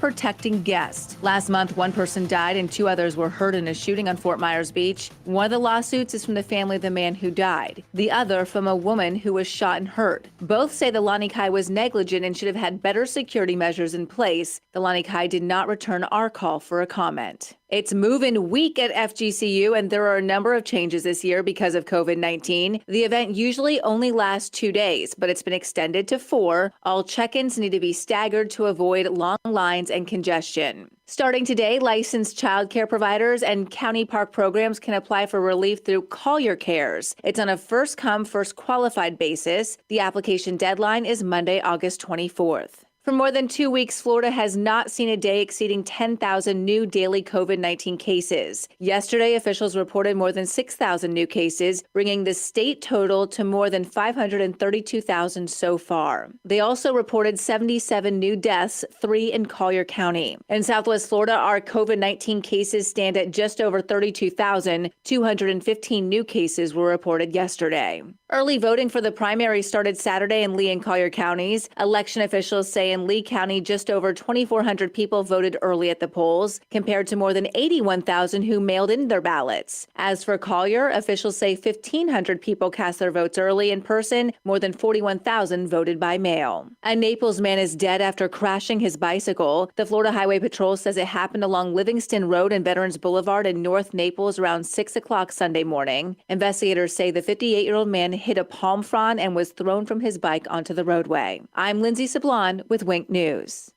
protecting guests. Last month, one person died and 2 others were hurt in a shooting on Fort Myers Beach. One of the lawsuits is from the family of the man who died. The other from a woman who was shot and hurt. Both say the Lani Kai was negligent and should have had better security measures in place. The Lani Kai did not return our call for a comment. It's move-in week at FGCU, and there are a number of changes this year because of COVID-19. The event usually only lasts 2 days, but it's been extended to 4. All check-ins need to be staggered to avoid long lines and congestion. Starting today, licensed child care providers and county park programs can apply for relief through Collier Cares. It's on a first-come, first-qualified basis. The application deadline is Monday, August 24th. For more than 2 weeks, Florida has not seen a day exceeding 10,000 new daily COVID-19 cases. Yesterday, officials reported more than 6,000 new cases, bringing the state total to more than 532,000 so far. They also reported 77 new deaths, 3 in Collier County. In Southwest Florida, our COVID-19 cases stand at just over 32,000. 215 new cases were reported yesterday. Early voting for the primary started Saturday in Lee and Collier counties. Election officials say in Lee County, just over 2,400 people voted early at the polls, compared to more than 81,000 who mailed in their ballots. As for Collier, officials say 1,500 people cast their votes early in person. More than 41,000 voted by mail. A Naples man is dead after crashing his bicycle. The Florida Highway Patrol says it happened along Livingston Road and Veterans Boulevard in North Naples around 6 o'clock Sunday morning. Investigators say the 58-year-old man hit a palm frond and was thrown from his bike onto the roadway. I'm Lindsay Sablon with Wink News.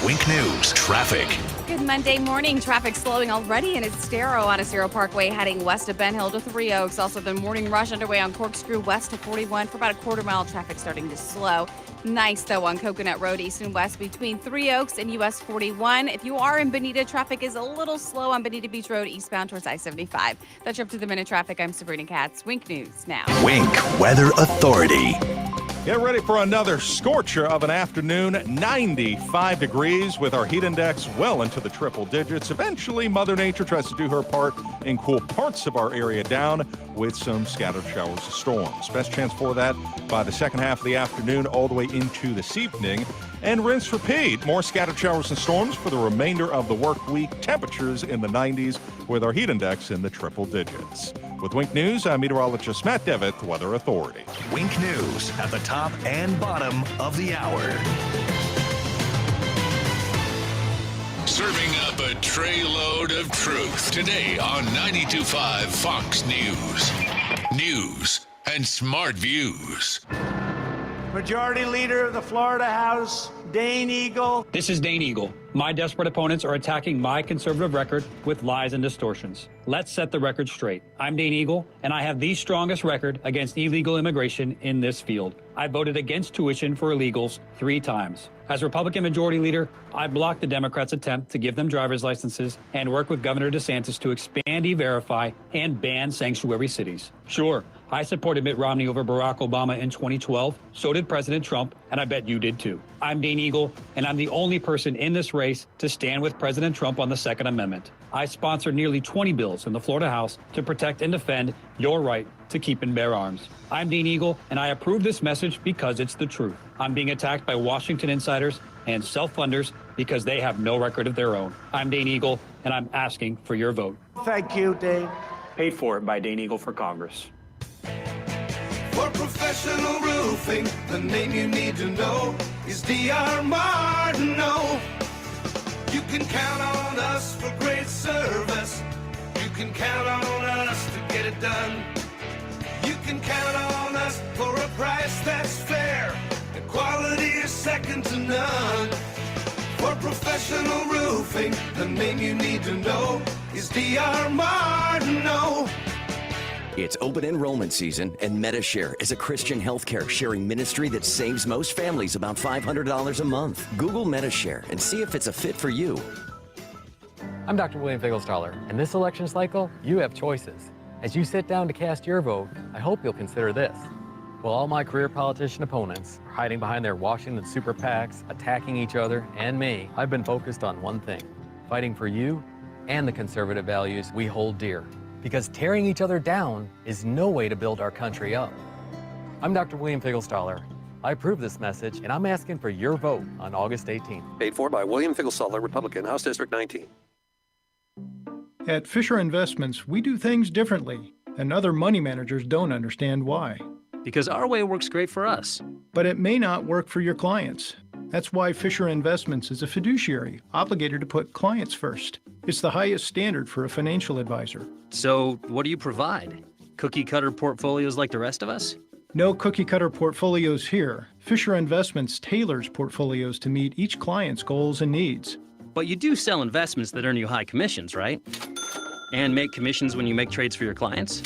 Wink News traffic. Good Monday morning. Traffic slowing already in Estero on Estero Parkway heading west of Ben Hill to Three Oaks. Also, the morning rush underway on Corkscrew west to 41 for about a quarter mile. Traffic starting to slow. Nice, though, on Coconut Road east and west between Three Oaks and US 41. If you are in Bonita, traffic is a little slow on Bonita Beach Road eastbound towards I-75. That's your up to the minute traffic. I'm Sabrina Katz. Wink News now. Wink Weather Authority. Get ready for another scorcher of an afternoon, 95 degrees with our heat index well into the triple digits. Eventually, Mother Nature tries to do her part and cool parts of our area down with some scattered showers and storms. Best chance for that by the second half of the afternoon all the way into this evening. And rinse repeat. More scattered showers and storms for the remainder of the work week. Temperatures in the 90s with our heat index in the triple digits. With Wink News, I'm meteorologist Matt Devitt, Weather Authority. Wink News at the top and bottom of the hour. Serving up a tray load of truth today on 92.5 Fox News. News and smart views. Majority Leader of the Florida House, Dane Eagle. This is Dane Eagle. My desperate opponents are attacking my conservative record with lies and distortions. Let's set the record straight. I'm Dane Eagle, and I have the strongest record against illegal immigration in this field. I voted against tuition for illegals 3 times. As Republican Majority Leader, I blocked the Democrats' attempt to give them driver's licenses and work with Governor DeSantis to expand E-Verify and ban sanctuary cities. Sure, I supported Mitt Romney over Barack Obama in 2012. So did President Trump, and I bet you did too. I'm Dane Eagle, and I'm the only person in this race to stand with President Trump on the Second Amendment. I sponsored nearly 20 bills in the Florida House to protect and defend your right to keep and bear arms. I'm Dane Eagle, and I approve this message because it's the truth. I'm being attacked by Washington insiders and self-funders because they have no record of their own. I'm Dane Eagle, and I'm asking for your vote. Thank you, Dane. Paid for by Dane Eagle for Congress. For professional roofing, the name you need to know is D.R. Martineau. You can count on us for great service. You can count on us to get it done. You can count on us for a price that's fair, and quality is second to none. For professional roofing, the name you need to know is D.R. Martineau. It's open enrollment season, and MediShare is a Christian healthcare sharing ministry that saves most families about $500 a month. Google MediShare and see if it's a fit for you. I'm Dr. William Figelstaller, and this election cycle, you have choices. As you sit down to cast your vote, I hope you'll consider this. While all my career politician opponents are hiding behind their Washington super PACs, attacking each other and me, I've been focused on one thing: fighting for you and the conservative values we hold dear. Because tearing each other down is no way to build our country up. I'm Dr. William Figelstaller, I approve this message, and I'm asking for your vote on August 18th. Paid for by William Figglestaller, Republican, House District 19. At Fisher Investments, we do things differently, and other money managers don't understand why. Because our way works great for us. But it may not work for your clients. That's why Fisher Investments is a fiduciary, obligated to put clients first. It's the highest standard for a financial advisor. So what do you provide? Cookie-cutter portfolios like the rest of us? No cookie-cutter portfolios here. Fisher Investments tailors portfolios to meet each client's goals and needs. But you do sell investments that earn you high commissions, right? And make commissions when you make trades for your clients?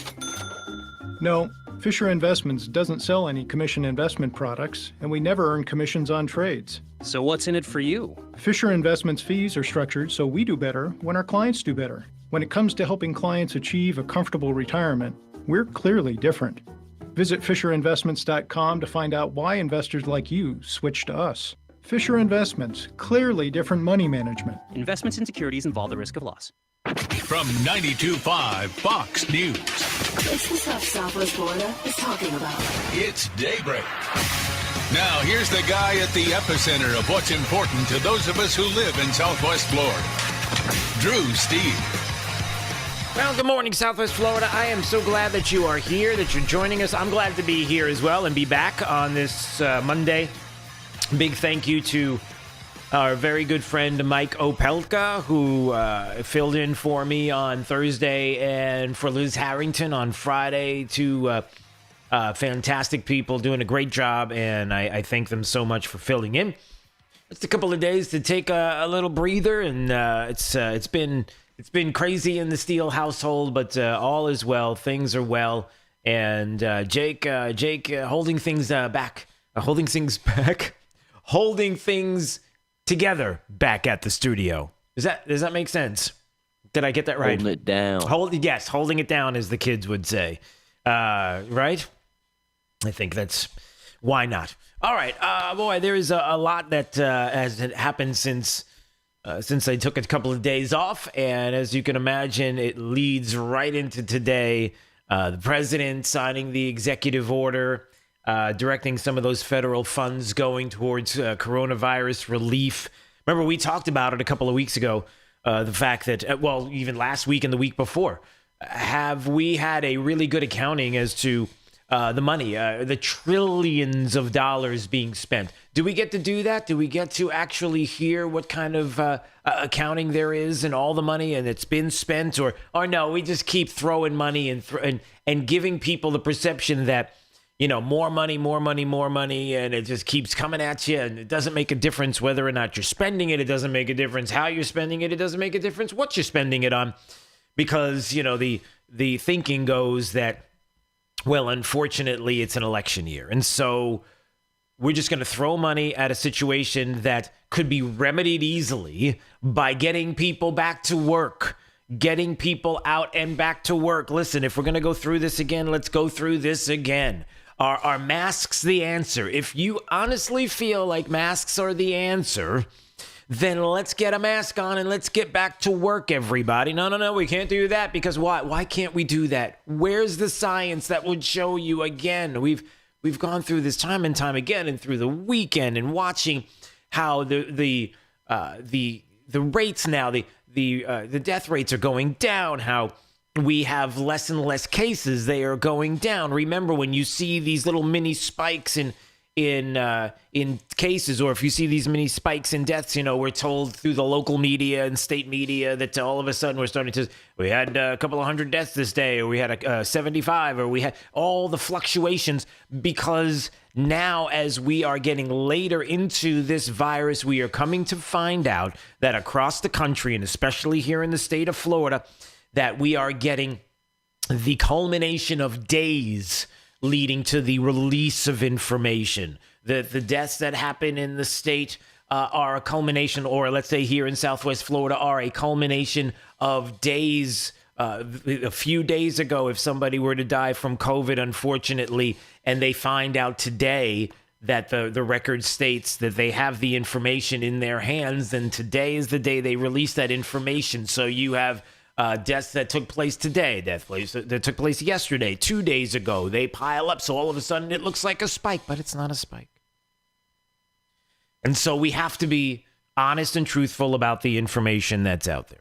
No, Fisher Investments doesn't sell any commission investment products, and we never earn commissions on trades. So what's in it for you? Fisher Investments fees are structured so we do better when our clients do better. When it comes to helping clients achieve a comfortable retirement, we're clearly different. Visit FisherInvestments.com to find out why investors like you switch to us. Fisher Investments, clearly different money management. Investments in securities involve the risk of loss. From 92.5 Fox News. It's the stuff Southwest Florida is talking about. It's Daybreak. Now, here's the guy at the epicenter of what's important to those of us who live in Southwest Florida. Drew Steve. Well, good morning, Southwest Florida. I am so glad that you are here, that you're joining us. I'm glad to be here as well and be back on this Monday. Big thank you to our very good friend Mike Opelka, who filled in for me on Thursday, and for Liz Harrington on Friday. Two fantastic people doing a great job, and I thank them so much for filling in. It's a couple of days to take a little breather, and it's been crazy in the Steele household, but all is well. Things are well, and Jake holding things back, holding things together back at the studio. Does that make sense? Did I get that right? Holding it down. Holding it down, as the kids would say. Right? I think that's why not. All right, boy, there is a lot that has happened since I took a couple of days off, and as you can imagine, it leads right into today. The president signing the executive order, directing some of those federal funds going towards coronavirus relief. Remember, we talked about it a couple of weeks ago, the fact that, even last week and the week before, have we had a really good accounting as to the money, the trillions of dollars being spent? Do we get to do that? Do we get to actually hear what kind of accounting there is and all the money and it's been spent? Or no, we just keep throwing money and giving people the perception that, more money, and it just keeps coming at you, and it doesn't make a difference whether or not you're spending it. It doesn't make a difference how you're spending it. It doesn't make a difference what you're spending it on, because, the thinking goes that, well, unfortunately, it's an election year, and so we're just going to throw money at a situation that could be remedied easily by getting people back to work. Getting people out and back to work. Listen, if we're going to go through this again, let's go through this again. Are masks the answer? If you honestly feel like masks are the answer, then let's get a mask on and let's get back to work, everybody. No, we can't do that, because why? Why can't we do that? Where's the science that would show you again? We've gone through this time and time again, and through the weekend, and watching how the rates now, the death rates are going down, how we have less and less cases. They are going down. Remember, when you see these little mini spikes in cases, or if you see these mini spikes in deaths, we're told through the local media and state media that all of a sudden we had a couple of hundred deaths this day, or we had a 75, or we had all the fluctuations, because now, as we are getting later into this virus, we are coming to find out that across the country, and especially here in the state of Florida, that we are getting the culmination of days leading to the release of information. The deaths that happen in the state are a culmination, or let's say here in Southwest Florida, are a culmination of days. A few days ago, if somebody were to die from COVID, unfortunately, and they find out today that the record states that they have the information in their hands, then today is the day they release that information. So you have deaths that took place today, that took place yesterday, 2 days ago. They pile up, so all of a sudden it looks like a spike, but it's not a spike. And so we have to be honest and truthful about the information that's out there.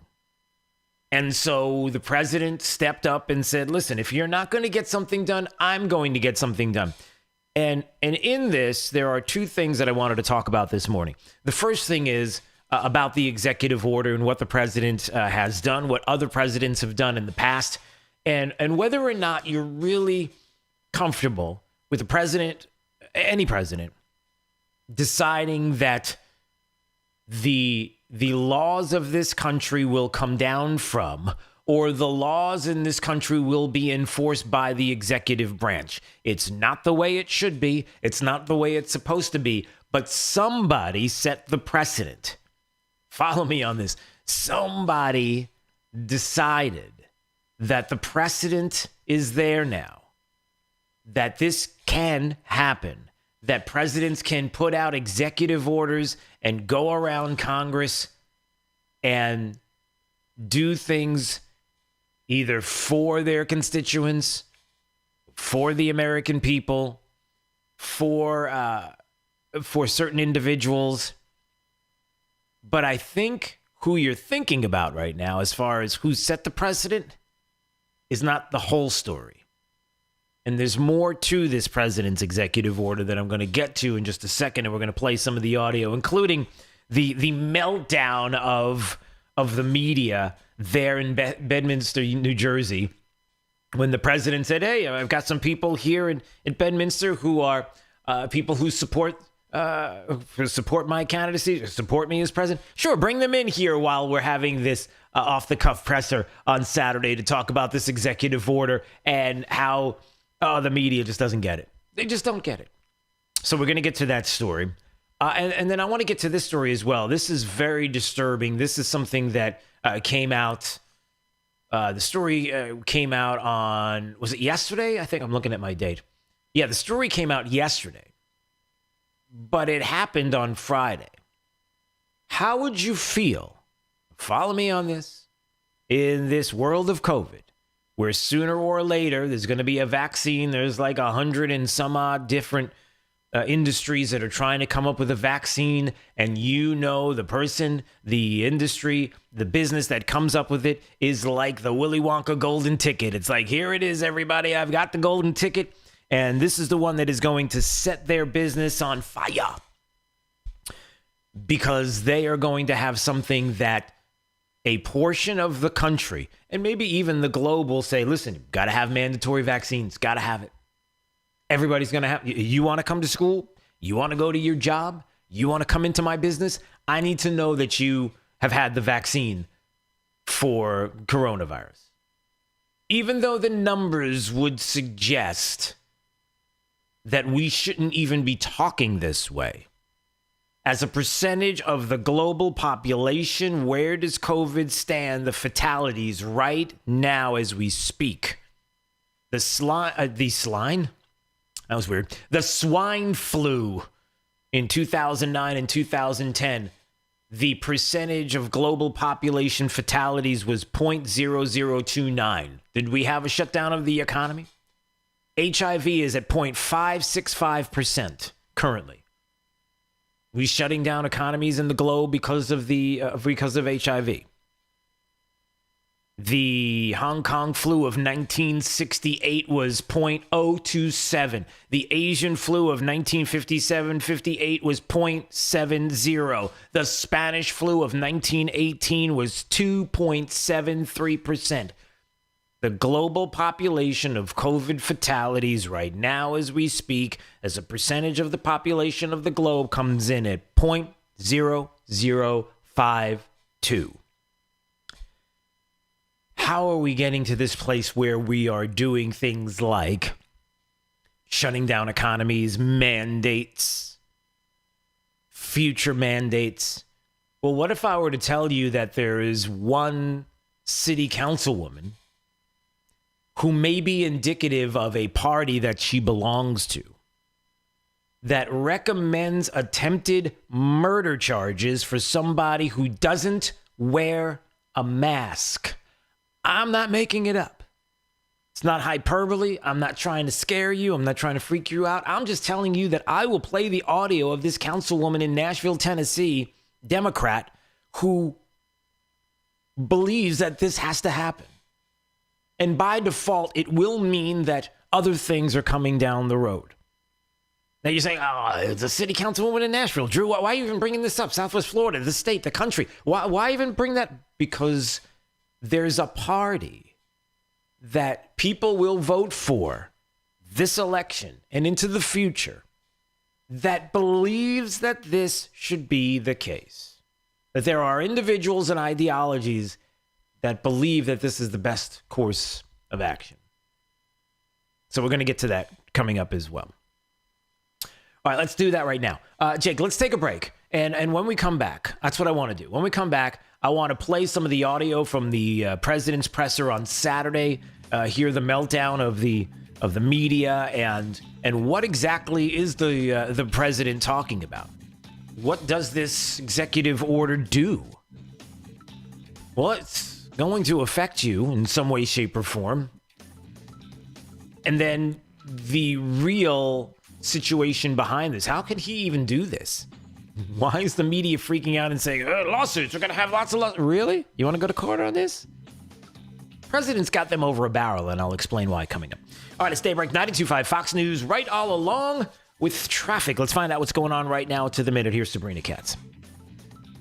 And so the president stepped up and said, listen, if you're not going to get something done, I'm going to get something done. And in this, there are two things that I wanted to talk about this morning. The first thing is about the executive order and what the president has done, what other presidents have done in the past, and whether or not you're really comfortable with the president, any president, deciding that the laws of this country will come down from, or the laws in this country will be enforced by the executive branch. It's not the way it should be. It's not the way it's supposed to be. But somebody set the precedent. Follow me on this. Somebody decided that the precedent is there now, that this can happen, that presidents can put out executive orders and go around Congress and do things either for their constituents, for the American people, for certain individuals. But I think who you're thinking about right now, as far as who set the precedent, is not the whole story. And there's more to this president's executive order that I'm going to get to in just a second, and we're going to play some of the audio, including the meltdown of the media there in Bedminster, New Jersey, when the president said, hey, I've got some people here in Bedminster who are people who support my candidacy, support me as president. Sure, bring them in here while we're having this off-the-cuff presser on Saturday to talk about this executive order and how the media just doesn't get it. They just don't get it. So we're going to get to that story. And then I want to get to this story as well. This is very disturbing. This is something that came out. The story came out on, was it yesterday? I think I'm looking at my date. Yeah, the story came out yesterday, but it happened on Friday. How would you feel? Follow me on this. In this world of COVID, where sooner or later there's going to be a vaccine. There's like 100 and some odd different industries that are trying to come up with a vaccine, and the person, the industry, the business that comes up with it is like the Willy Wonka golden ticket. It's like, here it is, everybody. I've got the golden ticket, and this is the one that is going to set their business on fire, because they are going to have something that a portion of the country and maybe even the globe will say, listen, you've got to have mandatory vaccines, got to have it. Everybody's going to have, you want to come to school? You want to go to your job? You want to come into my business? I need to know that you have had the vaccine for coronavirus. Even though the numbers would suggest that we shouldn't even be talking this way. As a percentage of the global population, where does COVID stand, the fatalities right now as we speak? The swine flu in 2009 and 2010, the percentage of global population fatalities was 0.0029. Did we have a shutdown of the economy? HIV is at 0.565% currently. We shutting down economies in the globe because of HIV. The Hong Kong flu of 1968 was 0.027. The Asian flu of 1957-58 was 0.70. The Spanish flu of 1918 was 2.73%. The global population of COVID fatalities right now as we speak, as a percentage of the population of the globe, comes in at 0.0052. How are we getting to this place where we are doing things like shutting down economies, mandates, future mandates? Well, what if I were to tell you that there is one city councilwoman who may be indicative of a party that she belongs to, that recommends attempted murder charges for somebody who doesn't wear a mask? I'm not making it up. It's not hyperbole. I'm not trying to scare you. I'm not trying to freak you out. I'm just telling you that I will play the audio of this councilwoman in Nashville, Tennessee, Democrat, who believes that this has to happen. And by default, it will mean that other things are coming down the road. Now you're saying, oh, it's a city councilwoman in Nashville. Drew, why are you even bringing this up? Southwest Florida, the state, the country. Why even bring that? Because there's a party that people will vote for this election and into the future that believes that this should be the case. That there are individuals and ideologies that believe that this is the best course of action. So we're going to get to that coming up as well. All right, let's do that right now. Jake, let's take a break. And when we come back, that's what I want to do. When we come back, I want to play some of the audio from the president's presser on Saturday, hear the meltdown of the media, and what exactly is the president talking about? What does this executive order do? Well, it's going to affect you in some way, shape, or form. And then the real situation behind this. How can he even do this? Why is the media freaking out and saying, lawsuits, we're going to have lots of lawsuits? Really? You want to go to court on this? President's got them over a barrel, and I'll explain why coming up. All right, it's Daybreak 92.5 Fox News, right all along with traffic. Let's find out what's going on right now to the minute. Here's Sabrina Katz.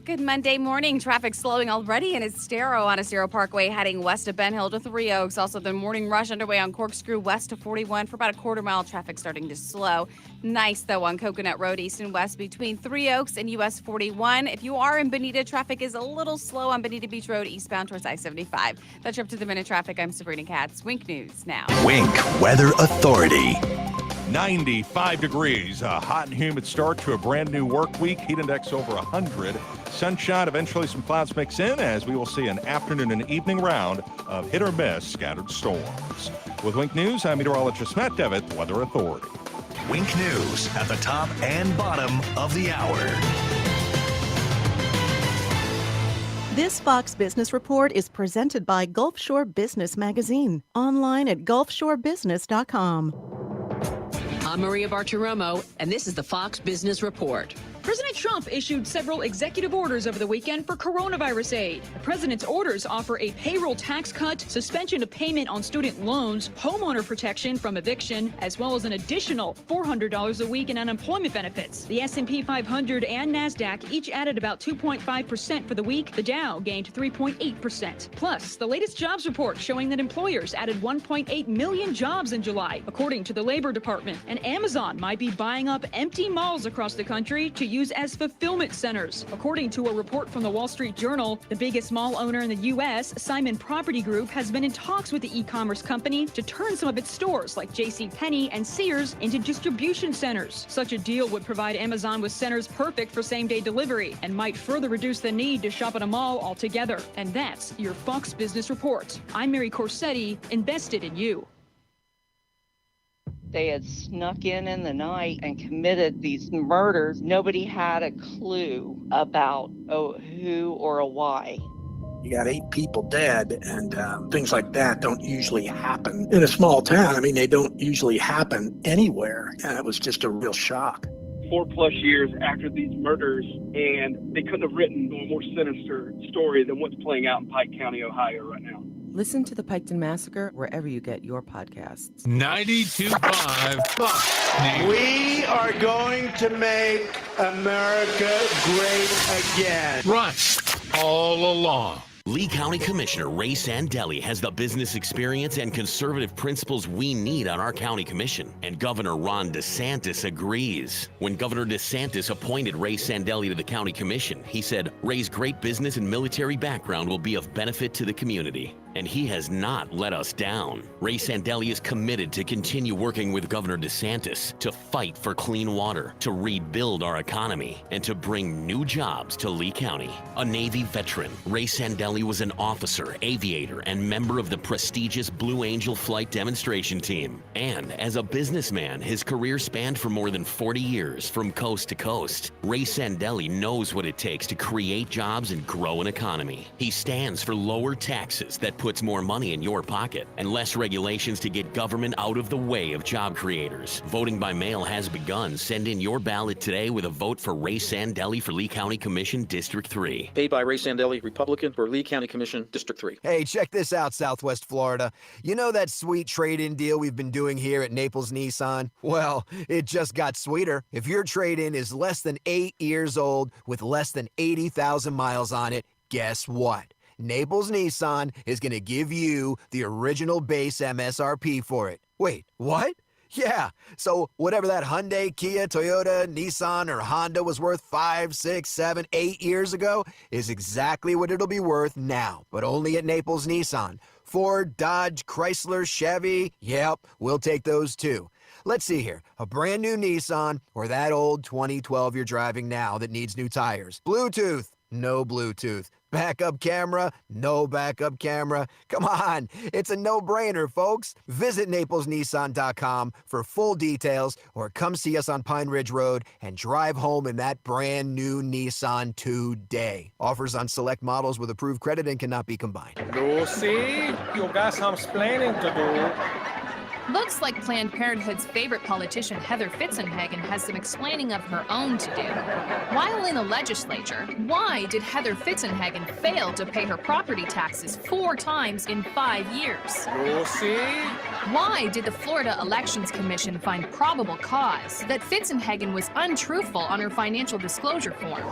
Good Monday morning. Traffic slowing already in Estero on Estero Parkway heading west of Ben Hill to Three Oaks. Also, the morning rush underway on Corkscrew west to 41 for about a quarter mile. Traffic starting to slow. Nice, though, on Coconut Road east and west between Three Oaks and US 41. If you are in Bonita, traffic is a little slow on Bonita Beach Road eastbound towards I-75. That's your up to the minute traffic. I'm Sabrina Katz. Wink News now. Wink Weather Authority. 95 degrees, a hot and humid start to a brand new work week. Heat index over 100. Sunshine, eventually some clouds mix in as we will see an afternoon and evening round of hit or miss scattered storms. With Wink News, I'm meteorologist Matt Devitt, Weather Authority. Wink News at the top and bottom of the hour. This Fox Business Report is presented by Gulf Shore Business Magazine, online at gulfshorebusiness.com. I'm Maria Bartiromo, and this is the Fox Business Report. President Trump issued several executive orders over the weekend for coronavirus aid. The president's orders offer a payroll tax cut, suspension of payment on student loans, homeowner protection from eviction, as well as an additional $400 a week in unemployment benefits. The S&P 500 and NASDAQ each added about 2.5% for the week. The Dow gained 3.8%. Plus, the latest jobs report showing that employers added 1.8 million jobs in July, according to the Labor Department. And Amazon might be buying up empty malls across the country to use as fulfillment centers. According to a report from the Wall Street Journal, the biggest mall owner in the U.S., Simon Property Group, has been in talks with the e-commerce company to turn some of its stores like JCPenney and Sears into distribution centers. Such a deal would provide Amazon with centers perfect for same-day delivery and might further reduce the need to shop at a mall altogether. And that's your Fox Business Report. I'm Mary Corsetti, invested in you. They had snuck in the night and committed these murders. Nobody had a clue about who or a why. You got 8 people dead, and things like that don't usually happen in a small town. I mean, they don't usually happen anywhere, and it was just a real shock. 4+ years after these murders, and they couldn't have written a more sinister story than what's playing out in Pike County, Ohio right now. Listen to the Piketon Massacre wherever you get your podcasts. 92.5 Fox News. We are going to make America great again. Right all along. Lee County Commissioner Ray Sandelli has the business experience and conservative principles we need on our county commission. And Governor Ron DeSantis agrees. When Governor DeSantis appointed Ray Sandelli to the county commission, he said Ray's great business and military background will be of benefit to the community. And he has not let us down. Ray Sandelli is committed to continue working with Governor DeSantis to fight for clean water, to rebuild our economy, and to bring new jobs to Lee County. A Navy veteran, Ray Sandelli was an officer, aviator, and member of the prestigious Blue Angel flight demonstration team. And as a businessman, his career spanned for more than 40 years from coast to coast. Ray Sandelli knows what it takes to create jobs and grow an economy. He stands for lower taxes that puts more money in your pocket and less regulations to get government out of the way of job creators. Voting by mail has begun. Send in your ballot today with a vote for Ray Sandelli for Lee County Commission District 3. Paid by Ray Sandelli, Republican, for Lee County Commission District 3. Hey, check this out, Southwest Florida. You know that sweet trade-in deal we've been doing here at Naples Nissan? Well, it just got sweeter. If your trade-in is less than 8 years old with less than 80,000 miles on it, guess what? Naples Nissan is going to give you the original base MSRP for it. Wait, what? Yeah, so whatever that Hyundai, Kia, Toyota, Nissan, or Honda was worth 5, 6, 7, 8 years ago is exactly what it'll be worth now, but only at Naples Nissan. Ford, Dodge, Chrysler, Chevy, yep, we'll take those too. Let's see here, a brand new Nissan or that old 2012 you're driving now that needs new tires. Bluetooth, no Bluetooth. Backup camera, no backup camera. Come on, it's a no-brainer, folks. Visit NaplesNissan.com for full details or come see us on Pine Ridge Road and drive home in that brand new Nissan today. Offers on select models with approved credit and cannot be combined. Lucy, you got some explaining to do. Looks like Planned Parenthood's favorite politician, Heather Fitzenhagen, has some explaining of her own to do. While in the legislature, why did Heather Fitzenhagen fail to pay her property taxes 4 times in 5 years? Lucy? Why did the Florida Elections Commission find probable cause that Fitzenhagen was untruthful on her financial disclosure form?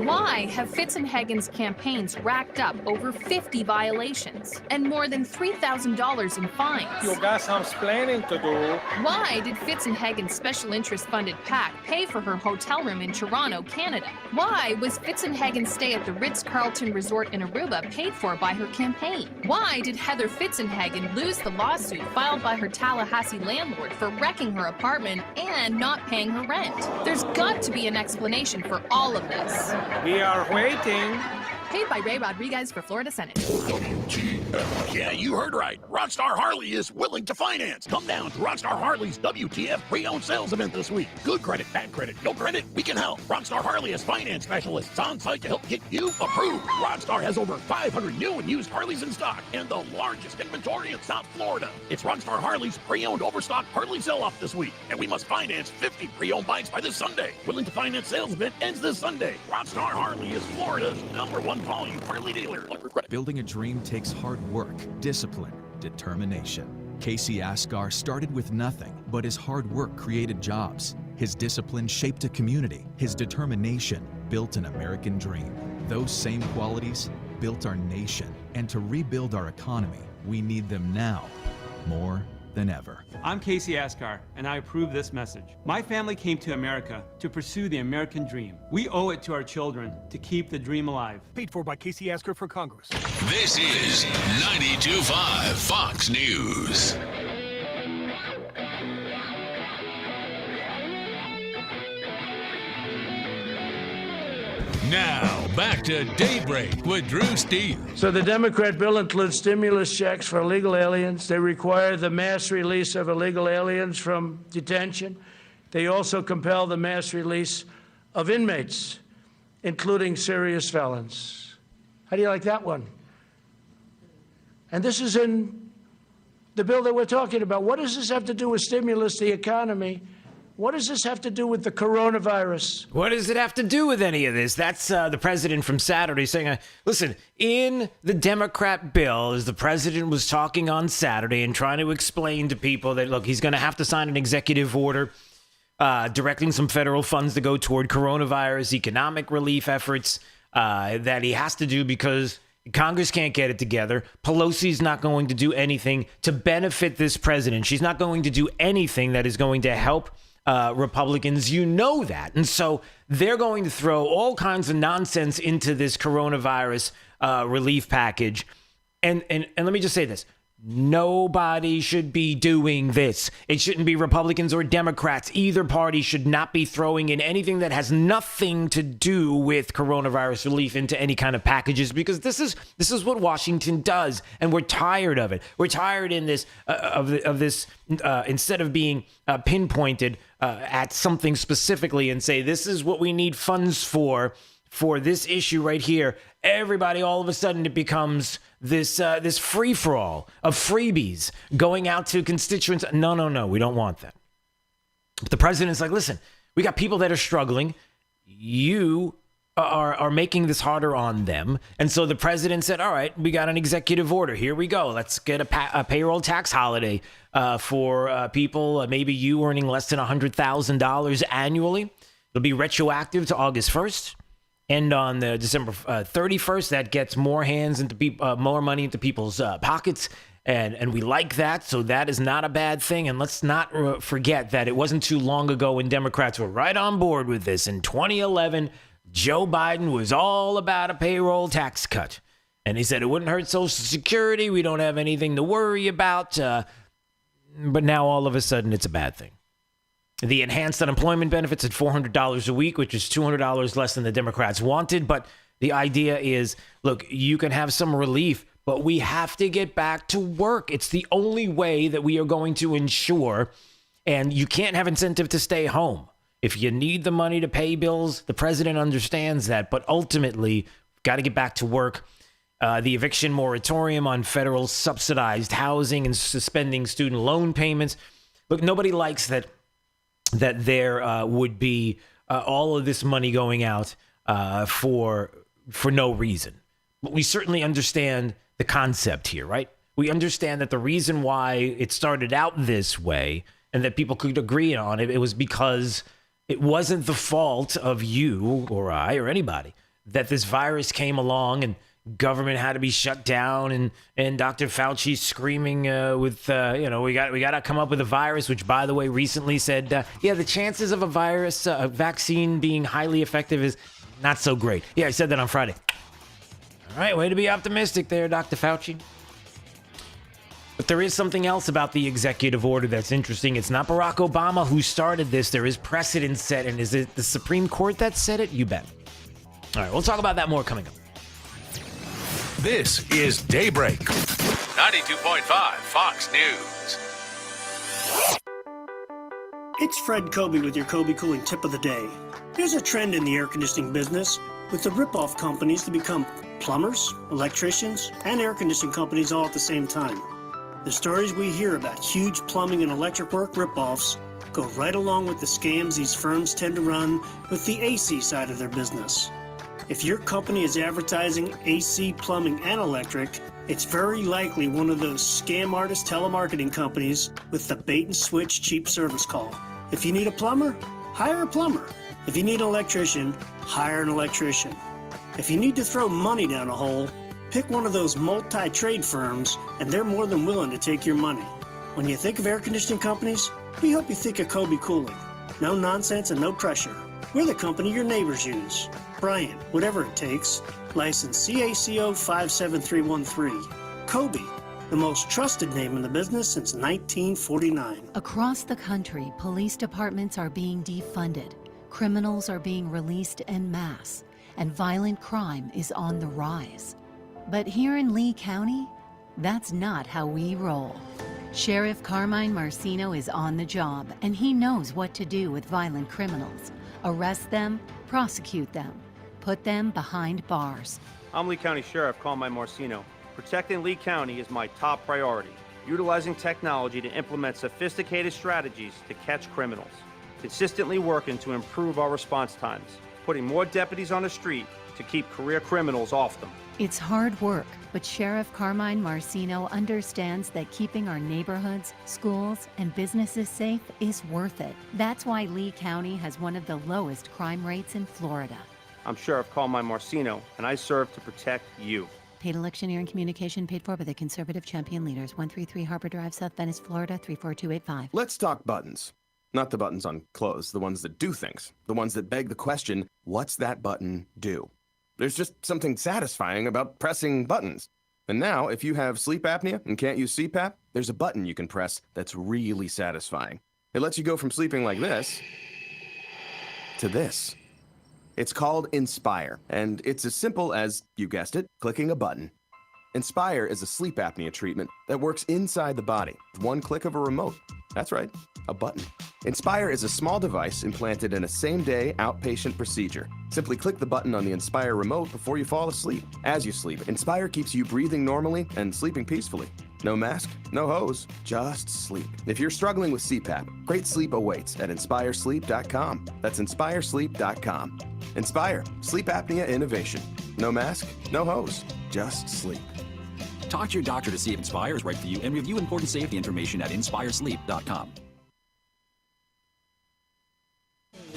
Why have Fitzenhagen's campaigns racked up over 50 violations and more than $3,000 in fines? You got some explaining to do. Why did Fitzenhagen's special interest funded PAC pay for her hotel room in Toronto, Canada? Why was Fitzenhagen's stay at the Ritz-Carlton Resort in Aruba paid for by her campaign? Why did Heather Fitzenhagen lose the lawsuit filed by her Tallahassee landlord for wrecking her apartment and not paying her rent? There's got to be an explanation for all of this. We are waiting. Paid by Ray Rodriguez for Florida Senate. Yeah, you heard right. Rockstar Harley is willing to finance. Come down to Rockstar Harley's WTF pre-owned sales event this week. Good credit, bad credit, no credit, we can help. Rockstar Harley has finance specialists on site to help get you approved. Rockstar has over 500 new and used Harleys in stock and the largest inventory in South Florida. It's Rockstar Harley's pre-owned overstock Harley sell-off this week, and we must finance 50 pre-owned bikes by this Sunday. Willing to finance sales event ends this Sunday. Rockstar Harley is Florida's #1 volume Harley dealer. Building a dream takes hard work, discipline, determination. Casey Asghar started with nothing, but his hard work created jobs. His discipline shaped a community. His determination built an American dream. Those same qualities built our nation. And to rebuild our economy, we need them now more than ever. I'm Casey Asghar, and I approve this message. My family came to America to pursue the American dream. We owe it to our children to keep the dream alive. Paid for by Casey Asghar for Congress. This is 92.5 Fox News. Now, back to Daybreak with Drew Steele. So the Democrat bill includes stimulus checks for illegal aliens. They require the mass release of illegal aliens from detention. They also compel the mass release of inmates, including serious felons. How do you like that one? And this is in the bill that we're talking about. What does this have to do with stimulus, the economy? What does this have to do with the coronavirus? What does it have to do with any of this? That's the president from Saturday saying, listen, in the Democrat bill, as the president was talking on Saturday and trying to explain to people that, look, he's going to have to sign an executive order directing some federal funds to go toward coronavirus economic relief efforts that he has to do because Congress can't get it together. Pelosi's not going to do anything to benefit this president. She's not going to do anything that is going to help Republicans, you know that. And so they're going to throw all kinds of nonsense into this coronavirus relief package. And let me just say this. Nobody should be doing this. It shouldn't be Republicans or Democrats. Either party should not be throwing in anything that has nothing to do with coronavirus relief into any kind of packages, because this is what Washington does, and we're tired of it. We're tired in this of this instead of being pinpointed at something specifically and say this is what we need funds for for this issue right here, everybody all of a sudden it becomes this this free-for-all of freebies going out to constituents. No, we don't want that. But the president's like, listen, we got people that are struggling. You are making this harder on them. And so the president said, all right, we got an executive order. Here we go. Let's get a payroll tax holiday for people, maybe you earning less than $100,000 annually. It'll be retroactive to August 1st. End on the December 31st. That gets more hands into more money into people's pockets. And we like that. So that is not a bad thing. And let's not forget that it wasn't too long ago when Democrats were right on board with this. In 2011, Joe Biden was all about a payroll tax cut. And he said it wouldn't hurt Social Security. We don't have anything to worry about. But now all of a sudden it's a bad thing. The enhanced unemployment benefits at $400 a week, which is $200 less than the Democrats wanted. But the idea is, look, you can have some relief, but we have to get back to work. It's the only way that we are going to ensure, and you can't have incentive to stay home. If you need the money to pay bills, the president understands that, but ultimately, got to get back to work. The eviction moratorium on federal subsidized housing and suspending student loan payments. Look, nobody likes that there would be all of this money going out for no reason. But we certainly understand the concept here, right? We understand that the reason why it started out this way and that people could agree on it was because it wasn't the fault of you or I or anybody that this virus came along and government had to be shut down and Dr. Fauci screaming with we got to come up with a virus, which by the way recently said the chances of a vaccine being highly effective is not so great. Yeah, I said that on Friday. All right, way to be optimistic there, Dr. Fauci. But there is something else about the executive order that's interesting. It's not Barack Obama who started this. There is precedent set, and is it the Supreme Court that said it? You bet. All right, we'll talk about that more coming up. This is Daybreak. 92.5 Fox News. It's Fred Kobe with your Kobe Cooling tip of the day. There's a trend in the air conditioning business with the rip-off companies to become plumbers, electricians, and air conditioning companies all at the same time. The stories we hear about huge plumbing and electric work rip-offs go right along with the scams these firms tend to run with the AC side of their business. If your company is advertising AC, plumbing, and electric, it's very likely one of those scam artist telemarketing companies with the bait-and-switch cheap service call. If you need a plumber, hire a plumber. If you need an electrician, hire an electrician. If you need to throw money down a hole, pick one of those multi-trade firms, and they're more than willing to take your money. When you think of air conditioning companies, we hope you think of Kobe Cooling. No nonsense and no pressure. We're the company your neighbors use. Bryant, whatever it takes. License CACO 57313. Kobe, the most trusted name in the business since 1949. Across the country, police departments are being defunded. Criminals are being released en masse, and violent crime is on the rise. But here in Lee County, that's not how we roll. Sheriff Carmine Marcino is on the job, and he knows what to do with violent criminals. Arrest them, prosecute them, put them behind bars. I'm Lee County Sheriff Carmine Marcino. Protecting Lee County is my top priority. Utilizing technology to implement sophisticated strategies to catch criminals. Consistently working to improve our response times. Putting more deputies on the street to keep career criminals off them. It's hard work, but Sheriff Carmine Marcino understands that keeping our neighborhoods, schools, and businesses safe is worth it. That's why Lee County has one of the lowest crime rates in Florida. I'm Sheriff Carmine Marcino, and I serve to protect you. Paid electioneering communication paid for by the Conservative Champion Leaders, 133 Harbor Drive, South Venice, Florida, 34285. Let's talk buttons. Not the buttons on clothes, the ones that do things. The ones that beg the question, what's that button do? There's just something satisfying about pressing buttons. And now, if you have sleep apnea and can't use CPAP, there's a button you can press that's really satisfying. It lets you go from sleeping like this to this. It's called Inspire, and it's as simple as, you guessed it, clicking a button. Inspire is a sleep apnea treatment that works inside the body with one click of a remote. That's right, a button. Inspire is a small device implanted in a same-day outpatient procedure. Simply click the button on the Inspire remote before you fall asleep. As you sleep, Inspire keeps you breathing normally and sleeping peacefully. No mask, no hose, just sleep. If you're struggling with CPAP, great sleep awaits at inspiresleep.com. That's inspiresleep.com. Inspire, sleep apnea innovation. No mask, no hose, just sleep. Talk to your doctor to see if Inspire is right for you and review important safety information at inspiresleep.com.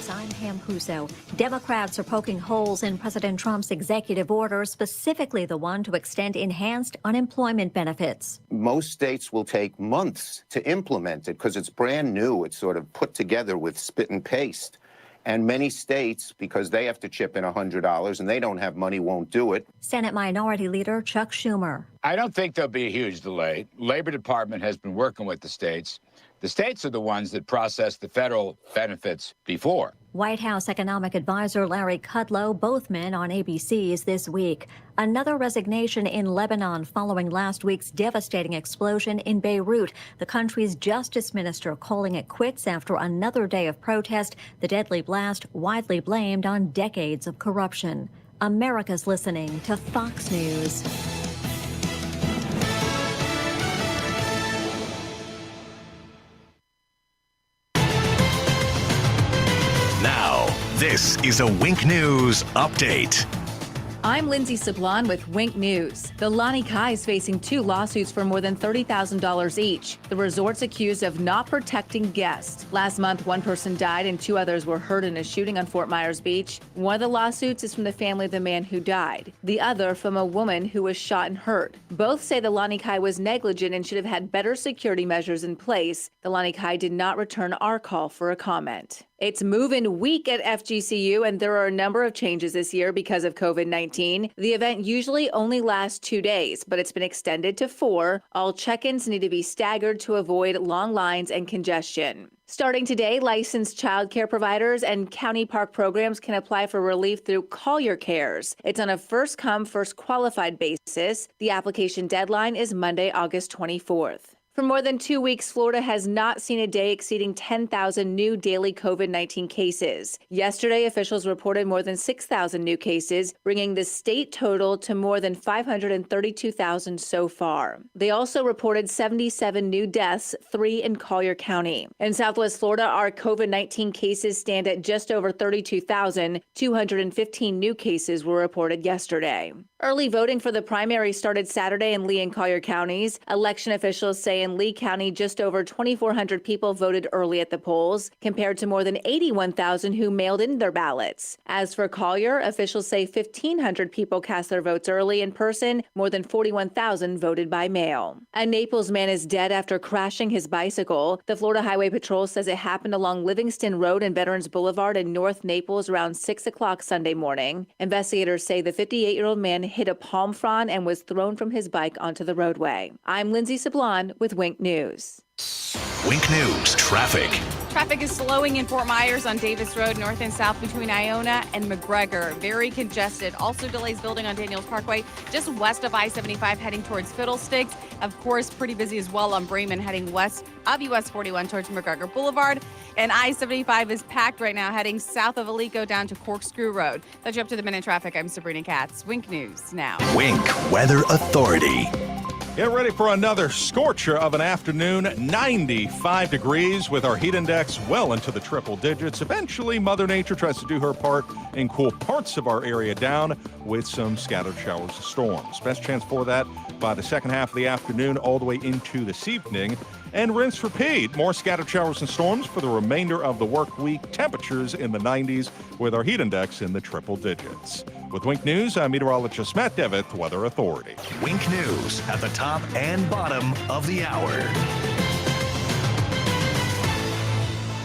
I'm Pam Puso. Democrats are poking holes in President Trump's executive order, specifically the one to extend enhanced unemployment benefits. Most states will take months to implement it because it's brand new. It's sort of put together with spit and paste. And many states, because they have to chip in $100 and they don't have money, won't do it. Senate Minority Leader Chuck Schumer. I don't think there'll be a huge delay. Labor Department has been working with the states. The states are the ones that process the federal benefits before. White House economic advisor Larry Kudlow, both men on ABC's this week. Another resignation in Lebanon following last week's devastating explosion in Beirut. The country's justice minister calling it quits after another day of protest. The deadly blast widely blamed on decades of corruption. America's listening to Fox News. Now, this is a Wink News update. I'm Lindsay Sablon with Wink News. The Lani Kai is facing 2 lawsuits for more than $30,000 each. The resort's accused of not protecting guests. Last month, 1 person died and 2 others were hurt in a shooting on Fort Myers Beach. One of the lawsuits is from the family of the man who died. The other from a woman who was shot and hurt. Both say the Lani Kai was negligent and should have had better security measures in place. The Lani Kai did not return our call for a comment. It's move-in week at FGCU, and there are a number of changes this year because of COVID-19. The event usually only lasts 2 days, but it's been extended to 4. All check-ins need to be staggered to avoid long lines and congestion. Starting today, licensed child care providers and county park programs can apply for relief through Collier Cares. It's on a first-come, first-qualified basis. The application deadline is Monday, August 24th. For more than 2 weeks, Florida has not seen a day exceeding 10,000 new daily COVID-19 cases. Yesterday, officials reported more than 6,000 new cases, bringing the state total to more than 532,000 so far. They also reported 77 new deaths, 3 in Collier County. In Southwest Florida, our COVID-19 cases stand at just over 32,000. 215 new cases were reported yesterday. Early voting for the primary started Saturday in Lee and Collier counties. Election officials say in Lee County, just over 2,400 people voted early at the polls, compared to more than 81,000 who mailed in their ballots. As for Collier, officials say 1,500 people cast their votes early in person. More than 41,000 voted by mail. A Naples man is dead after crashing his bicycle. The Florida Highway Patrol says it happened along Livingston Road and Veterans Boulevard in North Naples around 6 o'clock Sunday morning. Investigators say the 58-year-old man hit a palm frond and was thrown from his bike onto the roadway. I'm Lindsay Sablon with Wink News. Wink News traffic. Traffic is slowing in Fort Myers on Davis Road, north and south between Iona and McGregor. Very congested. Also delays building on Daniels Parkway, just west of I-75 heading towards Fiddlesticks. Of course, pretty busy as well on Bremen heading west of US 41 towards McGregor Boulevard. And I-75 is packed right now heading south of Alico down to Corkscrew Road. That's you up to the minute traffic. I'm Sabrina Katz. Wink News now. Wink Weather Authority. Get ready for another scorcher of an afternoon, 95 degrees with our heat index well into the triple digits. Eventually, Mother Nature tries to do her part and cool parts of our area down with some scattered showers and storms. Best chance for that by the second half of the afternoon all the way into this evening. And rinse repeat. More scattered showers and storms for the remainder of the work week. Temperatures in the 90s with our heat index in the triple digits. With Wink News, I'm meteorologist Matt Devitt, Weather Authority. Wink News at the top and bottom of the hour.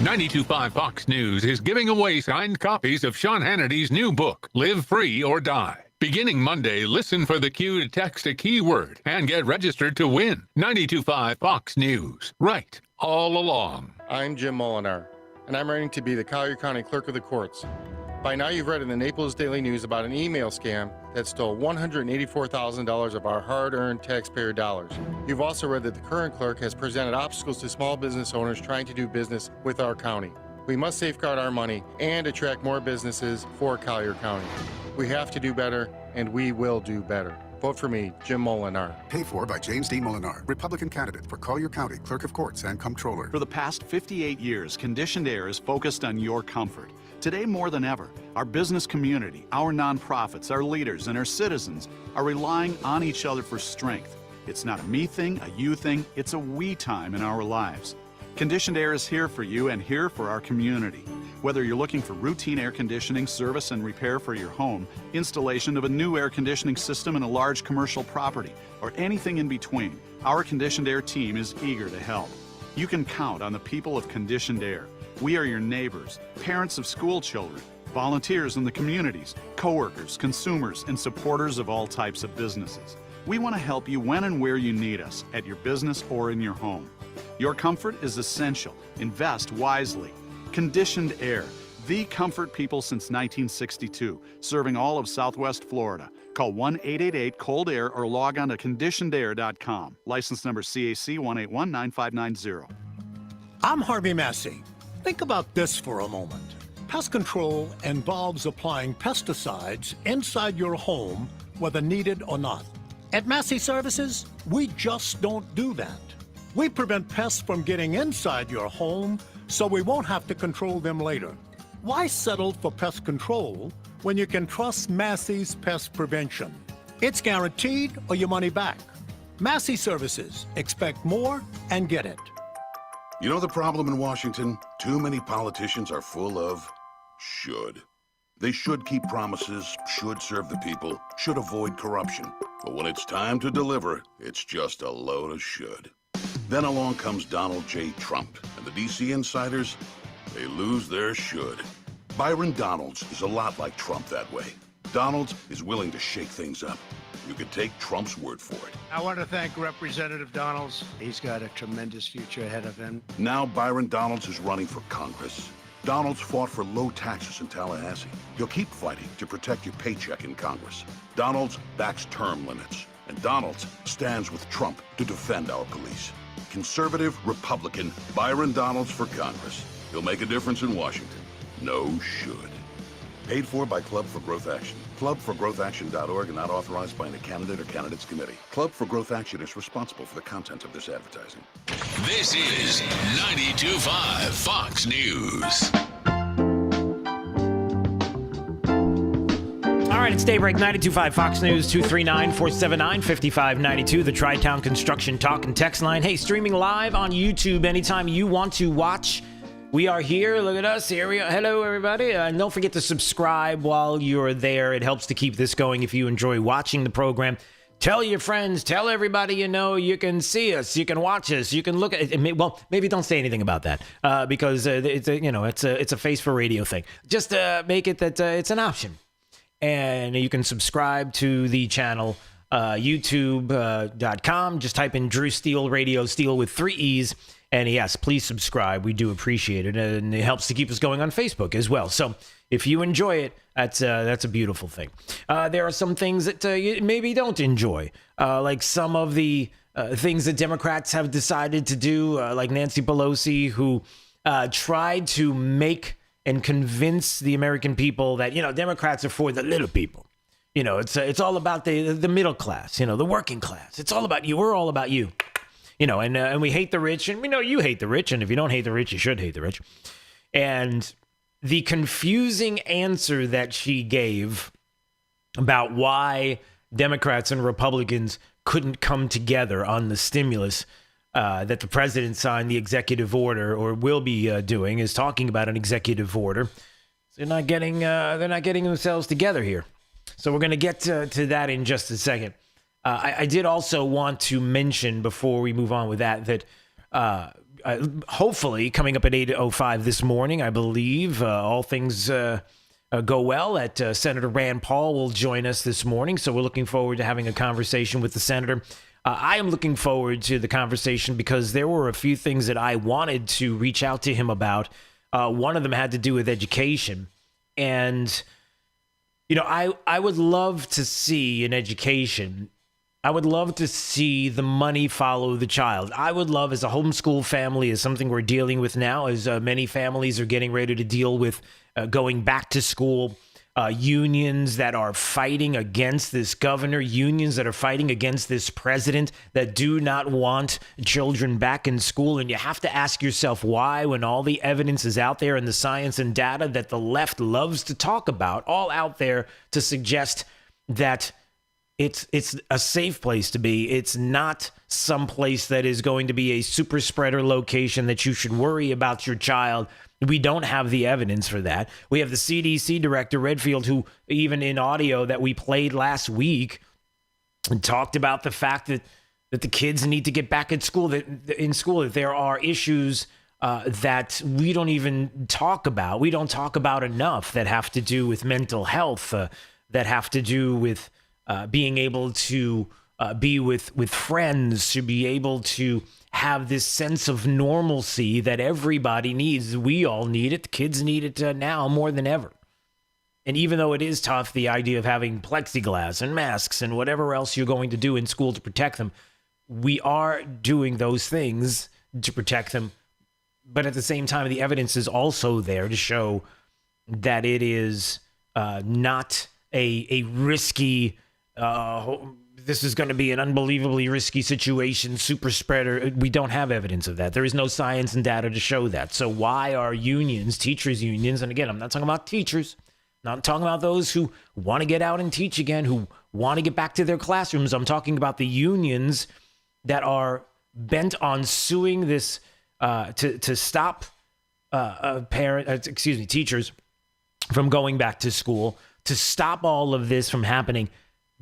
92.5 Fox News is giving away signed copies of Sean Hannity's new book, Live Free or Die. Beginning Monday, listen for the cue to text a keyword and get registered to win. 92.5 Fox News. Right all along. I'm Jim Molinar, and I'm running to be the Collier County Clerk of the Courts. By now, you've read in the Naples Daily News about an email scam that stole $184,000 of our hard-earned taxpayer dollars. You've also read that the current clerk has presented obstacles to small business owners trying to do business with our county. We must safeguard our money and attract more businesses for Collier County. We have to do better, and we will do better. Vote for me, Jim Molinar. Paid for by James D. Molinar, Republican candidate for Collier County Clerk of Courts and Comptroller. For the past 58 years, Conditioned Air is focused on your comfort. Today more than ever, our business community, our nonprofits, our leaders, and our citizens are relying on each other for strength. It's not a me thing, a you thing, it's a we time in our lives. Conditioned Air is here for you and here for our community. Whether you're looking for routine air conditioning, service and repair for your home, installation of a new air conditioning system in a large commercial property, or anything in between, our Conditioned Air team is eager to help. You can count on the people of Conditioned Air. We are your neighbors, parents of school children, volunteers in the communities, coworkers, consumers, and supporters of all types of businesses. We want to help you when and where you need us, at your business or in your home. Your comfort is essential. Invest wisely. Conditioned Air, the comfort people since 1962, serving all of Southwest Florida. Call 1-888-COLD-AIR or log on to conditionedair.com. License number CAC 1819590. I'm Harvey Massey. Think about this for a moment. Pest control involves applying pesticides inside your home, whether needed or not. At Massey Services, we just don't do that. We prevent pests from getting inside your home so we won't have to control them later. Why settle for pest control when you can trust Massey's pest prevention? It's guaranteed or your money back. Massey Services. Expect more and get it. You know the problem in Washington? Too many politicians are full of should. They should keep promises, should serve the people, should avoid corruption. But when it's time to deliver, it's just a load of should. Then along comes Donald J. Trump, and the D.C. insiders, they lose their should. Byron Donalds is a lot like Trump that way. Donalds is willing to shake things up. You could take Trump's word for it. I want to thank Representative Donalds. He's got a tremendous future ahead of him. Now Byron Donalds is running for Congress. Donalds fought for low taxes in Tallahassee. He'll keep fighting to protect your paycheck in Congress. Donalds backs term limits. And Donalds stands with Trump to defend our police. Conservative Republican Byron Donalds for Congress. He'll make a difference in Washington. No should. Paid for by Club for Growth Action. Clubforgrowthaction.org and not authorized by any candidate or candidates committee. Club for Growth Action is responsible for the content of this advertising. This is 92.5 Fox News. All right, it's Daybreak 92.5 Fox News, 239-479-5592, the Tri-Town Construction Talk and Text line. Hey, streaming live on YouTube anytime you want to watch. We are here. Look at us. Here we are. Hello, everybody. And don't forget to subscribe while you're there. It helps to keep this going if you enjoy watching the program. Tell your friends. Tell everybody you know you can see us. You can watch us. You can look at it. Well, maybe don't say anything about that because it's a face for radio thing. Just make it that it's an option. And you can subscribe to the channel, youtube.com. Just type in Drew Steele Radio, Steele with 3 E's. And yes, please subscribe. We do appreciate it. And it helps to keep us going on Facebook as well. So if you enjoy it, that's a beautiful thing. There are some things that you maybe don't enjoy, like some of the things that Democrats have decided to do, like Nancy Pelosi, who tried to make and convince the American people that, Democrats are for the little people. It's all about the middle class, the working class. It's all about you. We're all about you. And we hate the rich, and we know you hate the rich, and if you don't hate the rich, you should hate the rich. And the confusing answer that she gave about why Democrats and Republicans couldn't come together on the stimulus that the president signed the executive order, or will be doing, is talking about an executive order. They're not getting themselves together here. So we're going to get to that in just a second. I did also want to mention before we move on with that hopefully coming up at 8:05 this morning, I believe, all things go well, that Senator Rand Paul will join us this morning. So we're looking forward to having a conversation with the senator. I am looking forward to the conversation because there were a few things that I wanted to reach out to him about. One of them had to do with education. And, I would love to see in education, I would love to see the money follow the child. I would love, as a homeschool family, is something we're dealing with now, as many families are getting ready to deal with going back to school, unions that are fighting against this governor, unions that are fighting against this president, that do not want children back in school. And you have to ask yourself why, when all the evidence is out there and the science and data that the left loves to talk about, all out there to suggest that it's a safe place to be. It's not some place that is going to be a super spreader location that you should worry about your child. We don't have the evidence for that. We have the CDC director, Redfield, who even in audio that we played last week talked about the fact that the kids need to get back at school, that there are issues that we don't even talk about. We don't talk about enough that have to do with mental health, that have to do with being able to be with friends, to be able to have this sense of normalcy that everybody needs. We all need it. The kids need it now more than ever. And even though it is tough, the idea of having plexiglass and masks and whatever else you're going to do in school to protect them, we are doing those things to protect them. But at the same time, the evidence is also there to show that it is not a risky, this is going to be an unbelievably risky situation, super spreader. We don't have evidence of that. There is no science and data to show that. So why are unions, teachers' unions, and again, I'm not talking about teachers, not talking about those who want to get out and teach again, who want to get back to their classrooms. I'm talking about the unions that are bent on suing this to stop teachers from going back to school, to stop all of this from happening,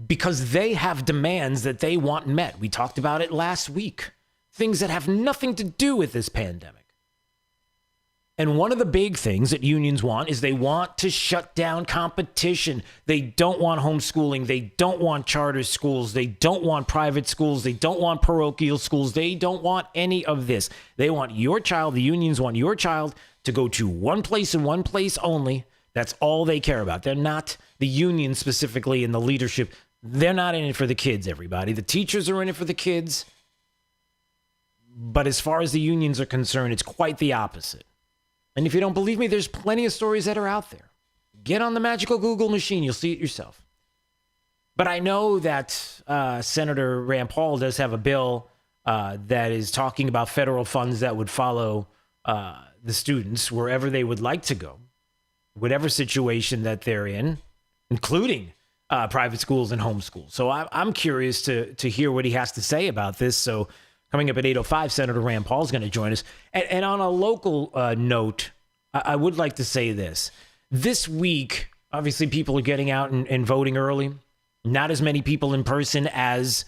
because they have demands that they want met. We talked about it last week. Things that have nothing to do with this pandemic. And one of the big things that unions want is they want to shut down competition. They don't want homeschooling. They don't want charter schools. They don't want private schools. They don't want parochial schools. They don't want any of this. They want your child, the unions want your child to go to one place and one place only. That's all they care about. They're not, the union specifically in the leadership, they're not in it for the kids, everybody. The teachers are in it for the kids. But as far as the unions are concerned, it's quite the opposite. And if you don't believe me, there's plenty of stories that are out there. Get on the magical Google machine. You'll see it yourself. But I know that Senator Rand Paul does have a bill that is talking about federal funds that would follow the students wherever they would like to go, whatever situation that they're in, including private schools and homeschool. So I'm curious to hear what he has to say about this. So coming up at 8:05, Senator Rand Paul is going to join us. And on a local note, I would like to say this. This week, obviously, people are getting out and voting early. Not as many people in person as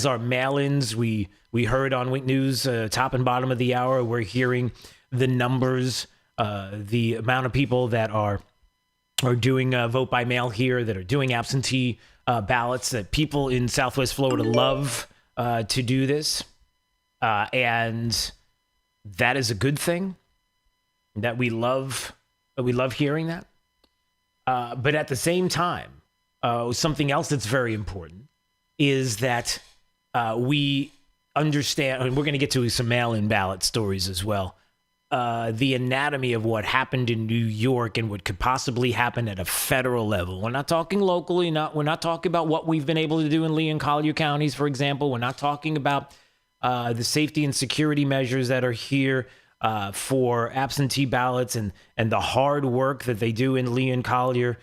our mail-ins. We heard on Wink News, top and bottom of the hour, we're hearing the numbers, the amount of people that are doing vote by mail here, that are doing absentee ballots, that people in Southwest Florida love to do this. And that is a good thing, that we love hearing that. But at the same time, something else that's very important is that we understand, and we're going to get to some mail-in ballot stories as well, the anatomy of what happened in New York and what could possibly happen at a federal level. We're not talking locally. We're not talking about what we've been able to do in Lee and Collier counties, for example. We're not talking about the safety and security measures that are here for absentee ballots and the hard work that they do in Lee and Collier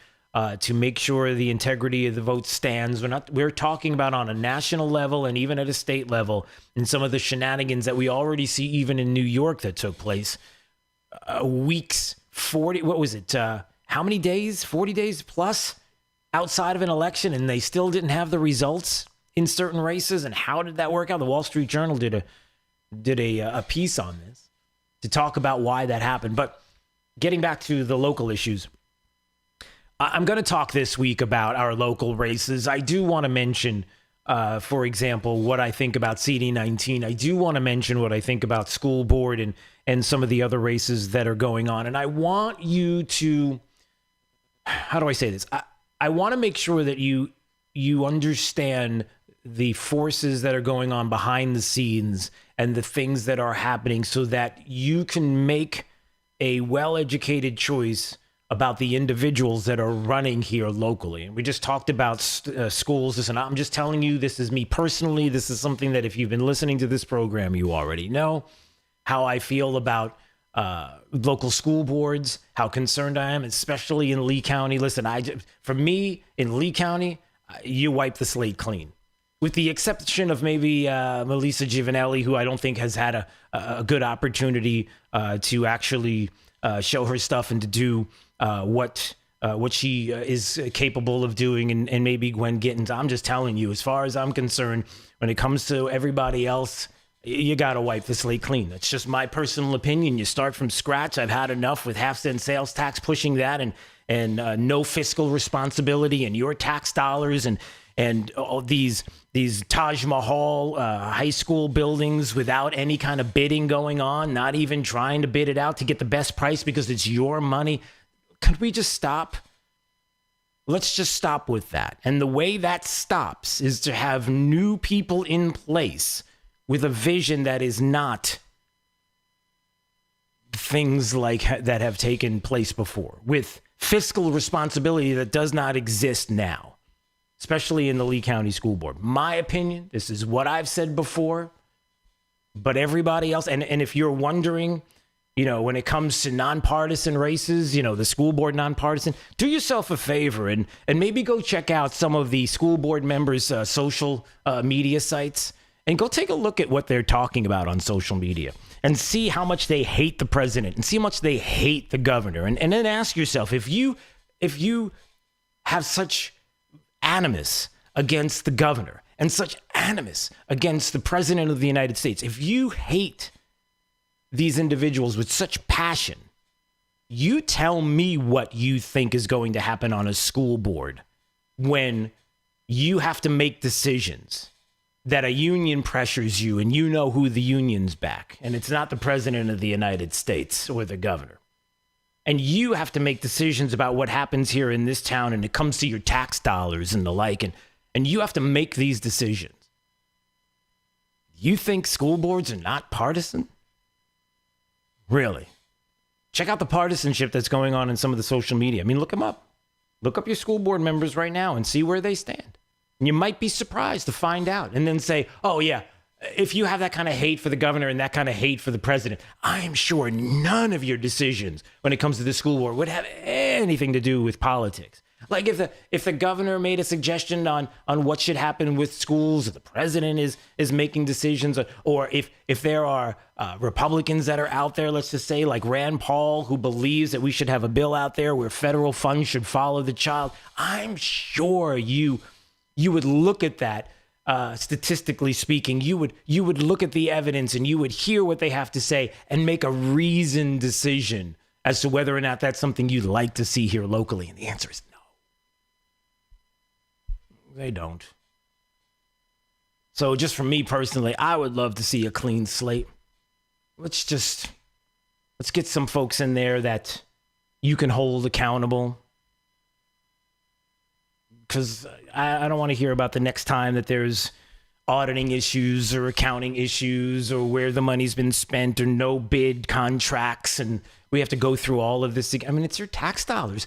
to make sure the integrity of the vote stands. We're talking about on a national level and even at a state level, and some of the shenanigans that we already see even in New York that took place. Weeks, 40, what was it? How many days? 40 days plus outside of an election, and they still didn't have the results in certain races. And how did that work out? The Wall Street Journal did a piece on this to talk about why that happened. But getting back to the local issues, I'm going to talk this week about our local races. I do want to mention, for example, what I think about CD19. I do want to mention what I think about school board and some of the other races that are going on. And I want you to how do I say this? I want to make sure that you understand the forces that are going on behind the scenes and the things that are happening so that you can make a well-educated choice about the individuals that are running here locally. And we just talked about schools. Listen, I'm just telling you, this is me personally. This is something that if you've been listening to this program, you already know how I feel about local school boards, how concerned I am, especially in Lee County. Listen, for me, in Lee County, you wipe the slate clean. With the exception of maybe Melissa Giovanelli, who I don't think has had a good opportunity to actually show her stuff and to do what she is capable of doing, and maybe Gwen Gittins. I'm just telling you, as far as I'm concerned, when it comes to everybody else, you got to wipe the slate clean. That's just my personal opinion. You start from scratch. I've had enough with half-cent sales tax pushing that and no fiscal responsibility and your tax dollars and all these Taj Mahal high school buildings without any kind of bidding going on, not even trying to bid it out to get the best price because it's your money. Could we just stop? Let's just stop with that. And the way that stops is to have new people in place with a vision that is not things like that have taken place before, with fiscal responsibility that does not exist now, especially in the Lee County School Board. My opinion, this is what I've said before, but everybody else, and if you're wondering, when it comes to nonpartisan races, the school board nonpartisan, do yourself a favor and maybe go check out some of the school board members' social media sites and go take a look at what they're talking about on social media and see how much they hate the president and see how much they hate the governor. And then ask yourself, if you have such animus against the governor and such animus against the president of the United States, if you hate these individuals with such passion, you tell me what you think is going to happen on a school board when you have to make decisions that a union pressures you and you know who the union's back, and it's not the president of the United States or the governor. And you have to make decisions about what happens here in this town, and it comes to your tax dollars and the like, and you have to make these decisions. You think school boards are not partisan? Really? Check out the partisanship that's going on in some of the social media. I mean, look them up. Look up your school board members right now and see where they stand. And you might be surprised to find out and then say, oh, yeah, if you have that kind of hate for the governor and that kind of hate for the president, I'm sure none of your decisions when it comes to the school board would have anything to do with politics. Like if the governor made a suggestion on what should happen with schools, if the president is making decisions, or if there are Republicans that are out there, let's just say like Rand Paul, who believes that we should have a bill out there where federal funds should follow the child, I'm sure you would look at that. Statistically speaking, you would look at the evidence and you would hear what they have to say and make a reasoned decision as to whether or not that's something you'd like to see here locally. And the answer is no. They don't. So just for me personally, I would love to see a clean slate. Let's get some folks in there that you can hold accountable. Because I don't want to hear about the next time that there's auditing issues or accounting issues or where the money's been spent or no bid contracts and we have to go through all of this. I mean, it's your tax dollars.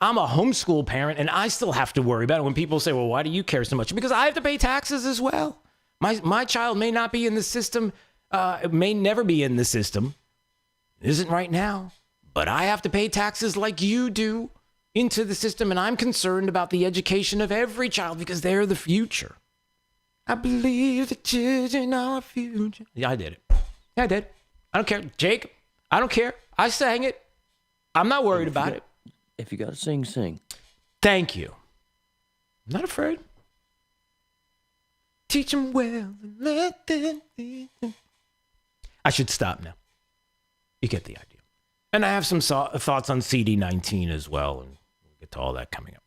I'm a homeschool parent and I still have to worry about it. When people say, well, why do you care so much? Because I have to pay taxes as well. My child may not be in the system, may never be in the system, isn't right now, but I have to pay taxes like you do into the system, and I'm concerned about the education of every child because they're the future. I believe the children are our future. Yeah, I did it. Yeah, I did. I don't care. Jake, I don't care. I sang it. I'm not worried about it. If you got to sing, sing. Thank you. I'm not afraid. Teach them well. Let them. I should stop now. You get the idea. And I have some thoughts on CD19 as well, and we'll get to all that coming up.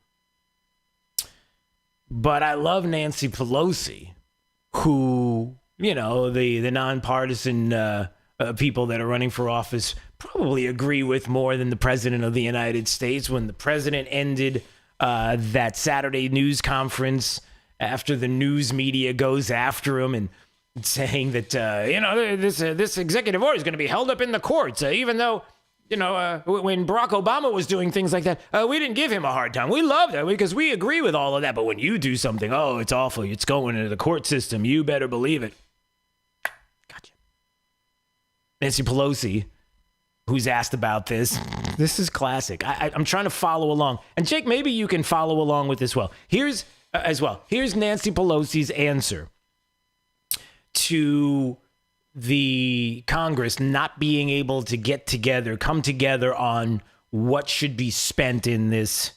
But I love Nancy Pelosi, who, the nonpartisan people that are running for office probably agree with more than the President of the United States. When the President ended that Saturday news conference after the news media goes after him and saying that, this executive order is going to be held up in the courts, even though, when Barack Obama was doing things like that, we didn't give him a hard time. We loved it because we agree with all of that. But when you do something, oh, it's awful. It's going into the court system. You better believe it. Gotcha. Nancy Pelosi, who's asked about this. This is classic. I'm trying to follow along. And Jake, maybe you can follow along with this Here's Nancy Pelosi's answer to the Congress not being able to come together on what should be spent in this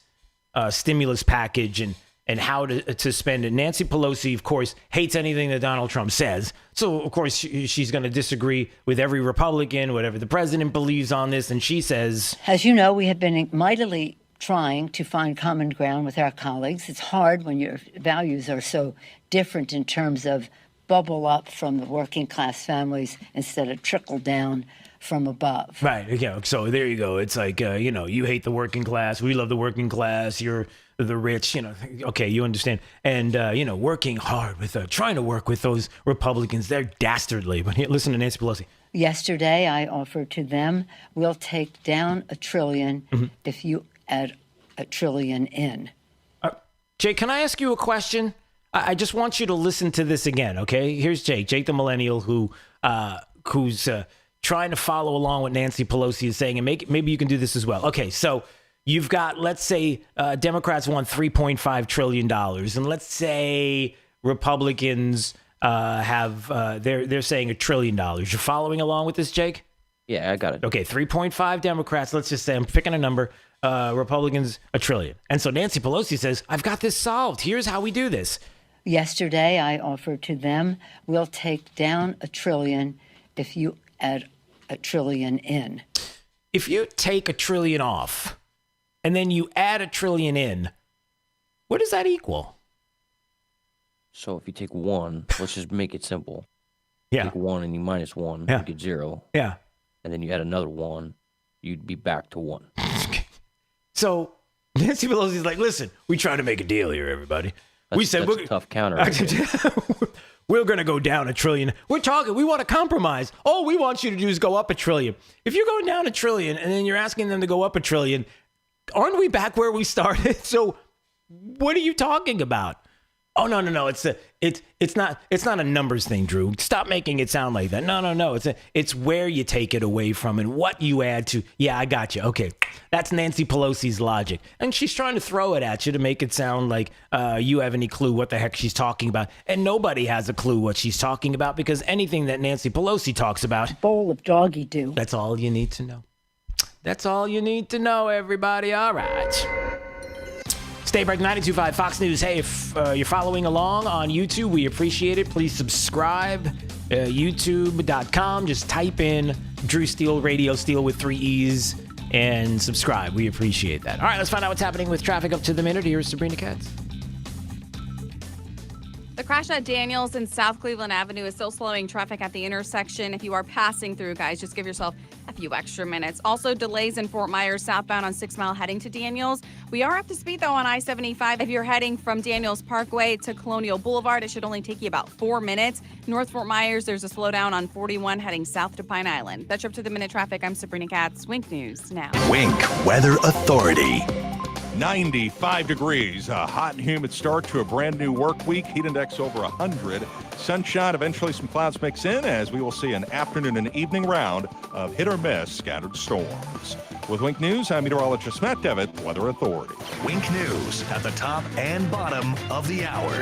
stimulus package and how to spend it. Nancy Pelosi, of course, hates anything that Donald Trump says. So, of course, she's going to disagree with every Republican, whatever the president believes on this. And she says, as you know, we have been mightily trying to find common ground with our colleagues. It's hard when your values are so different in terms of bubble up from the working class families instead of trickle down from above. Right. Yeah. So there you go. It's like, you hate the working class. We love the working class. You're the rich, okay, you understand. And, working hard with, trying to work with those Republicans. They're dastardly. But listen to Nancy Pelosi. Yesterday, I offered to them, we'll take down $1 trillion if you add $1 trillion in. Jake, can I ask you a question? I just want you to listen to this again, okay? Here's Jake the millennial who's trying to follow along what Nancy Pelosi is saying, and maybe you can do this as well. Okay, so you've got, let's say, Democrats want $3.5 trillion, and let's say Republicans have they're saying $1 trillion. You're following along with this, Jake? Yeah, I got it. Okay, 3.5 Democrats. Let's just say I'm picking a number. Republicans $1 trillion, and so Nancy Pelosi says, "I've got this solved. Here's how we do this." Yesterday, I offered to them, we'll take down $1 trillion if you add $1 trillion in. If you take $1 trillion off and then you add $1 trillion in, what does that equal? So if you take one, let's just make it simple. Yeah. Take one and you minus one, Yeah. you get 0. Yeah. And then you add another one, you'd be back to 1. So Nancy Pelosi's like, listen, we try to make a deal here, everybody. We said that's a tough counter. we're going to go down $1 trillion. We want a compromise. All we want you to do is go up $1 trillion. If you're going down $1 trillion and then you're asking them to go up $1 trillion, aren't we back where we started? So what are you talking about? Oh, no. It's not a numbers thing, Drew. Stop making it sound like that. No. It's where you take it away from and what you add to. Yeah, I got you. Okay. That's Nancy Pelosi's logic. And she's trying to throw it at you to make it sound like you have any clue what the heck she's talking about. And nobody has a clue what she's talking about because anything that Nancy Pelosi talks about. Bowl of doggy do. That's all you need to know. That's all you need to know, everybody. All right. Stay Break 92.5 Fox News. Hey, if you're following along on YouTube, we appreciate it. Please subscribe. YouTube.com. Just type in Drew Steele, Radio Steele with 3 E's, and subscribe. We appreciate that. All right, let's find out what's happening with traffic up to the minute. Here's Sabrina Katz. The crash at Daniels and South Cleveland Avenue is still slowing traffic at the intersection. If you are passing through, guys, just give yourself a few extra minutes. Also, delays in Fort Myers southbound on 6 Mile heading to Daniels. We are up to speed, though, on I-75. If you're heading from Daniels Parkway to Colonial Boulevard, it should only take you about 4 minutes. North Fort Myers, there's a slowdown on 41 heading south to Pine Island. That's your up to the minute traffic. I'm Sabrina Katz. Wink News now. Wink Weather Authority. 95 degrees, a hot and humid start to a brand new work week. Heat index over 100. Sunshine, eventually some clouds mix in as we will see an afternoon and evening round of hit or miss scattered storms. With Wink News, I'm meteorologist Matt Devitt, Weather Authority. Wink News at the top and bottom of the hour.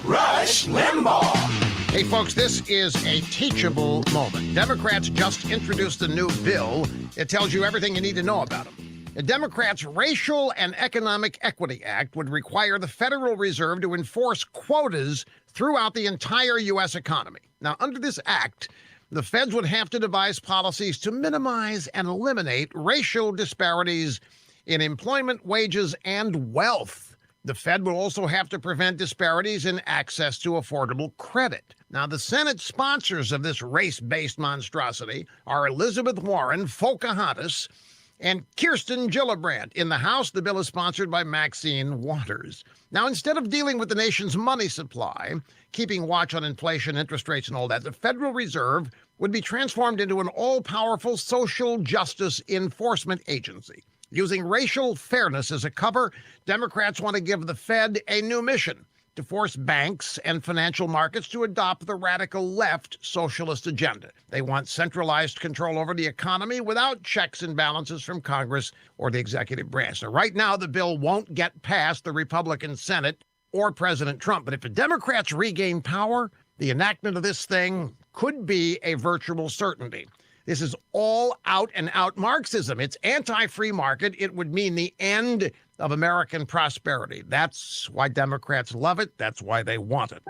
Rush Limbaugh. Hey, folks, this is a teachable moment. Democrats just introduced a new bill. It tells you everything you need to know about them. The Democrats' Racial and Economic Equity Act would require the Federal Reserve to enforce quotas throughout the entire U.S. economy. Now, under this act, the feds would have to devise policies to minimize and eliminate racial disparities in employment, wages, and wealth. The Fed will also have to prevent disparities in access to affordable credit. Now, the Senate sponsors of this race-based monstrosity are Elizabeth Warren, Pocahontas, and Kirsten Gillibrand. In the House, the bill is sponsored by Maxine Waters. Now, instead of dealing with the nation's money supply, keeping watch on inflation, interest rates, and all that, the Federal Reserve would be transformed into an all-powerful social justice enforcement agency. Using racial fairness as a cover, Democrats want to give the Fed a new mission: to force banks and financial markets to adopt the radical left socialist agenda. They want centralized control over the economy without checks and balances from Congress or the executive branch. Now, right now, the bill won't get past the Republican Senate or President Trump. But if the Democrats regain power, the enactment of this thing could be a virtual certainty. This is all out and out Marxism. It's anti-free market. It would mean the end of American prosperity. That's why Democrats love it. That's why they want it.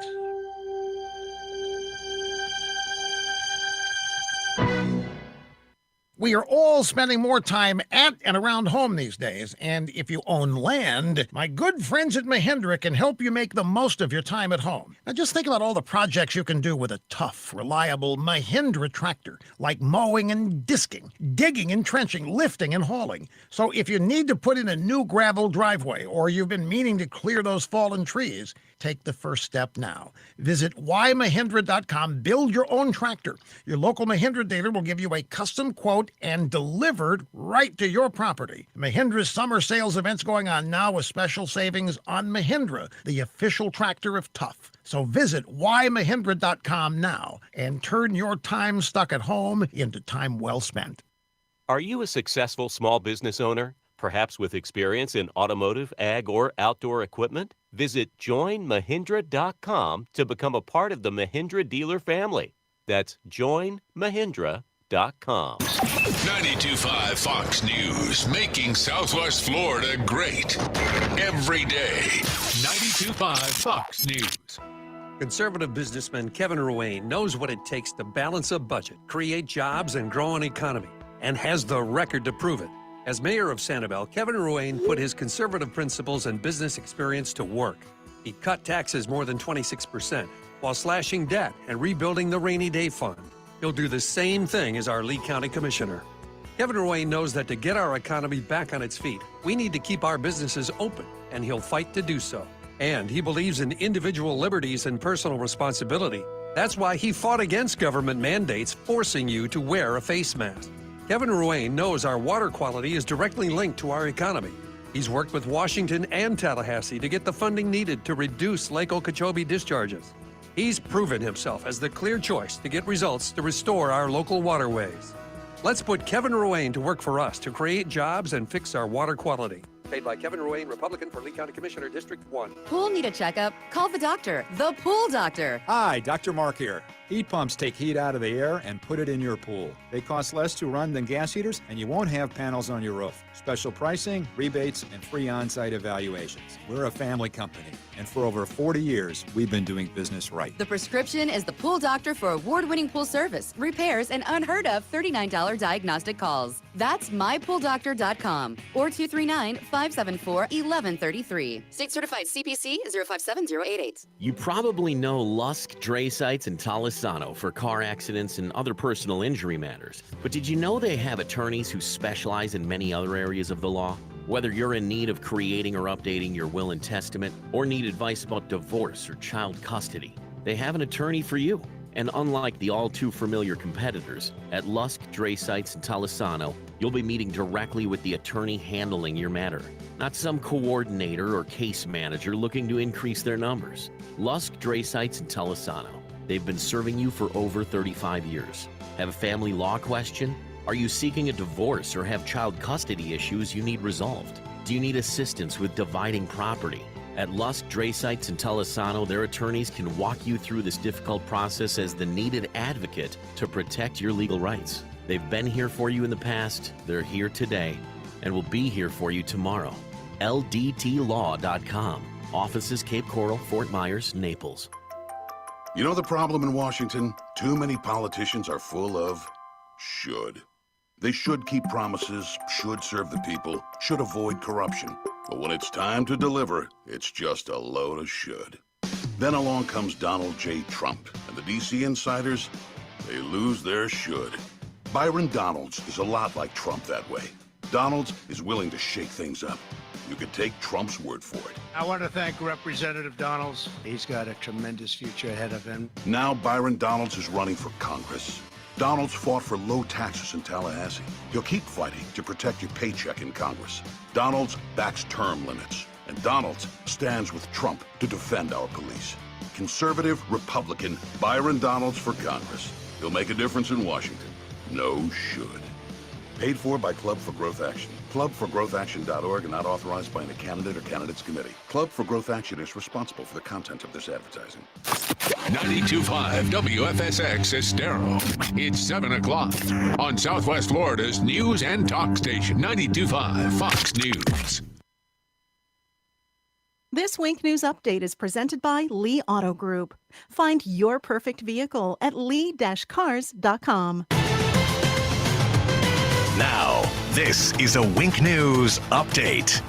We are all spending more time at and around home these days, and if you own land, my good friends at Mahindra can help you make the most of your time at home. Now just think about all the projects you can do with a tough, reliable Mahindra tractor, like mowing and disking, digging and trenching, lifting and hauling. So if you need to put in a new gravel driveway, or you've been meaning to clear those fallen trees, take the first step now. Visit whymahindra.com. Build your own tractor. Your local Mahindra dealer will give you a custom quote and delivered right to your property. Mahindra's summer sales event's going on now with special savings on Mahindra, the official tractor of tough. So visit whymahindra.com now and turn your time stuck at home into time well spent. Are you a successful small business owner? Perhaps with experience in automotive, ag, or outdoor equipment? Visit joinmahindra.com to become a part of the Mahindra dealer family. That's joinmahindra.com. 92.5 Fox News, making Southwest Florida great every day. 92.5 Fox News. Conservative businessman Kevin Ruane knows what it takes to balance a budget, create jobs, and grow an economy, and has the record to prove it. As mayor of Sanibel, Kevin Ruane put his conservative principles and business experience to work. He cut taxes more than 26% while slashing debt and rebuilding the rainy day fund. He'll do the same thing as our Lee County Commissioner. Kevin Ruane knows that to get our economy back on its feet, we need to keep our businesses open, and he'll fight to do so. And he believes in individual liberties and personal responsibility. That's why he fought against government mandates forcing you to wear a face mask. Kevin Ruane knows our water quality is directly linked to our economy. He's worked with Washington and Tallahassee to get the funding needed to reduce Lake Okeechobee discharges. He's proven himself as the clear choice to get results to restore our local waterways. Let's put Kevin Ruane to work for us to create jobs and fix our water quality. Paid by Kevin Ruane, Republican for Lee County Commissioner, District 1. Pool need a checkup? Call the doctor, the pool doctor. Hi, Dr. Mark here. Heat pumps take heat out of the air and put it in your pool. They cost less to run than gas heaters, and you won't have panels on your roof. Special pricing, rebates, and free on-site evaluations. We're a family company, and for over 40 years, we've been doing business right. The prescription is the pool doctor for award-winning pool service, repairs, and unheard of $39 diagnostic calls. That's mypooldoctor.com or 239-574-1133. State certified CPC 057088. You probably know Lusk Dray Sites in Talisano for car accidents and other personal injury matters. But did you know they have attorneys who specialize in many other areas of the law? Whether you're in need of creating or updating your will and testament, or need advice about divorce or child custody, they have an attorney for you. And unlike the all-too-familiar competitors, at Lusk Dray Sites in Talisano, you'll be meeting directly with the attorney handling your matter, not some coordinator or case manager looking to increase their numbers. Lusk Dray Sites in Talisano. They've been serving you for over 35 years. Have a family law question? Are you seeking a divorce or have child custody issues you need resolved? Do you need assistance with dividing property? At Lusk Dray Sites in Talisano, their attorneys can walk you through this difficult process as the needed advocate to protect your legal rights. They've been here for you in the past, they're here today, and will be here for you tomorrow. LDTlaw.com. Offices Cape Coral, Fort Myers, Naples. You know the problem in Washington? Too many politicians are full of should. They should keep promises, should serve the people, should avoid corruption. But when it's time to deliver, it's just a load of should. Then along comes Donald J. Trump, and the D.C. insiders, they lose their should. Byron Donalds is a lot like Trump that way. Donalds is willing to shake things up. You can take Trump's word for it. I want to thank Representative Donalds. He's got a tremendous future ahead of him. Now Byron Donalds is running for Congress. Donalds fought for low taxes in Tallahassee. He'll keep fighting to protect your paycheck in Congress. Donalds backs term limits. And Donalds stands with Trump to defend our police. Conservative, Republican, Byron Donalds for Congress. He'll make a difference in Washington. No should. Paid for by Club for Growth Action. Clubforgrowthaction.org and not authorized by any candidate or candidates committee. Club for Growth Action is responsible for the content of this advertising. 92.5 WFSX Estero. It's 7 o'clock on Southwest Florida's news and talk station, 92.5 Fox News. This Wink News Update is presented by Lee Auto Group. Find your perfect vehicle at lee-cars.com. Now, this is a Wink News Update.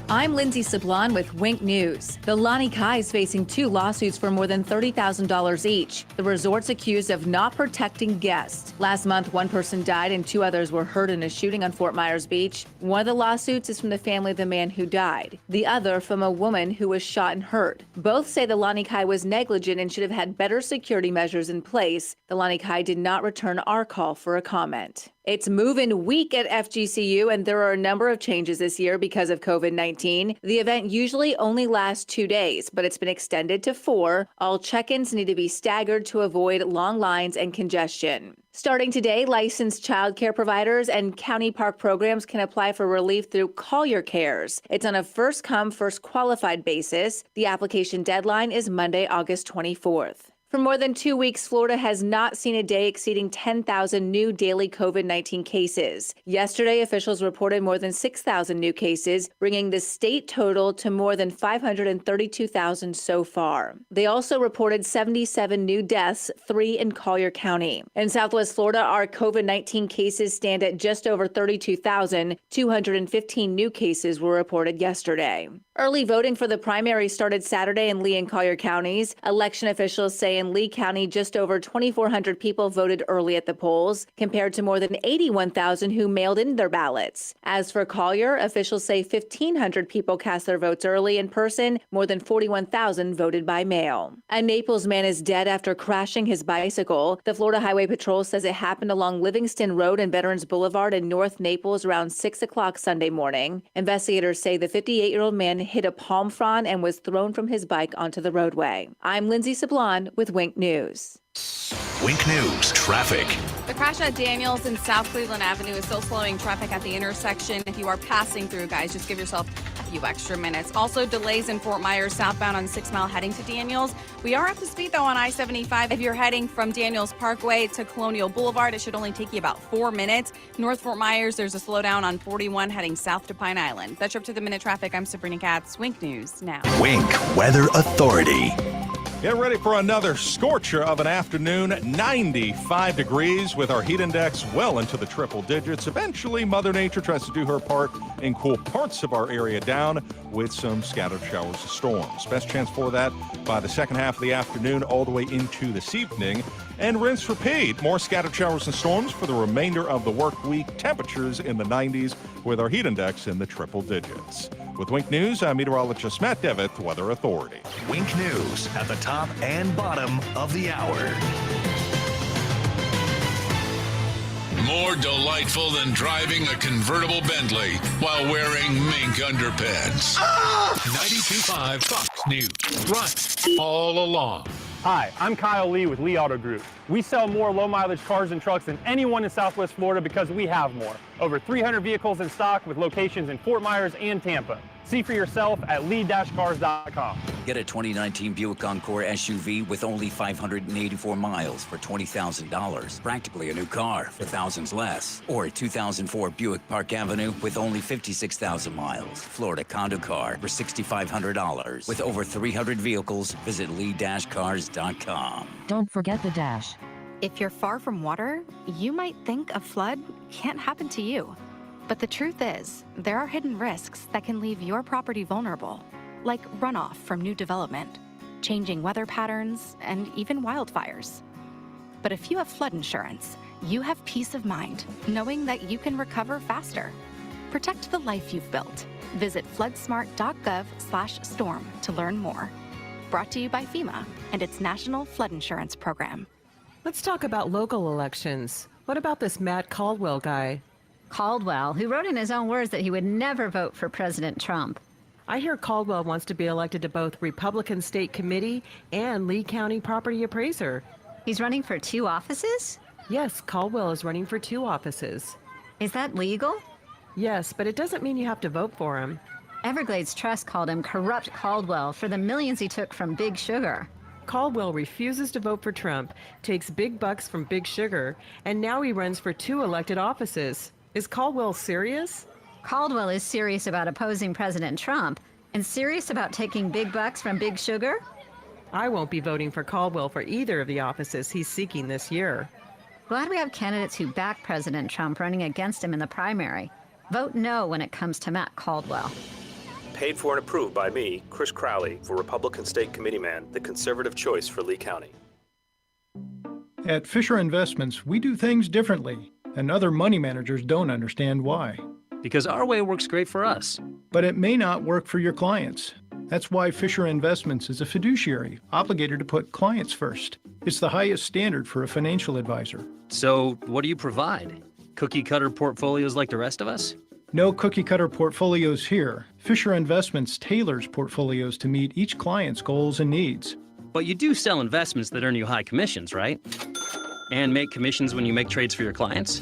I'm Lindsay Sablon with Wink News. The Lani Kai is facing 2 lawsuits for more than $30,000 each. The resort's accused of not protecting guests. Last month, 1 person died and 2 others were hurt in a shooting on Fort Myers Beach. One of the lawsuits is from the family of the man who died. The other from a woman who was shot and hurt. Both say the Lani Kai was negligent and should have had better security measures in place. The Lani Kai did not return our call for a comment. It's move-in week at FGCU, and there are a number of changes this year because of COVID-19. The event usually only lasts 2 days, but it's been extended to 4. All check-ins need to be staggered to avoid long lines and congestion. Starting today, licensed child care providers and county park programs can apply for relief through Collier Cares. It's on a first-come, first-qualified basis. The application deadline is Monday, August 24th. For more than 2 weeks, Florida has not seen a day exceeding 10,000 new daily COVID-19 cases. Yesterday, officials reported more than 6,000 new cases, bringing the state total to more than 532,000 so far. They also reported 77 new deaths, 3 in Collier County. In Southwest Florida, our COVID-19 cases stand at just over 32,000. 215 new cases were reported yesterday. Early voting for the primary started Saturday in Lee and Collier counties. Election officials say in Lee County, just over 2,400 people voted early at the polls, compared to more than 81,000 who mailed in their ballots. As for Collier, officials say 1,500 people cast their votes early in person. More than 41,000 voted by mail. A Naples man is dead after crashing his bicycle. The Florida Highway Patrol says it happened along Livingston Road and Veterans Boulevard in North Naples around 6 o'clock Sunday morning. Investigators say the 58-year-old man hit a palm frond and was thrown from his bike onto the roadway. I'm Lindsay Sablon with Wink News. Wink News Traffic. The crash at Daniels and South Cleveland Avenue is still slowing traffic at the intersection. If you are passing through, guys, just give yourself a few extra minutes. Also, delays in Fort Myers southbound on 6 Mile heading to Daniels. We are up to speed, though, on I-75. If you're heading from Daniels Parkway to Colonial Boulevard, it should only take you about 4 minutes. North Fort Myers, there's a slowdown on 41 heading south to Pine Island. That's your up to the minute traffic. I'm Sabrina Katz. Wink News now. Wink Weather Authority. Get ready for another scorcher of an afternoon, 95 degrees with our heat index well into the triple digits. Eventually, Mother Nature tries to do her part and cool parts of our area down with some scattered showers and storms. Best chance for that by the second half of the afternoon all the way into this evening. And rinse repeat. More scattered showers and storms for the remainder of the work week. Temperatures in the 90s with our heat index in the triple digits. With Wink News, I'm meteorologist Matt Devitt, Weather Authority. Wink News at the top and bottom of the hour. More delightful than driving a convertible Bentley while wearing mink underpants. 92.5 Fox News. Right all along. Hi, I'm Kyle Lee with Lee Auto Group. We sell more low-mileage cars and trucks than anyone in Southwest Florida because we have more. Over 300 vehicles in stock with locations in Fort Myers and Tampa. See for yourself at lee-cars.com. Get a 2019 Buick Encore SUV with only 584 miles for $20,000. Practically a new car for thousands less. Or a 2004 Buick Park Avenue with only 56,000 miles. Florida condo car for $6,500. With over 300 vehicles, visit lee-cars.com. Don't forget the dash. If you're far from water, you might think a flood can't happen to you. But the truth is, there are hidden risks that can leave your property vulnerable, like runoff from new development. changing weather patterns, and even wildfires. But if you have flood insurance, you have peace of mind knowing that you can recover faster. Protect the life you've built. Visit floodsmart.gov/storm to learn more. Brought to you by FEMA and its National Flood Insurance Program. Let's talk about local elections. What about this Matt Caldwell guy? Caldwell, who wrote in his own words that he would never vote for President Trump. I hear Caldwell wants to be elected to both Republican State Committee and Lee County Property Appraiser. He's running for 2 offices? Yes, Caldwell is running for 2 offices. Is that legal? Yes, but it doesn't mean you have to vote for him. Everglades Trust called him Corrupt Caldwell for the millions he took from Big Sugar. Caldwell refuses to vote for Trump, takes big bucks from Big Sugar, and now he runs for 2 elected offices. Is Caldwell serious? Caldwell is serious about opposing President Trump and serious about taking big bucks from Big Sugar? I won't be voting for Caldwell for either of the offices he's seeking this year. Glad we have candidates who back President Trump running against him in the primary. Vote no when it comes to Matt Caldwell. Paid for and approved by me, Chris Crowley, for Republican State Committeeman, the conservative choice for Lee County. At Fisher Investments, we do things differently, and other money managers don't understand why. Because our way works great for us. But it may not work for your clients. That's why Fisher Investments is a fiduciary, obligated to put clients first. It's the highest standard for a financial advisor. So, what do you provide? Cookie-cutter portfolios like the rest of us? No cookie-cutter portfolios here. Fisher Investments tailors portfolios to meet each client's goals and needs. But you do sell investments that earn you high commissions, right? And make commissions when you make trades for your clients?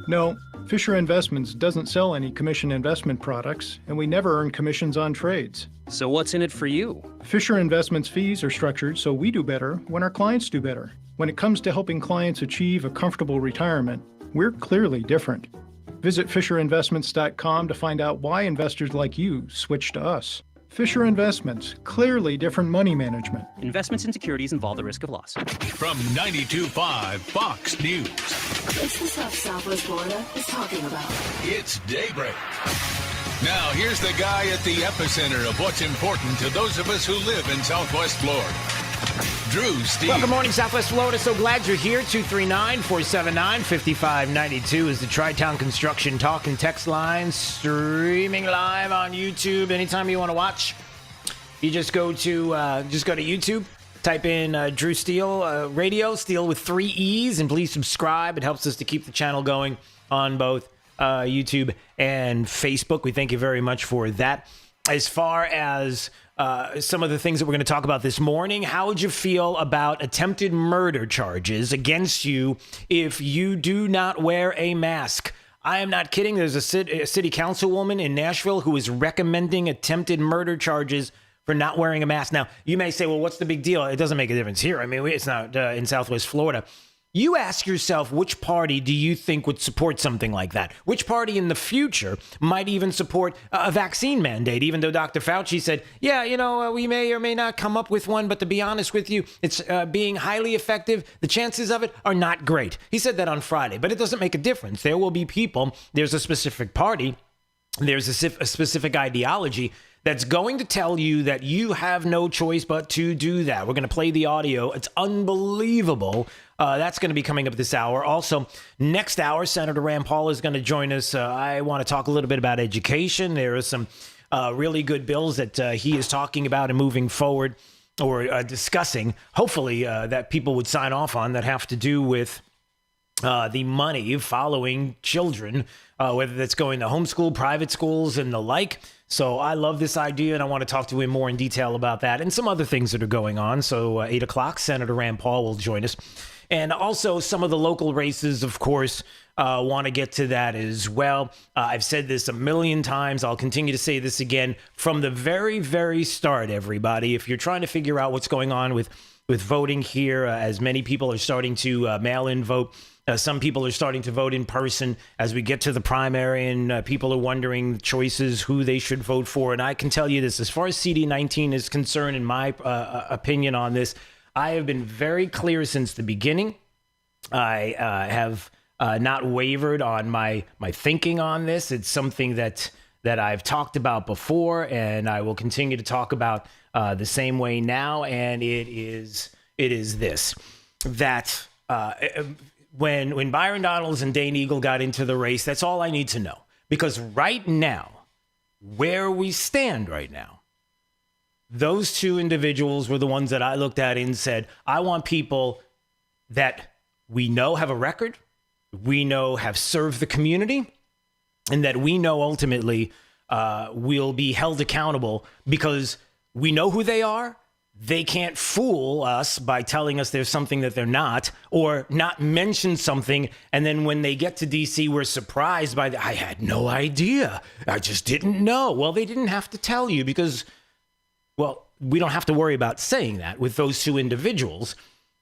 No, Fisher Investments doesn't sell any commission investment products, and we never earn commissions on trades. So what's in it for you? Fisher Investments fees are structured so we do better when our clients do better. When it comes to helping clients achieve a comfortable retirement, we're clearly different. Visit FisherInvestments.com to find out why investors like you switch to us. Fisher Investments, clearly different money management. Investments in securities involve the risk of loss. From 92.5 Fox News. It's the stuff Southwest Florida is talking about. It's Daybreak. Now, here's the guy at the epicenter of what's important to those of us who live in Southwest Florida. Drew Steve. Well, good morning, Southwest Florida. So glad you're here. 239-479-5592 is the Tri-Town Construction Talk and Text line, streaming live on YouTube anytime you want to watch. You just go to YouTube, type in Drew Steele Radio, Steele with 3 E's, and please subscribe. It helps us to keep the channel going on both YouTube and Facebook. We thank you very much for that. As far as some of the things that we're going to talk about this morning, how would you feel about attempted murder charges against you if you do not wear a mask? I am not kidding. There's a city councilwoman in Nashville who is recommending attempted murder charges for not wearing a mask. Now, you may say, well, what's the big deal? It doesn't make a difference here. I mean, it's not in Southwest Florida. You ask yourself, which party do you think would support something like that? Which party in the future might even support a vaccine mandate, even though Dr. Fauci said, yeah, we may or may not come up with one, but to be honest with you, it's being highly effective. The chances of it are not great. He said that on Friday, but it doesn't make a difference. There will be people, there's a specific party, there's a specific ideology that's going to tell you that you have no choice but to do that. We're going to play the audio. It's unbelievable. That's going to be coming up this hour. Also, next hour, Senator Rand Paul is going to join us. I want to talk a little bit about education. There are some really good bills that he is talking about and moving forward or discussing, hopefully, that people would sign off on that have to do with the money following children, whether that's going to homeschool, private schools, and the like. So I love this idea, and I want to talk to him more in detail about that and some other things that are going on. So 8 o'clock, Senator Rand Paul will join us. And also some of the local races, of course, want to get to that as well. I've said this a million times. I'll continue to say this again. From the very, very start, everybody, if you're trying to figure out what's going on with voting here, as many people are starting to mail-in vote, some people are starting to vote in person as we get to the primary, and people are wondering choices, who they should vote for. And I can tell you this, as far as CD19 is concerned, in my opinion on this, I have been very clear since the beginning. I have not wavered on my thinking on this. It's something that that I've talked about before, and I will continue to talk about the same way now. And it is this, that when Byron Donalds and Dane Eagle got into the race, that's all I need to know. Because right now, where we stand right now, those two individuals were the ones that I looked at and said, I want people that we know have a record, we know have served the community, and that we know ultimately will be held accountable because we know who they are. They can't fool us by telling us there's something that they're not, or not mention something, and then when they get to D.C., we're surprised by I had no idea. I just didn't know. Well, they didn't have to tell you because, well, we don't have to worry about saying that with those two individuals.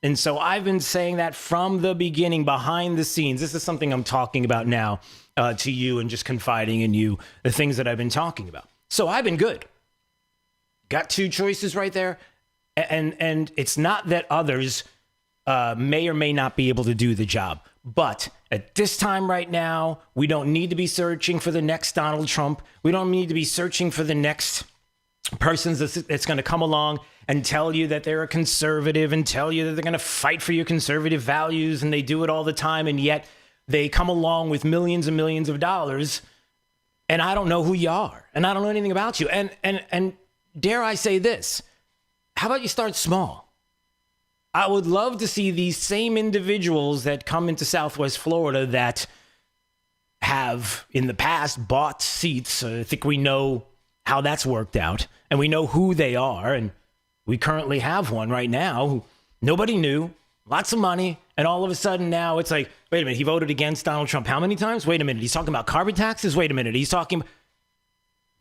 And so I've been saying that from the beginning, behind the scenes. This is something I'm talking about now to you and just confiding in you the things that I've been talking about. So I've been good. Got two choices right there. And it's not that others may or may not be able to do the job. But at this time right now, we don't need to be searching for the next Donald Trump. We don't need to be searching for the next person that's going to come along and tell you that they're a conservative and tell you that they're going to fight for your conservative values. And they do it all the time. And yet they come along with millions and millions of dollars. And I don't know who you are. And I don't know anything about you. And dare I say this? How about you start small? I would love to see these same individuals that come into Southwest Florida that have in the past bought seats. I think we know how that's worked out, and we know who they are. And we currently have one right now who nobody knew, lots of money, and all of a sudden now it's like, wait a minute, he voted against Donald Trump how many times? Wait a minute, he's talking about carbon taxes? Wait a minute, he's talking...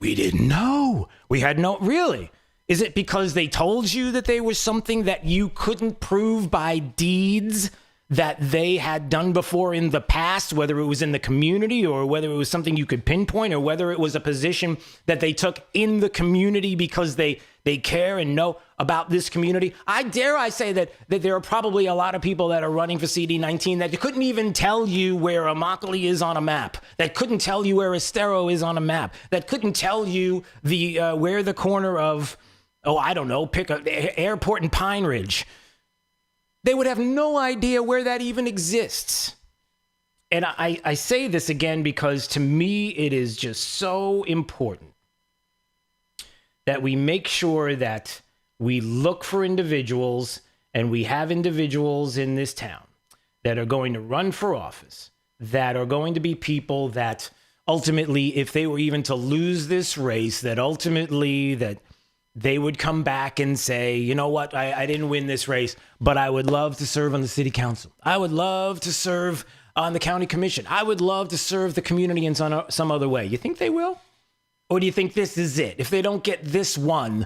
We didn't know. We had no... Really? Is it because they told you that they were something that you couldn't prove by deeds that they had done before in the past, whether it was in the community or whether it was something you could pinpoint or whether it was a position that they took in the community because they care and know about this community? I say that there are probably a lot of people that are running for CD19 that couldn't even tell you where Immokalee is on a map, that couldn't tell you where Estero is on a map, that couldn't tell you where the corner of... I don't know, pick an airport in Pine Ridge. They would have no idea where that even exists. And I say this again because to me, it is just so important that we make sure that we look for individuals, and we have individuals in this town that are going to run for office, that are going to be people that ultimately, if they were even to lose this race, that ultimately that they would come back and say, you know what, I didn't win this race, but I would love to serve on the city council. I would love to serve on the county commission. I would love to serve the community in some other way. You think they will? Or do you think this is it? If they don't get this one,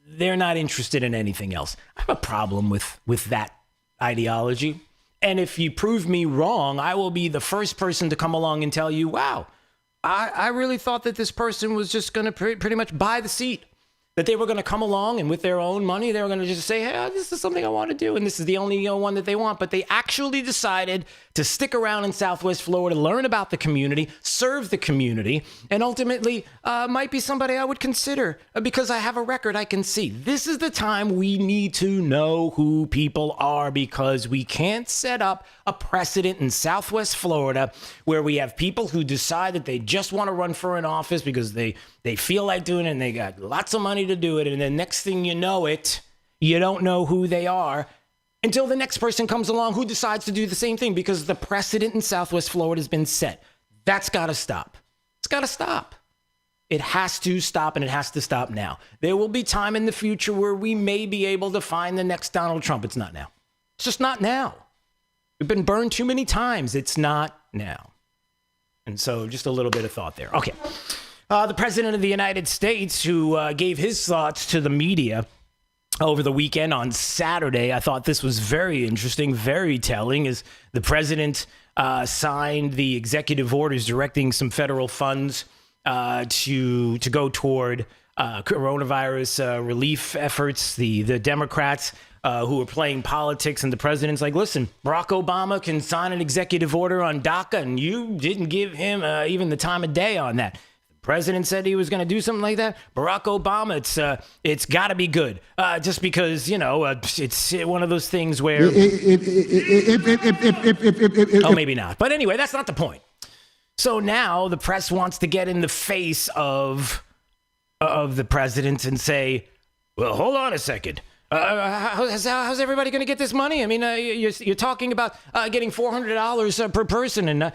they're not interested in anything else. I have a problem with that ideology. And if you prove me wrong, I will be the first person to come along and tell you, wow, I really thought that this person was just going to pretty much buy the seat. That they were going to come along and with their own money, they were going to just say, hey, this is something I want to do. And this is the only one that they want. But they actually decided to stick around in Southwest Florida, learn about the community, serve the community, and ultimately might be somebody I would consider because I have a record I can see. This is the time we need to know who people are because we can't set up a precedent in Southwest Florida where we have people who decide that they just want to run for an office because they feel like doing it and they got lots of money to do it. And then next thing you know it, you don't know who they are until the next person comes along who decides to do the same thing because the precedent in Southwest Florida has been set. That's got to stop. It's got to stop. It has to stop, and it has to stop now. There will be time in the future where we may be able to find the next Donald Trump. It's not now. It's just not now. We've been burned too many times. It's not now. And so just a little bit of thought there. Okay. The president of the United States, who gave his thoughts to the media over the weekend on Saturday, I thought this was very interesting, very telling, as the president signed the executive orders directing some federal funds to go toward coronavirus relief efforts. The Democrats who are playing politics, and the president's like, listen, Barack Obama can sign an executive order on DACA, and you didn't give him even the time of day on that. President said he was going to do something like that. Barack Obama, it's got to be good. Just because, it's one of those things where... Oh, maybe not. But anyway, that's not the point. So now the press wants to get in the face of the president and say, well, hold on a second. How's everybody going to get this money? I mean, you're talking about getting $400 per person, and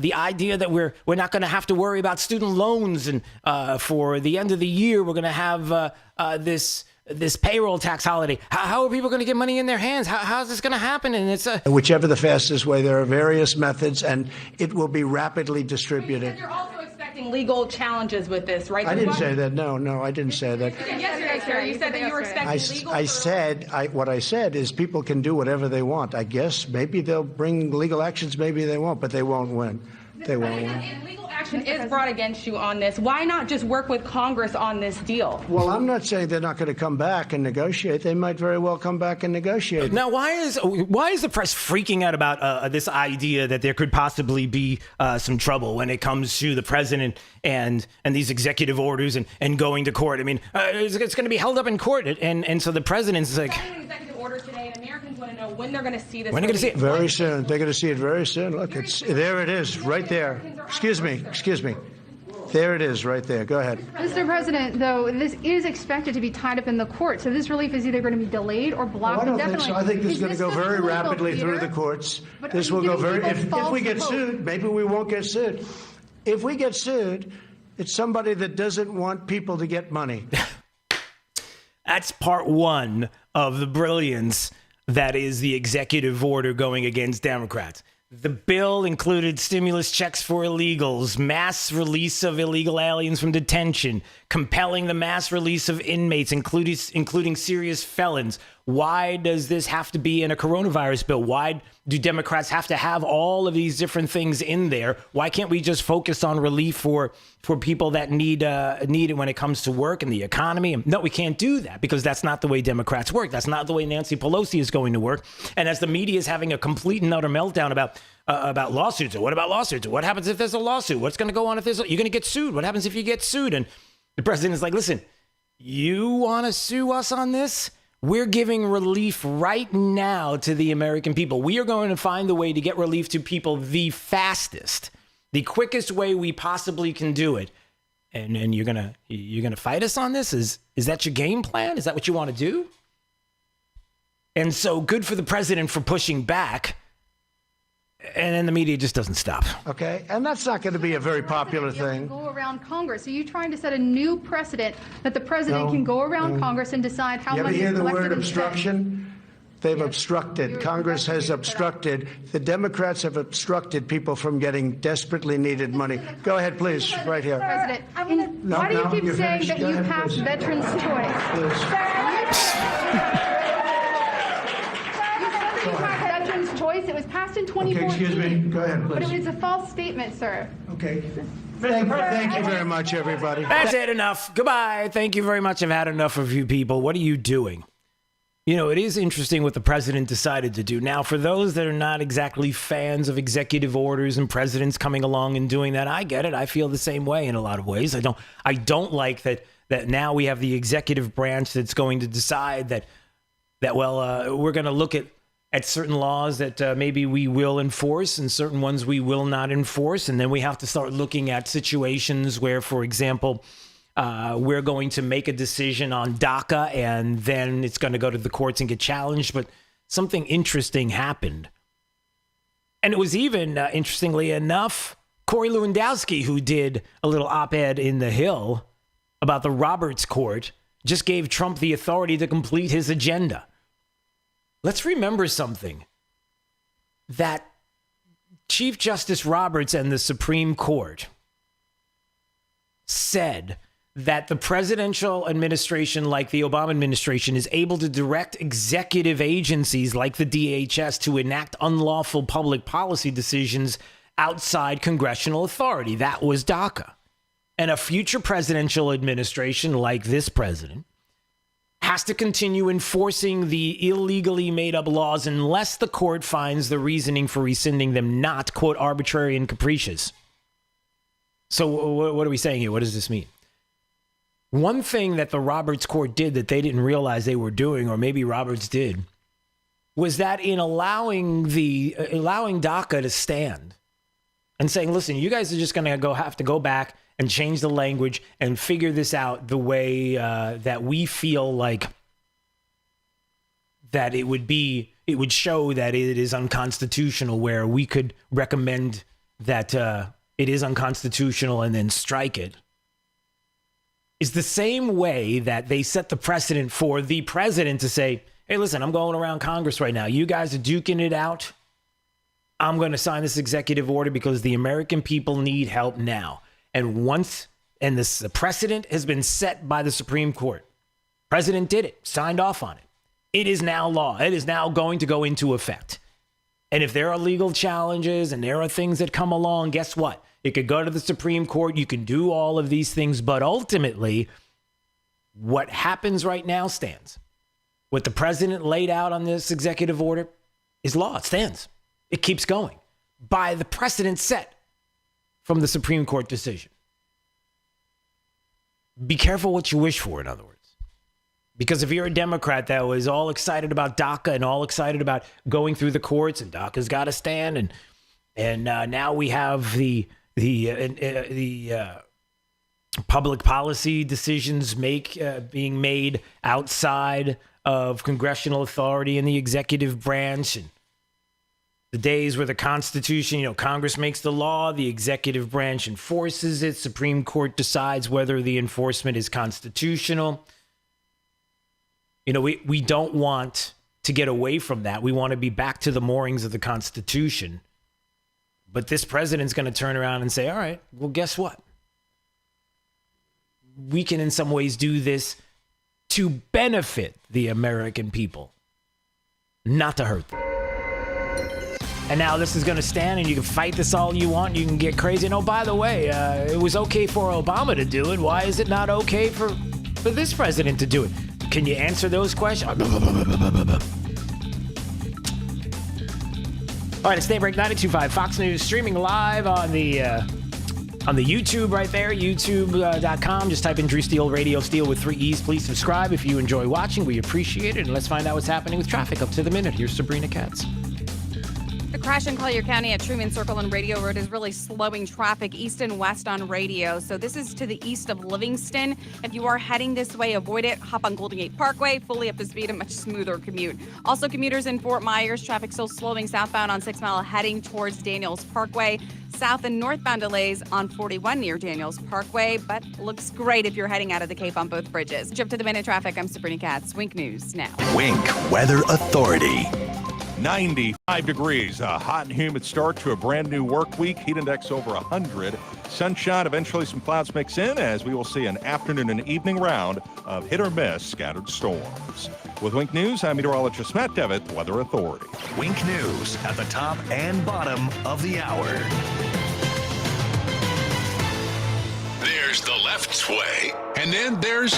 the idea that we're not going to have to worry about student loans, and for the end of the year we're going to have this payroll tax holiday. How are people going to get money in their hands? How's this going to happen? And it's whichever the fastest way. There are various methods, and it will be rapidly distributed. You're also expecting legal challenges with this, right? I didn't say that. No, I didn't say that. Yesterday, sir, you said that you were expecting legal. What I said is people can do whatever they want. I guess maybe they'll bring legal actions, maybe they won't, but they won't win. They won't win. And legal action is brought against you on this. Why not just work with Congress on this deal? Well, I'm not saying they're not going to come back and negotiate. They might very well come back and negotiate. Now, why is the press freaking out about this idea that there could possibly be some trouble when it comes to the president and these executive orders and going to court? I mean, it's going to be held up in court, and so the president's like... Order today, and Americans want to know when they're going to see this. When are they going to see it? Very soon. They're going to see it very soon. Look, there it is, right there. Excuse me. There it is, right there. Go ahead. Mr. President, though, this is expected to be tied up in the court, so this relief is either going to be delayed or blocked. I don't think so. I think this is going to go very rapidly through the courts. This will go very... If we get sued, maybe we won't get sued. If we get sued, it's somebody that doesn't want people to get money. That's part one of the brilliance that is the executive order going against Democrats. The bill included stimulus checks for illegals, mass release of illegal aliens from detention, compelling the mass release of inmates, including serious felons. Why does this have to be in a coronavirus bill? Why do Democrats have to have all of these different things in there? Why can't we just focus on relief for people that need it when it comes to work and the economy? No, we can't do that because that's not the way Democrats work. That's not the way Nancy Pelosi is going to work. And as the media is having a complete and utter meltdown about lawsuits, or what about lawsuits? Or what happens if there's a lawsuit? What's going to go on if you're going to get sued? What happens if you get sued? And the president is like, listen, you want to sue us on this? We're giving relief right now to the American people. We are going to find the way to get relief to people the fastest, the quickest way we possibly can do it. And you're gonna fight us on this? Is that your game plan? Is that what you want to do? And so good for the president for pushing back. And then the media just doesn't stop. Okay, and that's not going to be a very popular thing. Go around Congress. Are you trying to set a new precedent that the president can go around Congress and decide how much? You ever hear the word and obstruction? They've obstructed. Congress has obstructed. The Democrats have obstructed people from getting desperately needed money. Go ahead, please, right here. President, why do you keep saying that you passed veterans' choice? It was passed in 2014. Okay, excuse me. Go ahead, please. But it was a false statement, sir. Okay. Thank you very much, everybody. That's it. Enough. Goodbye. Thank you very much. I've had enough of you people. What are you doing? You know, it is interesting what the president decided to do. Now, for those that are not exactly fans of executive orders and presidents coming along and doing that, I get it. I feel the same way in a lot of ways. I don't like that now we have the executive branch that's going to decide that we're going to look at certain laws that maybe we will enforce and certain ones we will not enforce. And then we have to start looking at situations where, for example, we're going to make a decision on DACA and then it's going to go to the courts and get challenged. But something interesting happened. And it was even, interestingly enough, Corey Lewandowski, who did a little op-ed in The Hill about the Roberts Court, just gave Trump the authority to complete his agenda. Let's remember something, that Chief Justice Roberts and the Supreme Court said that the presidential administration, like the Obama administration, is able to direct executive agencies like the DHS to enact unlawful public policy decisions outside congressional authority. That was DACA. And a future presidential administration like this president has to continue enforcing the illegally made up laws unless the court finds the reasoning for rescinding them not, quote, arbitrary and capricious. So what are we saying here? What does this mean? One thing that the Roberts Court did that they didn't realize they were doing, or maybe Roberts did, was that in allowing DACA to stand and saying, listen, you guys are just going to have to go back and change the language and figure this out the way that we feel like that it would show that it is unconstitutional, where we could recommend that it is unconstitutional and then strike it, is the same way that they set the precedent for the president to say, hey, listen, I'm going around Congress right now. You guys are duking it out. I'm going to sign this executive order because the American people need help now. And the precedent has been set by the Supreme Court. President did it, signed off on it. It is now law. It is now going to go into effect. And if there are legal challenges and there are things that come along, guess what? It could go to the Supreme Court. You can do all of these things. But ultimately, what happens right now stands. What the president laid out on this executive order is law. It stands. It keeps going by the precedent set from the Supreme Court decision. Be careful what you wish for, in other words. Because if you're a Democrat that was all excited about DACA and all excited about going through the courts and DACA's got to stand, and now we have the public policy decisions being made outside of congressional authority in the executive branch, and the days where the Constitution, Congress makes the law, the executive branch enforces it, Supreme Court decides whether the enforcement is constitutional. We don't want to get away from that. We want to be back to the moorings of the Constitution. But this president's going to turn around and say, all right, well, guess what? We can in some ways do this to benefit the American people, not to hurt them. And now this is going to stand, and you can fight this all you want. You can get crazy. And by the way, it was okay for Obama to do it. Why is it not okay for this president to do it? Can you answer those questions? All right, it's Daybreak 92.5 Fox News, streaming live on the YouTube right there, youtube.com. Just type in Drew Steele, Radio Steele with 3 E's. Please subscribe if you enjoy watching. We appreciate it. And let's find out what's happening with traffic up to the minute. Here's Sabrina Katz. The crash in Collier County at Truman Circle and Radio Road is really slowing traffic east and west on Radio. So this is to the east of Livingston. If you are heading this way, avoid it. Hop on Golden Gate Parkway, fully up to speed, a much smoother commute. Also, commuters in Fort Myers, traffic still slowing southbound on 6 Mile heading towards Daniels Parkway. South and northbound delays on 41 near Daniels Parkway, but looks great if you're heading out of the Cape on both bridges. Trip to the minute traffic. I'm Sabrina Katz. Wink News now. Wink Weather Authority. 95 degrees, a hot and humid start to a brand new work week. Heat index over 100. Sunshine, eventually some clouds mix in as we will see an afternoon and evening round of hit or miss scattered storms. With Wink News, I'm meteorologist Matt Devitt, Weather Authority. Wink News at the top and bottom of the hour. There's the left way, and then there's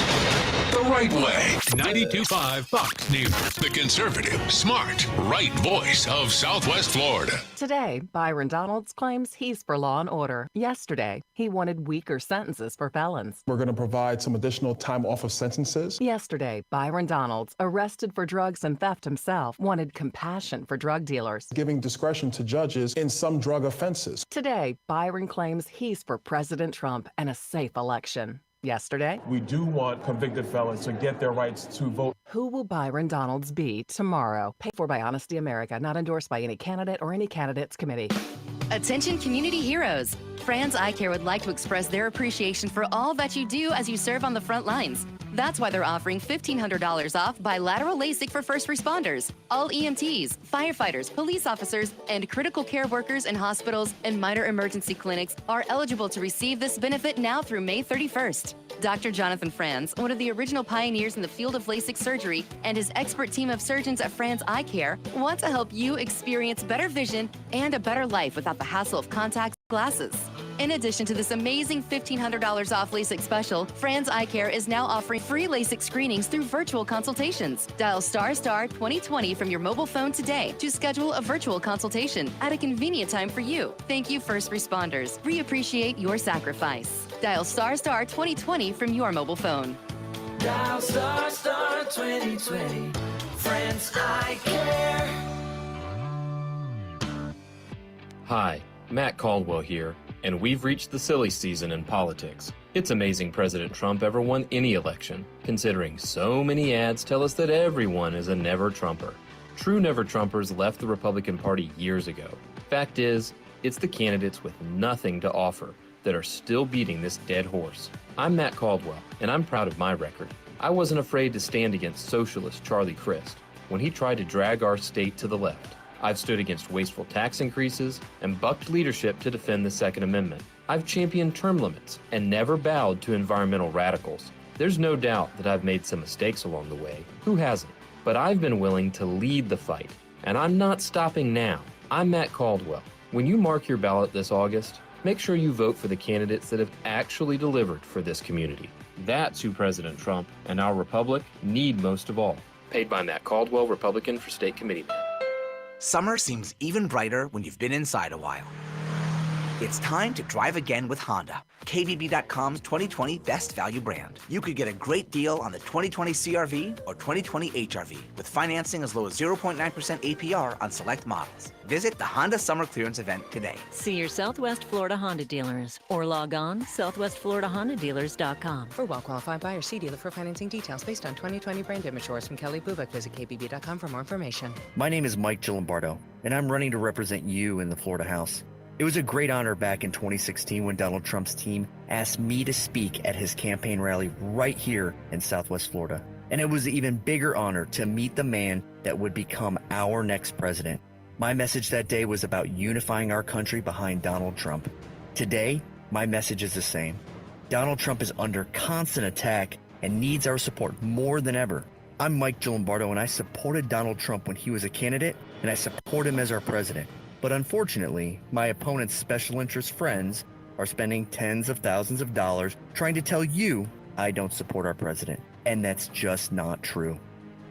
the right way. 92.5 Fox News, the conservative, smart, right voice of Southwest Florida. Today, Byron Donalds claims he's for law and order. Yesterday, he wanted weaker sentences for felons. We're going to provide some additional time off of sentences. Yesterday, Byron Donalds, arrested for drugs and theft himself, wanted compassion for drug dealers. Giving discretion to judges in some drug offenses. Today, Byron claims he's for President Trump and a safe election. Yesterday, we do want convicted felons to get their rights to vote. Who will Byron Donalds be tomorrow? Paid for by Honesty America, not endorsed by any candidate or any candidates committee. Attention community heroes. Franz Eye Care would like to express their appreciation for all that you do as you serve on the front lines. That's why they're offering $1,500 off bilateral LASIK for first responders. All EMTs, firefighters, police officers, and critical care workers in hospitals and minor emergency clinics are eligible to receive this benefit now through May 31st. Dr. Jonathan Franz, one of the original pioneers in the field of LASIK surgery, and his expert team of surgeons at Franz Eye Care want to help you experience better vision and a better life without the hassle of contacts glasses. In addition to this amazing $1,500 off LASIK special, Franz Eye Care is now offering free LASIK screenings through virtual consultations. Dial ** 2020 from your mobile phone today to schedule a virtual consultation at a convenient time for you. Thank you, first responders. We appreciate your sacrifice. Dial ** 2020 from your mobile phone. Dial ** 2020. Franz Eye Care. Hi, Matt Caldwell here, and we've reached the silly season in politics. It's amazing President Trump ever won any election, considering so many ads tell us that everyone is a never-Trumper. True never-Trumpers left the Republican Party years ago. Fact is, it's the candidates with nothing to offer that are still beating this dead horse. I'm Matt Caldwell, and I'm proud of my record. I wasn't afraid to stand against socialist Charlie Crist when he tried to drag our state to the left. I've stood against wasteful tax increases and bucked leadership to defend the Second Amendment. I've championed term limits and never bowed to environmental radicals. There's no doubt that I've made some mistakes along the way. Who hasn't? But I've been willing to lead the fight, and I'm not stopping now. I'm Matt Caldwell. When you mark your ballot this August, make sure you vote for the candidates that have actually delivered for this community. That's who President Trump and our republic need most of all. Paid by Matt Caldwell, Republican for State Committeeman. Summer seems even brighter when you've been inside a while. It's time to drive again with Honda, KBB.com's 2020 best value brand. You could get a great deal on the 2020 CRV or 2020 HRV with financing as low as 0.9% APR on select models. Visit the Honda Summer Clearance event today. See your Southwest Florida Honda dealers or log on southwestfloridaHondadealers.com. For well-qualified buyers, see dealer for financing details based on 2020 brand image source from Kelly Bubak. Visit KBB.com for more information. My name is Mike Gillimbardo, and I'm running to represent you in the Florida House. It was a great honor back in 2016 when Donald Trump's team asked me to speak at his campaign rally right here in Southwest Florida. And it was an even bigger honor to meet the man that would become our next president. My message that day was about unifying our country behind Donald Trump. Today, my message is the same. Donald Trump is under constant attack and needs our support more than ever. I'm Mike Gillimbardo, and I supported Donald Trump when he was a candidate, and I support him as our president. But unfortunately, my opponent's special interest friends are spending tens of thousands of dollars trying to tell you I don't support our president. And that's just not true.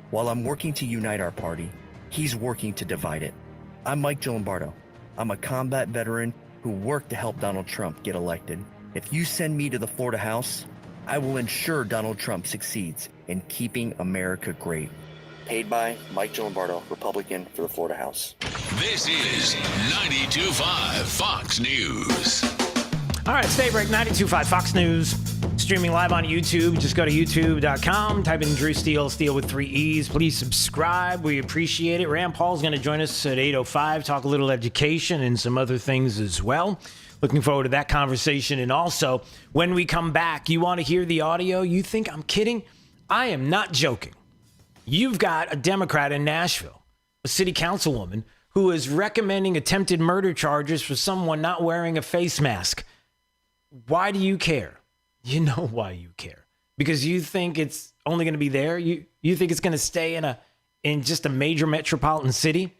While I'm working to unite our party, he's working to divide it. I'm Mike Gillimbardo. I'm a combat veteran who worked to help Donald Trump get elected. If you send me to the Florida House, I will ensure Donald Trump succeeds in keeping America great. Paid by Mike Gillimbardo, Republican for the Florida House. This is 92.5 Fox News. All right, stay break. 92.5 Fox News. Streaming live on YouTube. Just go to youtube.com. Type in Drew Steele, Steele with 3 E's. Please subscribe. We appreciate it. Rand Paul's going to join us at 8:05. Talk a little education and some other things as well. Looking forward to that conversation. And also, when we come back, you want to hear the audio? You think I'm kidding? I am not joking. You've got a Democrat in Nashville, a city councilwoman, who is recommending attempted murder charges for someone not wearing a face mask. Why do you care? You know why you care. Because you think it's only going to be there? You think it's going to stay in just a major metropolitan city?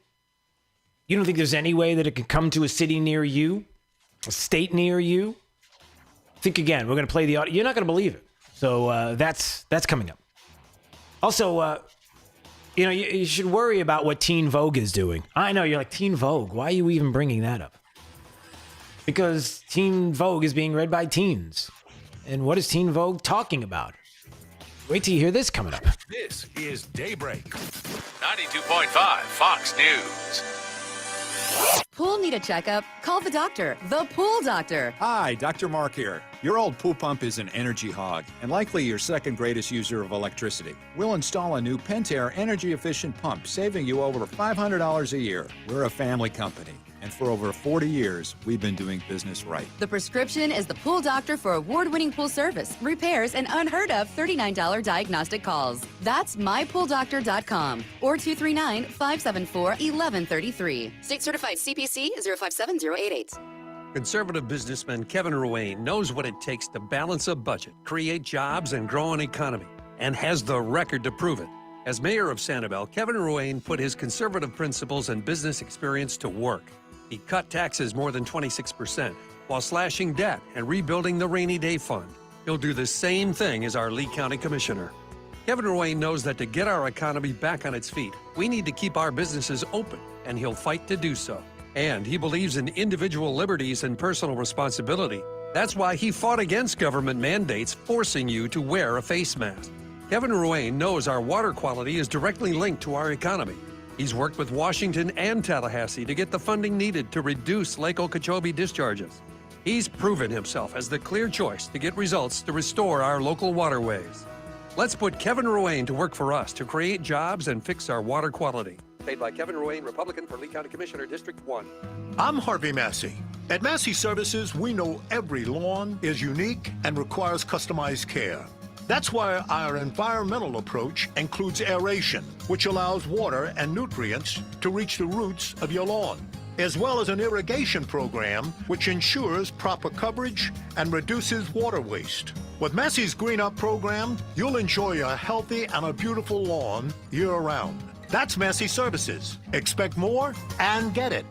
You don't think there's any way that it can come to a city near you? A state near you? Think again. We're going to play the audio. You're not going to believe it. So that's coming up. Also, you should worry about what Teen Vogue is doing. I know, you're like, Teen Vogue? Why are you even bringing that up? Because Teen Vogue is being read by teens. And what is Teen Vogue talking about? Wait till you hear this coming up. This is Daybreak. 92.5 Fox News. Pool need a checkup? Call the doctor, the Pool Doctor. Hi, Dr. Mark here. Your old pool pump is an energy hog and likely your second greatest user of electricity. We'll install a new Pentair energy-efficient pump, saving you over $500 a year. We're a family company, and for over 40 years, we've been doing business right. The prescription is the Pool Doctor for award-winning pool service, repairs, and unheard of $39 diagnostic calls. That's mypooldoctor.com or 239-574-1133. State certified CPC 057088. Conservative businessman Kevin Ruane knows what it takes to balance a budget, create jobs, and grow an economy, and has the record to prove it. As mayor of Sanibel, Kevin Ruane put his conservative principles and business experience to work. He cut taxes more than 26%, while slashing debt and rebuilding the rainy day fund. He'll do the same thing as our Lee County Commissioner. Kevin Ruane knows that to get our economy back on its feet, we need to keep our businesses open, and he'll fight to do so. And he believes in individual liberties and personal responsibility. That's why he fought against government mandates forcing you to wear a face mask. Kevin Ruane knows our water quality is directly linked to our economy. He's worked with Washington and Tallahassee to get the funding needed to reduce Lake Okeechobee discharges. He's proven himself as the clear choice to get results to restore our local waterways. Let's put Kevin Ruane to work for us to create jobs and fix our water quality. Paid by Kevin Ruane, Republican for Lee County Commissioner, District 1. I'm Harvey Massey. At Massey Services, we know every lawn is unique and requires customized care. That's why our environmental approach includes aeration, which allows water and nutrients to reach the roots of your lawn, as well as an irrigation program which ensures proper coverage and reduces water waste. With Massey's Green Up program, you'll enjoy a healthy and a beautiful lawn year-round. That's Massey Services. Expect more and get it.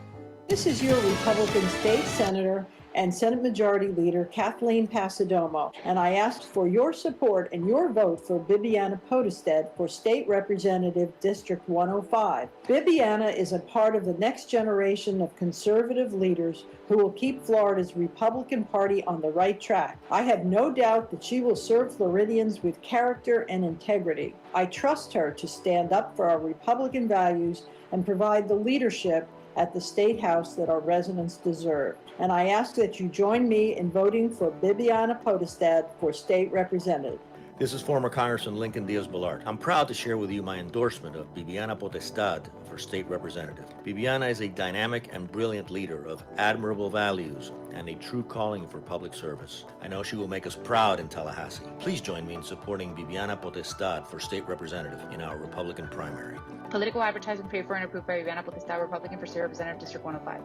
This is your Republican State Senator and Senate Majority Leader Kathleen Passidomo, and I asked for your support and your vote for Bibiana Podestad for State Representative District 105. Bibiana is a part of the next generation of conservative leaders who will keep Florida's Republican Party on the right track. I have no doubt that she will serve Floridians with character and integrity. I trust her to stand up for our Republican values and provide the leadership at the State House that our residents deserve. And I ask that you join me in voting for Bibiana Podestad for State Representative. This is former Congressman Lincoln Diaz-Balart. I'm proud to share with you my endorsement of Bibiana Podestad for State Representative. Bibiana is a dynamic and brilliant leader of admirable values and a true calling for public service. I know she will make us proud in Tallahassee. Please join me in supporting Bibiana Podestad for State Representative in our Republican primary. Political advertising paid for and approved by Bibiana Podestad, Republican for State Representative, District 105.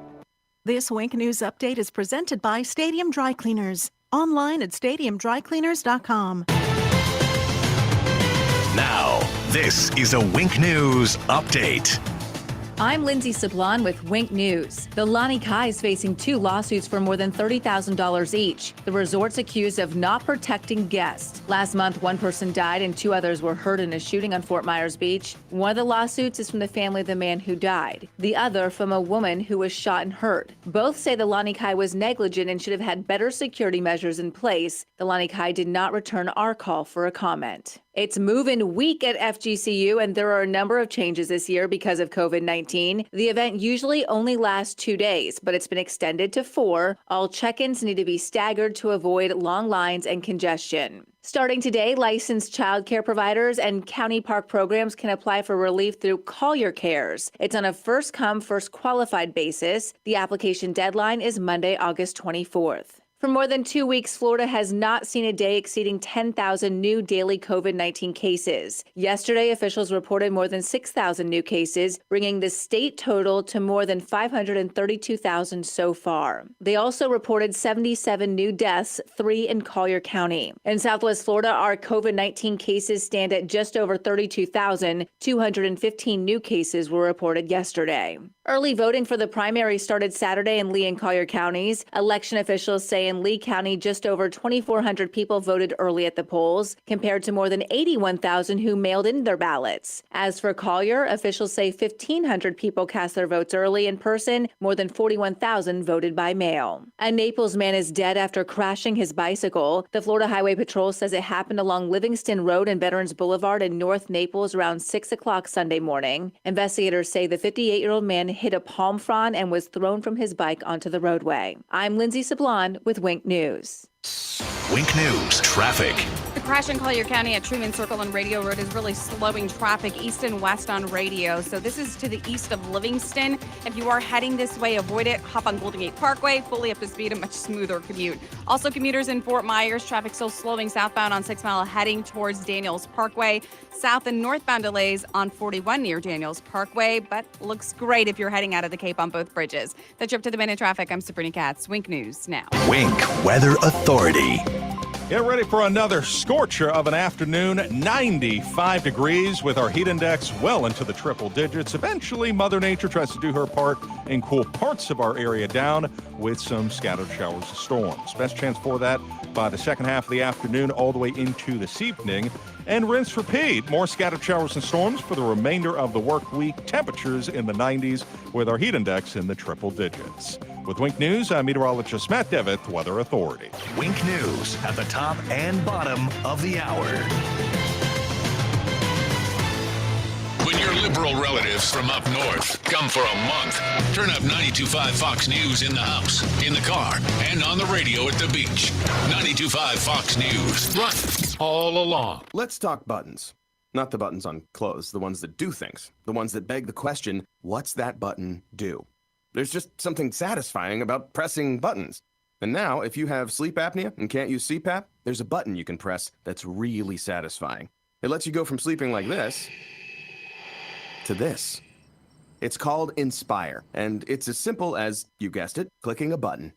This Wink News Update is presented by Stadium Dry Cleaners. Online at stadiumdrycleaners.com. Now, this is a Wink News Update. I'm Lindsay Sablon with Wink News. The Lani Kai is facing 2 lawsuits for more than $30,000 each. The resort's accused of not protecting guests. Last month, 1 person died and 2 others were hurt in a shooting on Fort Myers Beach. One of the lawsuits is from the family of the man who died. The other from a woman who was shot and hurt. Both say the Lani Kai was negligent and should have had better security measures in place. The Lani Kai did not return our call for a comment. It's move-in week at FGCU, and there are a number of changes this year because of COVID-19. The event usually only lasts 2 days, but it's been extended to 4. All check-ins need to be staggered to avoid long lines and congestion. Starting today, licensed child care providers and county park programs can apply for relief through Collier Cares. It's on a first-come, first-qualified basis. The application deadline is Monday, August 24th. For more than 2 weeks, Florida has not seen a day exceeding 10,000 new daily COVID-19 cases. Yesterday, officials reported more than 6,000 new cases, bringing the state total to more than 532,000 so far. They also reported 77 new deaths, 3 in Collier County. In Southwest Florida, our COVID-19 cases stand at just over 32,000. 215 new cases were reported yesterday. Early voting for the primary started Saturday in Lee and Collier counties. Election officials say in Lee County, just over 2,400 people voted early at the polls, compared to more than 81,000 who mailed in their ballots. As for Collier, officials say 1,500 people cast their votes early in person. More than 41,000 voted by mail. A Naples man is dead after crashing his bicycle. The Florida Highway Patrol says it happened along Livingston Road and Veterans Boulevard in North Naples around 6 o'clock Sunday morning. Investigators say the 58-year-old man hit a palm frond and was thrown from his bike onto the roadway. I'm Lindsay Sablon with Wink News. Wink News Traffic. The crash in Collier County at Truman Circle and Radio Road is really slowing traffic east and west on Radio. So this is to the east of Livingston. If you are heading this way, avoid it. Hop on Golden Gate Parkway, fully up to speed, a much smoother commute. Also, commuters in Fort Myers, traffic still slowing southbound on 6 Mile heading towards Daniels Parkway. South and northbound delays on 41 near Daniels Parkway, but looks great if you're heading out of the Cape on both bridges. The trip to the minute traffic, I'm Sabrina Katz. Wink News now. Wink Weather Authority. Get ready for another scorcher of an afternoon, 95 degrees with our heat index well into the triple digits. Eventually, Mother Nature tries to do her part and cool parts of our area down with some scattered showers and storms. Best chance for that by the second half of the afternoon all the way into this evening. And rinse repeat. More scattered showers and storms for the remainder of the work week. Temperatures in the 90s with our heat index in the triple digits. With Wink News, I'm meteorologist Matt Devitt, Weather Authority. Wink News at the top and bottom of the hour. When your liberal relatives from up north come for a month, turn up 92.5 Fox News in the house, in the car, and on the radio at the beach. 92.5 Fox News. Run all along. Let's talk buttons. Not the buttons on clothes, the ones that do things. The ones that beg the question, what's that button do? There's just something satisfying about pressing buttons. And now, if you have sleep apnea and can't use CPAP, there's a button you can press that's really satisfying. It lets you go from sleeping like this to this. It's called Inspire, and it's as simple as, you guessed it, clicking a button.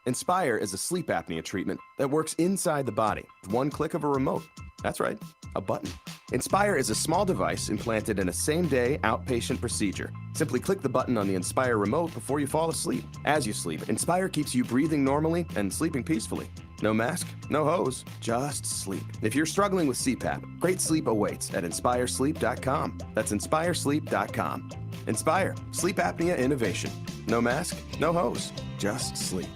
Inspire is a sleep apnea treatment that works inside the body with one click of a remote. That's right, a button. Inspire is a small device implanted in a same-day outpatient procedure. Simply click the button on the Inspire remote before you fall asleep. As you sleep, Inspire keeps you breathing normally and sleeping peacefully. No mask, no hose, just sleep. If you're struggling with CPAP, great sleep awaits at inspiresleep.com. That's inspiresleep.com. Inspire, sleep apnea innovation. No mask, no hose, just sleep.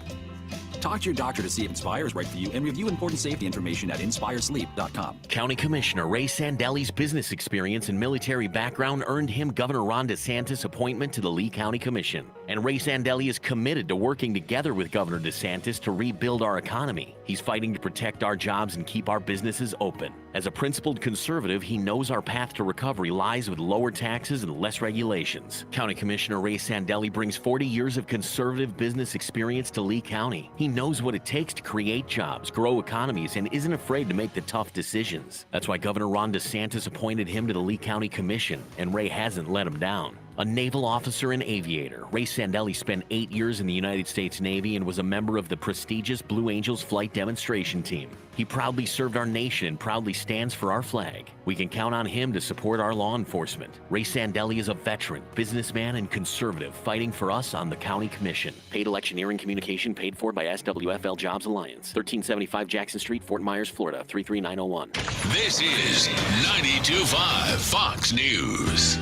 Talk to your doctor to see if Inspire is right for you and review important safety information at inspiresleep.com. County Commissioner Ray Sandelli's business experience and military background earned him Governor Ron DeSantis' appointment to the Lee County Commission. And Ray Sandelli is committed to working together with Governor DeSantis to rebuild our economy. He's fighting to protect our jobs and keep our businesses open. As a principled conservative, he knows our path to recovery lies with lower taxes and less regulations. County Commissioner Ray Sandelli brings 40 years of conservative business experience to Lee County. He knows what it takes to create jobs, grow economies, and isn't afraid to make the tough decisions. That's why Governor Ron DeSantis appointed him to the Lee County Commission, and Ray hasn't let him down. A naval officer and aviator, Ray Sandelli spent 8 years in the United States Navy and was a member of the prestigious Blue Angels flight demonstration team. He proudly served our nation and proudly stands for our flag. We can count on him to support our law enforcement. Ray Sandelli is a veteran, businessman, and conservative fighting for us on the County Commission. Paid electioneering communication paid for by SWFL Jobs Alliance. 1375 Jackson Street, Fort Myers, Florida, 33901. This is 92.5 Fox News.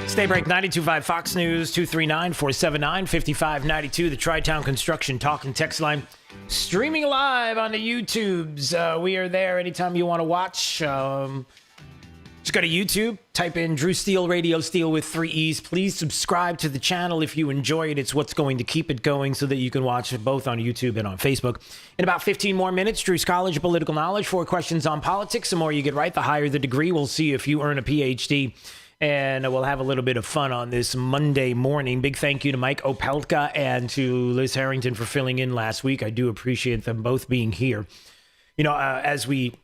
Stay break 92.5 Fox News 239-479-5592, the Tri-Town Construction Talk and Text line. Streaming live on the YouTubes. We are there anytime you want to watch. Just go to YouTube, type in Drew Steele Radio, Steele with 3 E's. Please subscribe to the channel if you enjoy it. It's what's going to keep it going so that you can watch it both on YouTube and on Facebook. In about 15 more minutes, Drew's College of Political Knowledge, 4 questions on politics. The more you get right, the higher the degree. We'll see if you earn a PhD. And we'll have a little bit of fun on this Monday morning. Big thank you to Mike Opelka and to Liz Harrington for filling in last week. I do appreciate them both being here. You know, as we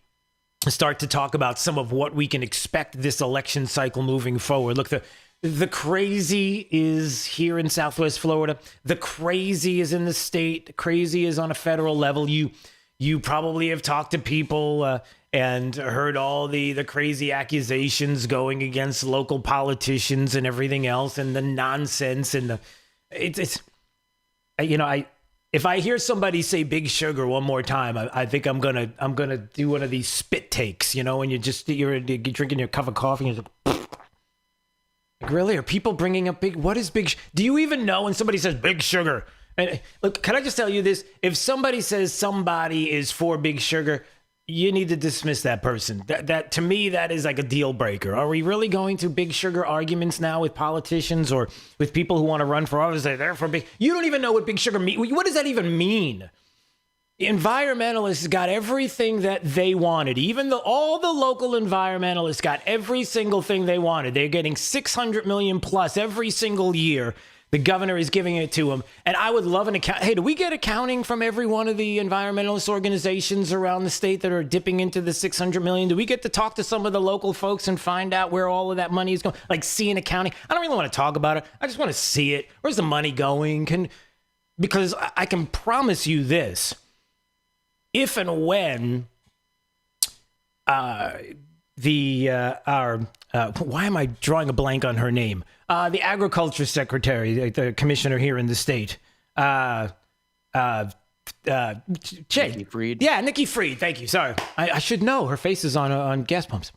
start to talk about some of what we can expect this election cycle moving forward. Look, the crazy is here in Southwest Florida. The crazy is in the state. The crazy is on a federal level. You probably have talked to people and heard all the crazy accusations going against local politicians and everything else, and the nonsense and it's if I hear somebody say Big Sugar one more time, I think I'm gonna do one of these spit takes, and you're drinking your cup of coffee and you're like, really? Are people bringing up what is Big? Do you even know when somebody says Big Sugar? And look, can I just tell you this? If somebody says somebody is for Big Sugar, you need to dismiss that person. That to me, that is like a deal breaker. Are we really going to Big Sugar arguments now with politicians or with people who want to run for office? They're for big. You don't even know what Big Sugar means. What does that even mean? The environmentalists got everything that they wanted. Even all the local environmentalists got every single thing they wanted. They're getting $600 million plus every single year. The governor is giving it to them. And I would love an account. Hey, do we get accounting from every one of the environmentalist organizations around the state that are dipping into the $600 million? Do we get to talk to some of the local folks and find out where all of that money is going? Like see an accounting? I don't really want to talk about it. I just want to see it. Where's the money going? Because I can promise you this. if and when why am I drawing a blank on her name? The agriculture secretary, the commissioner here in the state. Nikki Fried. Yeah, Nikki Fried. Thank you. Sorry. I should know. Her face is on gas pumps.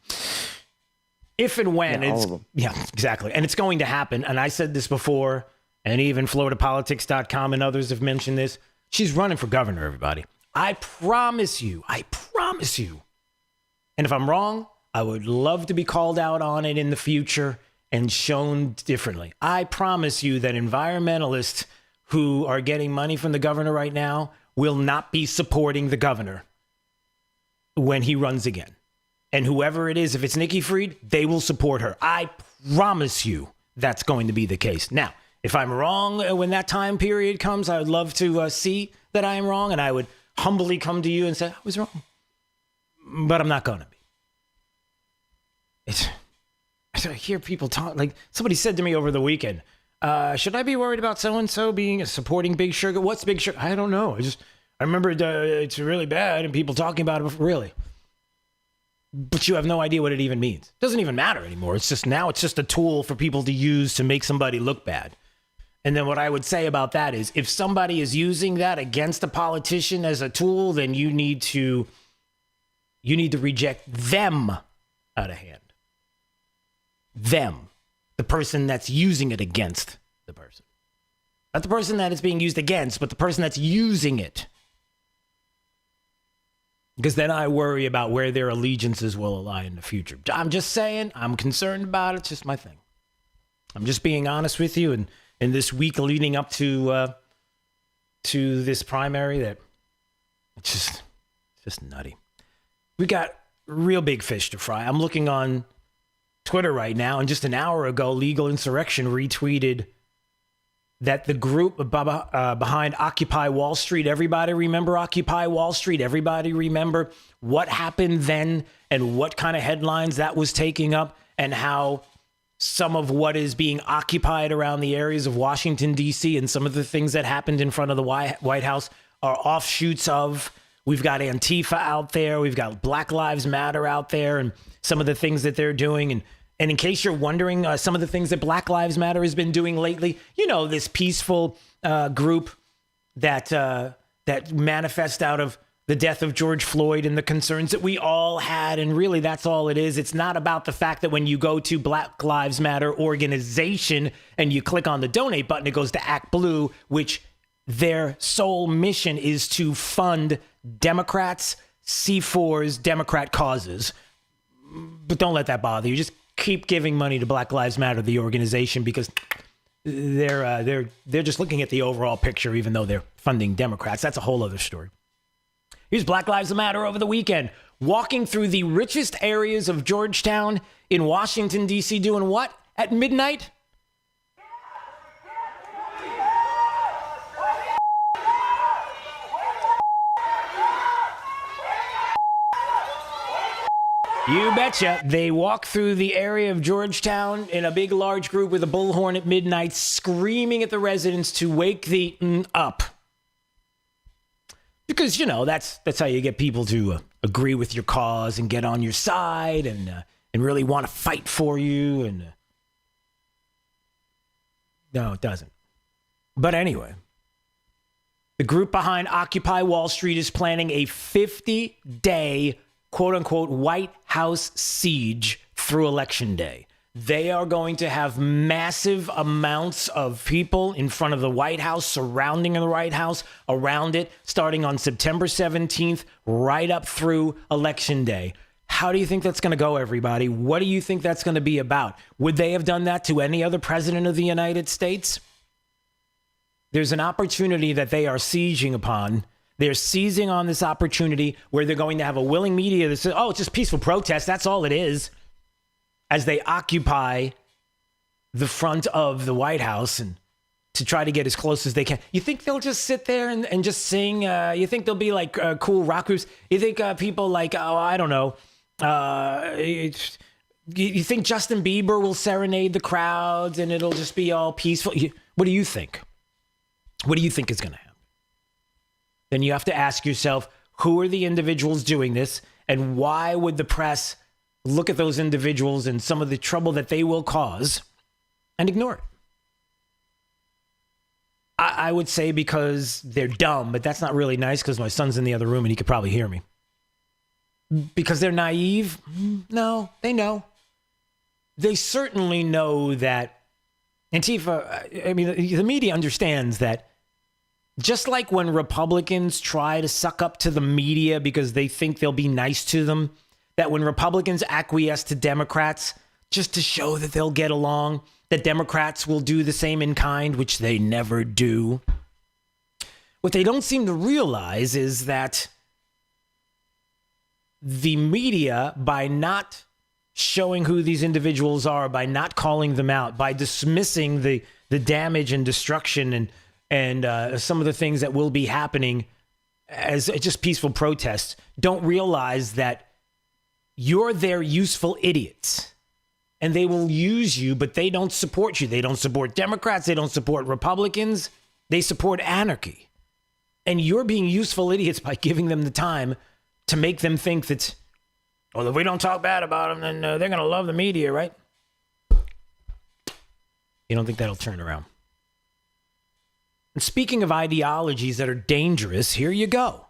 If and when Yeah, all it's of them. yeah, exactly. And it's going to happen. And I said this before, and even FloridaPolitics.com and others have mentioned this. She's running for governor, everybody. I promise you. And if I'm wrong, I would love to be called out on it in the future and shown differently. I promise you that environmentalists who are getting money from the governor right now will not be supporting the governor when he runs again. And whoever it is, if it's Nikki Fried, they will support her. I promise you that's going to be the case. Now, if I'm wrong when that time period comes, I would love to see that I am wrong, and I would humbly come to you and say, I was wrong. But I'm not going to be. I hear people talk, like somebody said to me over the weekend, should I be worried about so-and-so supporting Big Sugar? What's Big Sugar? I don't know. I remember it's really bad and people talking about it. Really? But you have no idea what it even means. It doesn't even matter anymore. It's just a tool for people to use to make somebody look bad. And then what I would say about that is if somebody is using that against a politician as a tool, then you need to reject them out of hand. Them. The person that's using it against the person. Not the person that it's being used against, but the person that's using it. Because then I worry about where their allegiances will lie in the future. I'm just saying, I'm concerned about it. It's just my thing. I'm just being honest with you. And in this week leading up to this primary, that it's just nutty. We got real big fish to fry. I'm looking on Twitter right now, and just an hour ago, Legal Insurrection retweeted that the group behind Occupy Wall Street, everybody remember Occupy Wall Street? Everybody remember what happened then and what kind of headlines that was taking up, and how some of what is being occupied around the areas of Washington, D.C., and some of the things that happened in front of the White House are offshoots of. We've got Antifa out there. We've got Black Lives Matter out there, and some of the things that they're doing. And in case you're wondering, some of the things that Black Lives Matter has been doing lately, this peaceful group that manifests out of the death of George Floyd and the concerns that we all had. And really, that's all it is. It's not about the fact that when you go to Black Lives Matter organization and you click on the donate button, it goes to Act Blue, which their sole mission is to fund Democrats, C4's Democrat causes. But don't let that bother you. Just keep giving money to Black Lives Matter, the organization, because they're just looking at the overall picture, even though they're funding Democrats. That's a whole other story. Here's Black Lives Matter over the weekend, walking through the richest areas of Georgetown in Washington, D.C., doing what at midnight? You betcha. They walk through the area of Georgetown in a big, large group with a bullhorn at midnight, screaming at the residents to wake the up. Because, that's how you get people to agree with your cause and get on your side and really want to fight for you. And no, it doesn't. But anyway, the group behind Occupy Wall Street is planning a 50-day quote-unquote White House siege through Election Day. They are going to have massive amounts of people in front of the White House, surrounding the White House, around it, starting on September 17th, right up through Election Day. How do you think that's going to go, everybody? What do you think that's going to be about? Would they have done that to any other president of the United States? There's an opportunity that they are sieging upon. They're seizing on this opportunity where they're going to have a willing media that says, oh, it's just peaceful protest. That's all it is. As they occupy the front of the White House and to try to get as close as they can. You think they'll just sit there and just sing? You think they'll be like cool rock groups? You think people like, I don't know. You think Justin Bieber will serenade the crowds and it'll just be all peaceful? What do you think? What do you think is going to happen? Then you have to ask yourself, who are the individuals doing this, and why would the press look at those individuals and some of the trouble that they will cause and ignore it. I would say because they're dumb, but that's not really nice because my son's in the other room and he could probably hear me. Because they're naive? No, they know. They certainly know that Antifa, I mean, the media understands that just like when Republicans try to suck up to the media because they think they'll be nice to them, that when Republicans acquiesce to Democrats just to show that they'll get along, that Democrats will do the same in kind, which they never do. What they don't seem to realize is that the media, by not showing who these individuals are, by not calling them out, by dismissing the damage and destruction and some of the things that will be happening as just peaceful protests, don't realize that you're their useful idiots. And they will use you, but they don't support you. They don't support Democrats. They don't support Republicans. They support anarchy. And you're being useful idiots by giving them the time to make them think that, well, if we don't talk bad about them, then they're going to love the media, right? You don't think that'll turn around? And speaking of ideologies that are dangerous, here you go.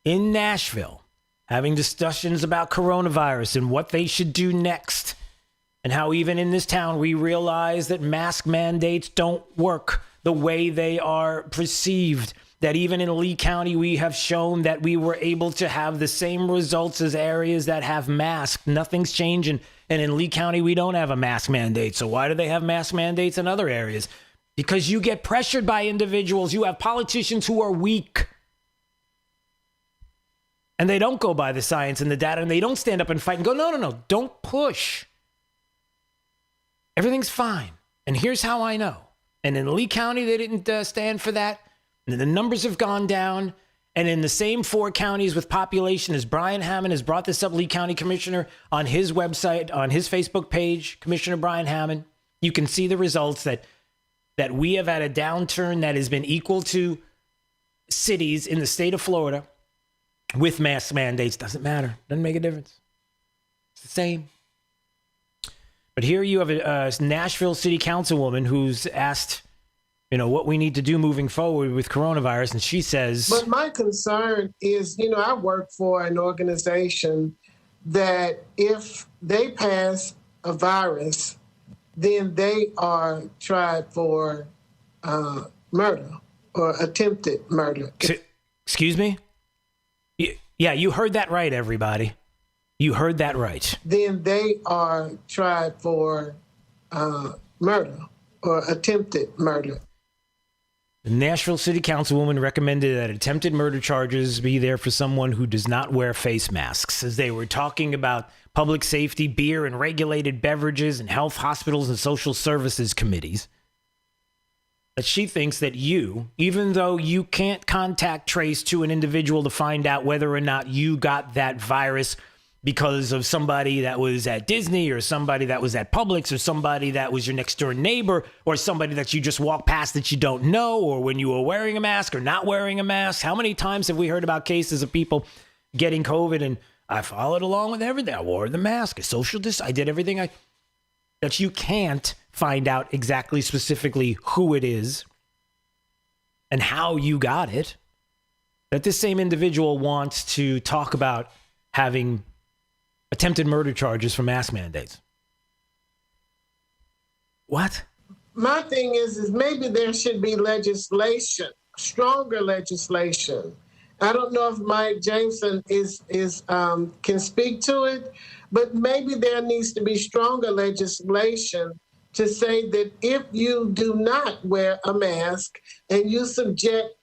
In Nashville, having discussions about coronavirus and what they should do next. And how even in this town, we realize that mask mandates don't work the way they are perceived. That even in Lee County, we have shown that we were able to have the same results as areas that have masks. Nothing's changing. And in Lee County, we don't have a mask mandate. So why do they have mask mandates in other areas? Because you get pressured by individuals. You have politicians who are weak. And they don't go by the science and the data. And they don't stand up and fight and go, no, don't push. Everything's fine. And here's how I know. And in Lee County, they didn't stand for that. And the numbers have gone down. And in the same 4 counties with population, as Brian Hammond has brought this up, Lee County Commissioner, on his website, on his Facebook page, Commissioner Brian Hammond, you can see the results that we have had a downturn that has been equal to cities in the state of Florida with mask mandates. Doesn't matter. Doesn't make a difference. It's the same. But here you have a Nashville city councilwoman who's asked, what we need to do moving forward with coronavirus. And she says... But my concern is, I work for an organization that if they pass a virus, then they are tried for murder or attempted murder. Excuse me? Yeah, you heard that right, everybody. You heard that right. Then they are tried for murder or attempted murder. The Nashville City Councilwoman recommended that attempted murder charges be there for someone who does not wear face masks, as they were talking about public safety, beer and regulated beverages, and health, hospitals, and social services committees. That she thinks that you, even though you can't contact trace to an individual to find out whether or not you got that virus because of somebody that was at Disney or somebody that was at Publix or somebody that was your next door neighbor or somebody that you just walked past that you don't know, or when you were wearing a mask or not wearing a mask. How many times have we heard about cases of people getting COVID and I followed along with everything. I wore the mask, I social distance, I did everything that you can't find out exactly specifically who it is and how you got it. That this same individual wants to talk about having attempted murder charges for mask mandates. What? My thing is maybe there should be legislation, stronger legislation. I don't know if Mike Jameson can speak to it, but maybe there needs to be stronger legislation to say that if you do not wear a mask and you subject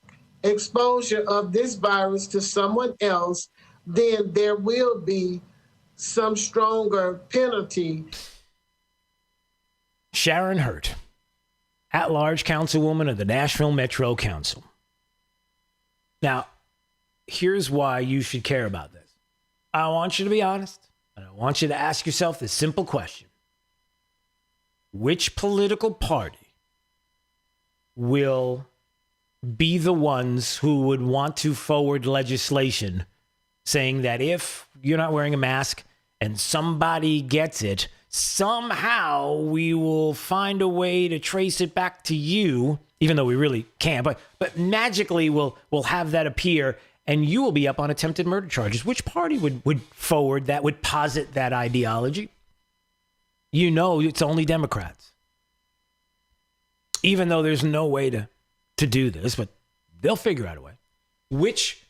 exposure of this virus to someone else, then there will be some stronger penalty. Sharon Hurt, at-large councilwoman of the Nashville Metro Council. Now, here's why you should care about this. I want you to be honest, and I want you to ask yourself this simple question. Which political party will be the ones who would want to forward legislation saying that if you're not wearing a mask and somebody gets it, somehow we will find a way to trace it back to you, even though we really can't. But magically we'll have that appear, and you will be up on attempted murder charges. Which party would forward that, would posit that ideology? You know it's only Democrats. Even though there's no way to do this, but they'll figure out a way. Which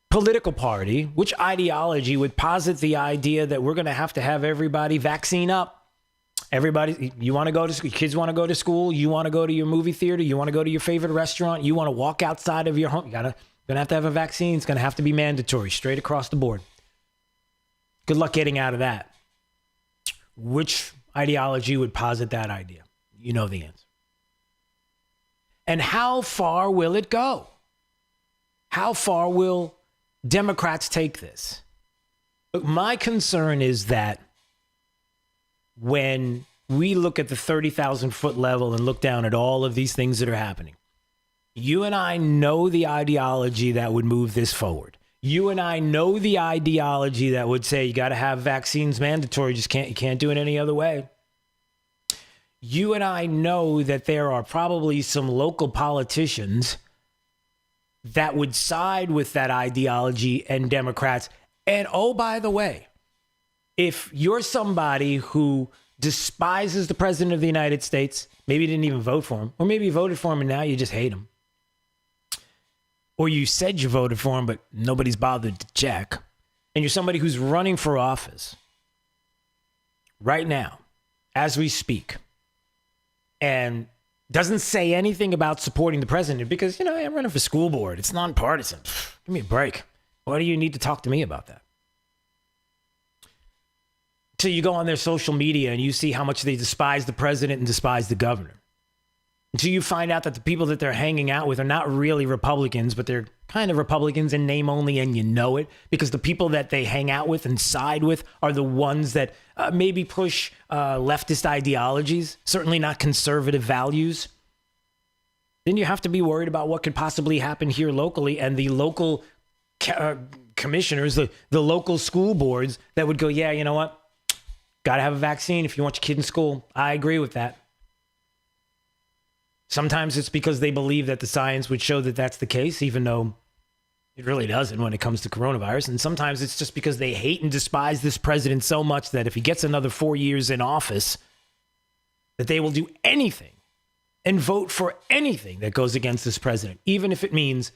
political party, which ideology would posit the idea that we're going to have everybody vaccine up? Everybody, you want to go to school, kids want to go to school, you want to go to your movie theater, you want to go to your favorite restaurant, you want to walk outside of your home, you're going to have a vaccine. It's going to have to be mandatory, straight across the board. Good luck getting out of that. Which ideology would posit that idea? You know the answer. And how far will it go? How far will Democrats take this? Look, my concern is that when we look at the 30,000 foot level and look down at all of these things that are happening, you and I know the ideology that would move this forward. You and I know the ideology that would say you got to have vaccines mandatory, you can't do it any other way. You and I know that there are probably some local politicians that would side with that ideology and Democrats. And oh, by the way, if you're somebody who despises the president of the United States, maybe you didn't even vote for him, or maybe you voted for him and now you just hate him, or you said you voted for him, but nobody's bothered to check, and you're somebody who's running for office right now, as we speak, and doesn't say anything about supporting the president because, I'm running for school board. It's nonpartisan. Give me a break. Why do you need to talk to me about that? So you go on their social media and you see how much they despise the president and despise the governor. Until you find out that the people that they're hanging out with are not really Republicans, but they're kind of Republicans in name only, and you know it, because the people that they hang out with and side with are the ones that maybe push leftist ideologies, certainly not conservative values. Then you have to be worried about what could possibly happen here locally, and the local commissioners, the local school boards that would go, yeah, you know what? Got to have a vaccine if you want your kid in school. I agree with that. Sometimes it's because they believe that the science would show that that's the case, even though it really doesn't when it comes to coronavirus. And sometimes it's just because they hate and despise this president so much that if he gets another 4 years in office, that they will do anything and vote for anything that goes against this president, even if it means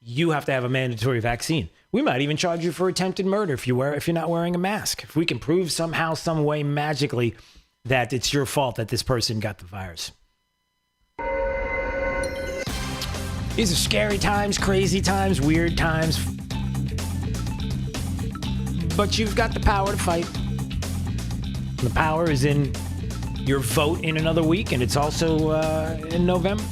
you have to have a mandatory vaccine. We might even charge you for attempted murder if you're not wearing a mask. If we can prove somehow, some way, magically, that it's your fault that this person got the virus. These are scary times, crazy times, weird times. But you've got the power to fight. The power is in your vote in another week, and it's also in November.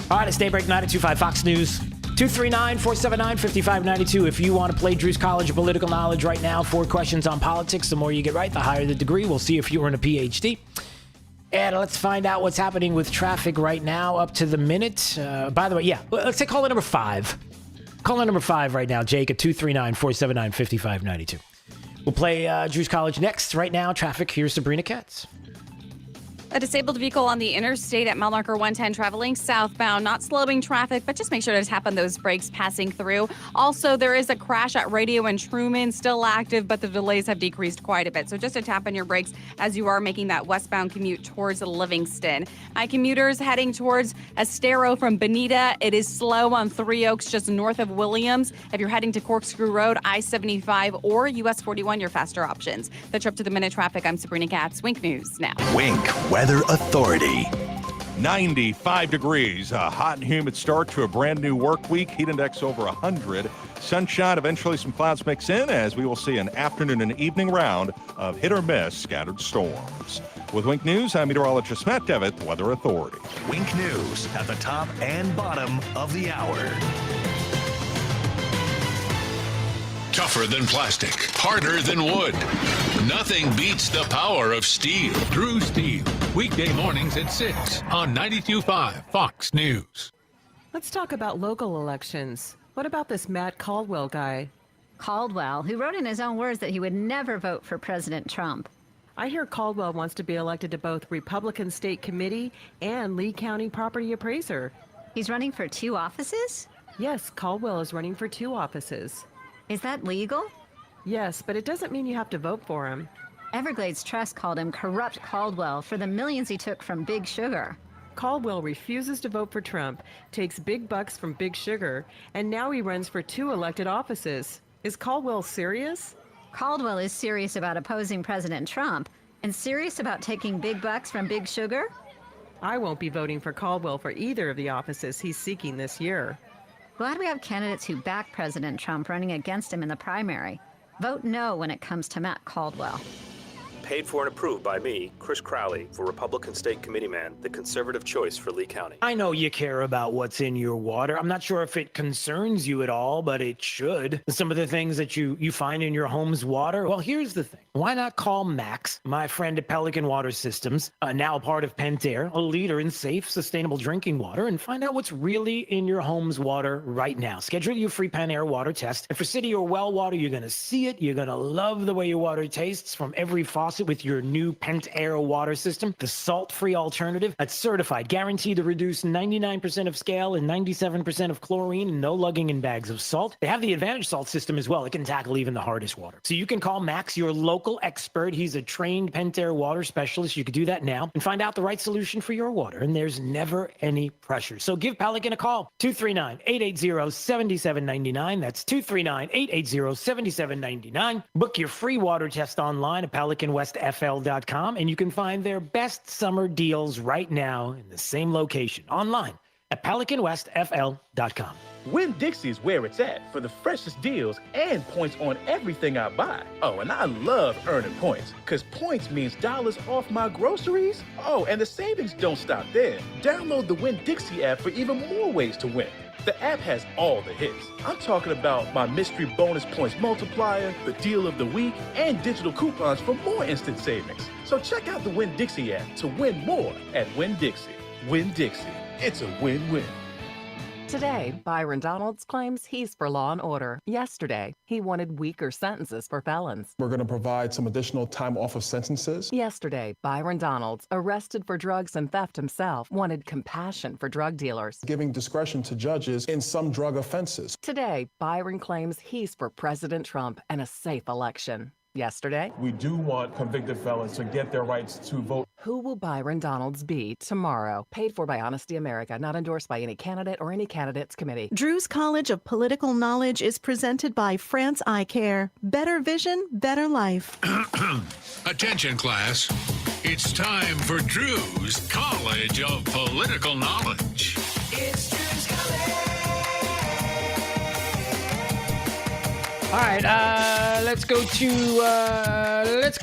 All right, it's Daybreak 92.5 Fox News. 239-479-5592. If you want to play Drew's College of Political Knowledge right now, 4 questions on politics. The more you get right, the higher the degree. We'll see if you earn a PhD. And let's find out what's happening with traffic right now, up to the minute. By the way, yeah, let's say caller number 5. Caller number 5 right now, Jake, at 239-479-5592. We'll play Drew's College next. Right now, traffic. Here's Sabrina Katz. A disabled vehicle on the interstate at mile marker 110 traveling southbound, not slowing traffic, but just make sure to tap on those brakes passing through. Also, there is a crash at Radio and Truman, still active, but the delays have decreased quite a bit. So just a tap on your brakes as you are making that westbound commute towards Livingston. Commuters heading towards Estero from Bonita. It is slow on Three Oaks, just north of Williams. If you're heading to Corkscrew Road, I-75 or US 41, your faster options. The trip to the minute traffic. I'm Sabrina Katz. Wink News now. Wink Weather Authority. 95 degrees, a hot and humid start to a brand new work week. Heat index over 100. Sunshine, eventually some clouds mix in as we will see an afternoon and evening round of hit or miss scattered storms. With Wink News, I'm meteorologist Matt Devitt, the Weather Authority. Wink News at the top and bottom of the hour. Tougher than plastic, harder than wood. Nothing beats the power of steel. Drew Steel, weekday mornings at 6 on 92.5 Fox News. Let's talk about local elections. What about this Matt Caldwell guy? Caldwell, who wrote in his own words that he would never vote for President Trump. I hear Caldwell wants to be elected to both Republican State Committee and Lee County Property Appraiser. He's running for 2 offices? Yes, Caldwell is running for 2 offices. Is that legal? Yes, but it doesn't mean you have to vote for him. Everglades Trust called him Corrupt Caldwell for the millions he took from Big Sugar. Caldwell refuses to vote for Trump, takes big bucks from Big Sugar, and now he runs for 2 elected offices. Is Caldwell serious? Caldwell is serious about opposing President Trump and serious about taking big bucks from Big Sugar? I won't be voting for Caldwell for either of the offices he's seeking this year. Glad we have candidates who back President Trump running against him in the primary. Vote no when it comes to Matt Caldwell. Paid for and approved by me, Chris Crowley, for Republican State Committeeman, the conservative choice for Lee County. I know you care about what's in your water. I'm not sure if it concerns you at all, but it should. Some of the things that you find in your home's water. Well, here's the thing. Why not call Max, my friend at Pelican Water Systems, now a part of Pentair, a leader in safe, sustainable drinking water, and find out what's really in your home's water right now. Schedule your free Pentair water test. And for city or well water, you're going to see it. You're going to love the way your water tastes from every faucet with your new Pentair water system, the salt-free alternative that's certified, guaranteed to reduce 99% of scale and 97% of chlorine, and no lugging in bags of salt. They have the Advantage Salt system as well. It can tackle even the hardest water. So you can call Max, your local expert. He's a trained Pentair water specialist. You could do that now and find out the right solution for your water. And there's never any pressure. So give Pelican a call. 239-880-7799. That's 239-880-7799. Book your free water test online at PelicanWestFL.com, and you can find their best summer deals right now in the same location online at PelicanWestFL.com. Winn-Dixie is where it's at for the freshest deals and points on everything I buy. Oh, and I love earning points, because points means dollars off my groceries. Oh, and the savings don't stop there. Download the Winn-Dixie app for even more ways to win. The app has all the hits. I'm talking about my mystery bonus points multiplier, the deal of the week, and digital coupons for more instant savings. So check out the Winn-Dixie app to win more at Winn-Dixie. Winn-Dixie. It's a win-win. Today, Byron Donalds claims he's for law and order. Yesterday, he wanted weaker sentences for felons. We're going to provide some additional time off of sentences. Yesterday, Byron Donalds, arrested for drugs and theft himself, wanted compassion for drug dealers. Giving discretion to judges in some drug offenses. Today, Byron claims he's for President Trump and a safe election. Yesterday, we do want convicted felons to get their rights to vote. Who will Byron Donalds be tomorrow? Paid for by Honesty America, not endorsed by any candidate or any candidates committee. Drew's College of Political Knowledge is presented by France Eye Care. Better vision, better life. Attention, class. It's time for Drew's College of Political Knowledge. It's Drew's College. All right, let's go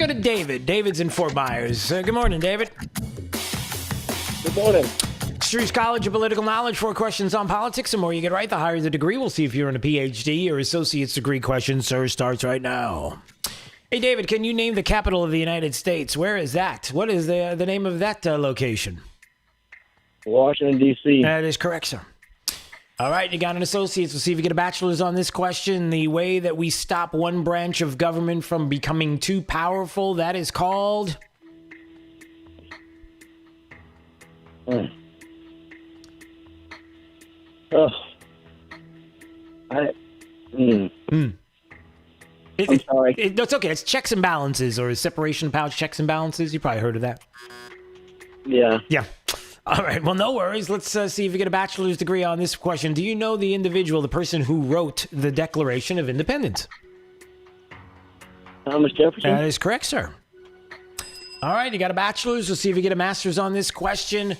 to David. David's in Fort Myers. Good morning, David. Good morning. Drew's College of Political Knowledge. 4 questions on politics. The more you get right, the higher the degree. We'll see if you're in a PhD or associate's degree question. Sir, starts right now. Hey, David, can you name the capital of the United States? Where is that? What is the name of that location? Washington, D.C. That is correct, sir. All right, you got an associate's. We'll see if you get a bachelor's on this question. The way that we stop one branch of government from becoming too powerful, that is called? I'm sorry. It's okay. It's checks and balances, or separation of powers, checks and balances. You probably heard of that. Yeah. Yeah. All right. Well, no worries. Let's see if you get a bachelor's degree on this question. Do you know the individual, the person who wrote the Declaration of Independence? Thomas Jefferson? That is correct, sir. All right. You got a bachelor's. We'll see if you get a master's on this question.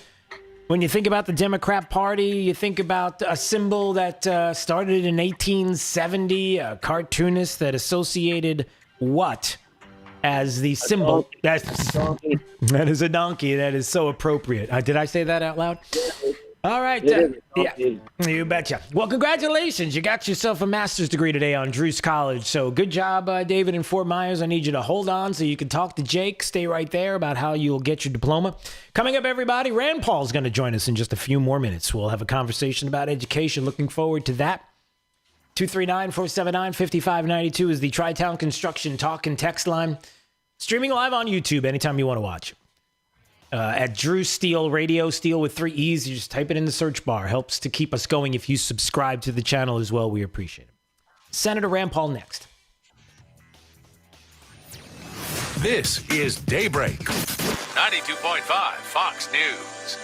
When you think about the Democrat Party, you think about a symbol that started in 1870, a cartoonist that associated what as the symbol? That is a donkey. That is so appropriate. Did I say that out loud? All right. Yeah, you betcha. Well, congratulations. You got yourself a master's degree today on Drew's College. So good job, David in Fort Myers. I need you to hold on so you can talk to Jake. Stay right there about how you'll get your diploma. Coming up, everybody, Rand Paul's going to join us in just a few more minutes. We'll have a conversation about education. Looking forward to that. 239-479-5592 is the Tri-Town Construction Talk and Text line. Streaming live on YouTube anytime you want to watch. At Drew Steele Radio, Steele with 3 E's. You just type it in the search bar. Helps to keep us going. If you subscribe to the channel as well, we appreciate it. Senator Rand Paul next. This is Daybreak. 92.5 Fox News.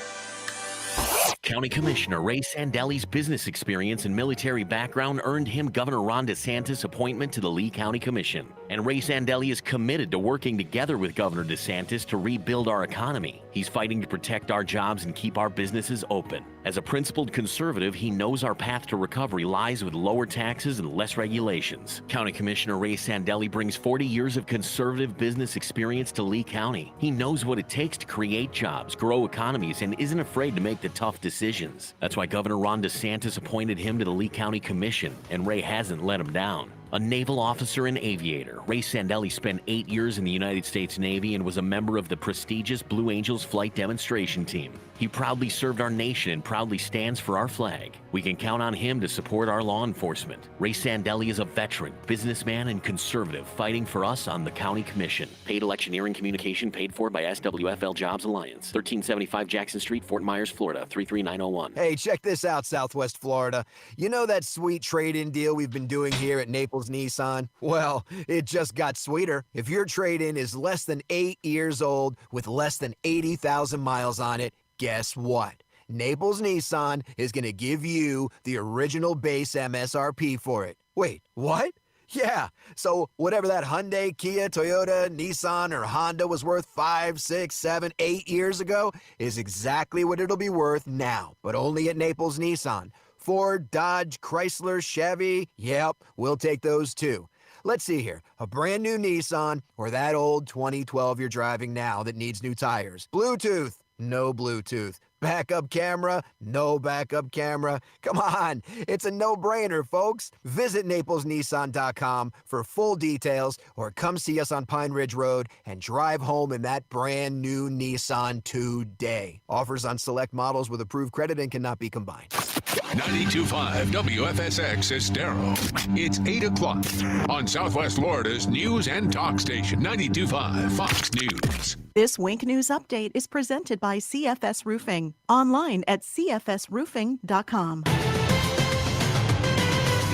County Commissioner Ray Sandelli's business experience and military background earned him Governor Ron DeSantis' appointment to the Lee County Commission. And Ray Sandelli is committed to working together with Governor DeSantis to rebuild our economy. He's fighting to protect our jobs and keep our businesses open. As a principled conservative, he knows our path to recovery lies with lower taxes and less regulations. County Commissioner Ray Sandelli brings 40 years of conservative business experience to Lee County. He knows what it takes to create jobs, grow economies, and isn't afraid to make the tough decisions. That's why Governor Ron DeSantis appointed him to the Lee County Commission, and Ray hasn't let him down. A naval officer and aviator, Ray Sandelli spent 8 years in the United States Navy and was a member of the prestigious Blue Angels flight demonstration team. He proudly served our nation and proudly stands for our flag. We can count on him to support our law enforcement. Ray Sandelli is a veteran, businessman, and conservative fighting for us on the County Commission. Paid electioneering communication paid for by SWFL Jobs Alliance. 1375 Jackson Street, Fort Myers, Florida, 33901. Hey, check this out, Southwest Florida. You know that sweet trade-in deal we've been doing here at Naples Nissan? Well, it just got sweeter. If your trade-in is less than 8 years old with less than 80,000 miles on it, guess what? Naples Nissan is going to give you the original base MSRP for it. Wait, what? Yeah, so whatever that Hyundai, Kia, Toyota, Nissan, or Honda was worth 5, 6, 7, 8 years ago is exactly what it'll be worth now, but only at Naples Nissan. Ford, Dodge, Chrysler, Chevy, yep, we'll take those too. Let's see here, a brand new Nissan or that old 2012 you're driving now that needs new tires. Bluetooth, no Bluetooth. Backup camera, no backup camera. Come on, it's a no-brainer, folks. Visit NaplesNissan.com for full details or come see us on Pine Ridge Road and drive home in that brand new Nissan today. Offers on select models with approved credit and cannot be combined. 92.5 WFSX Estero. It's 8 o'clock on Southwest Florida's news and talk station, 92.5 Fox News. This Wink News Update is presented by CFS Roofing. Online at cfsroofing.com.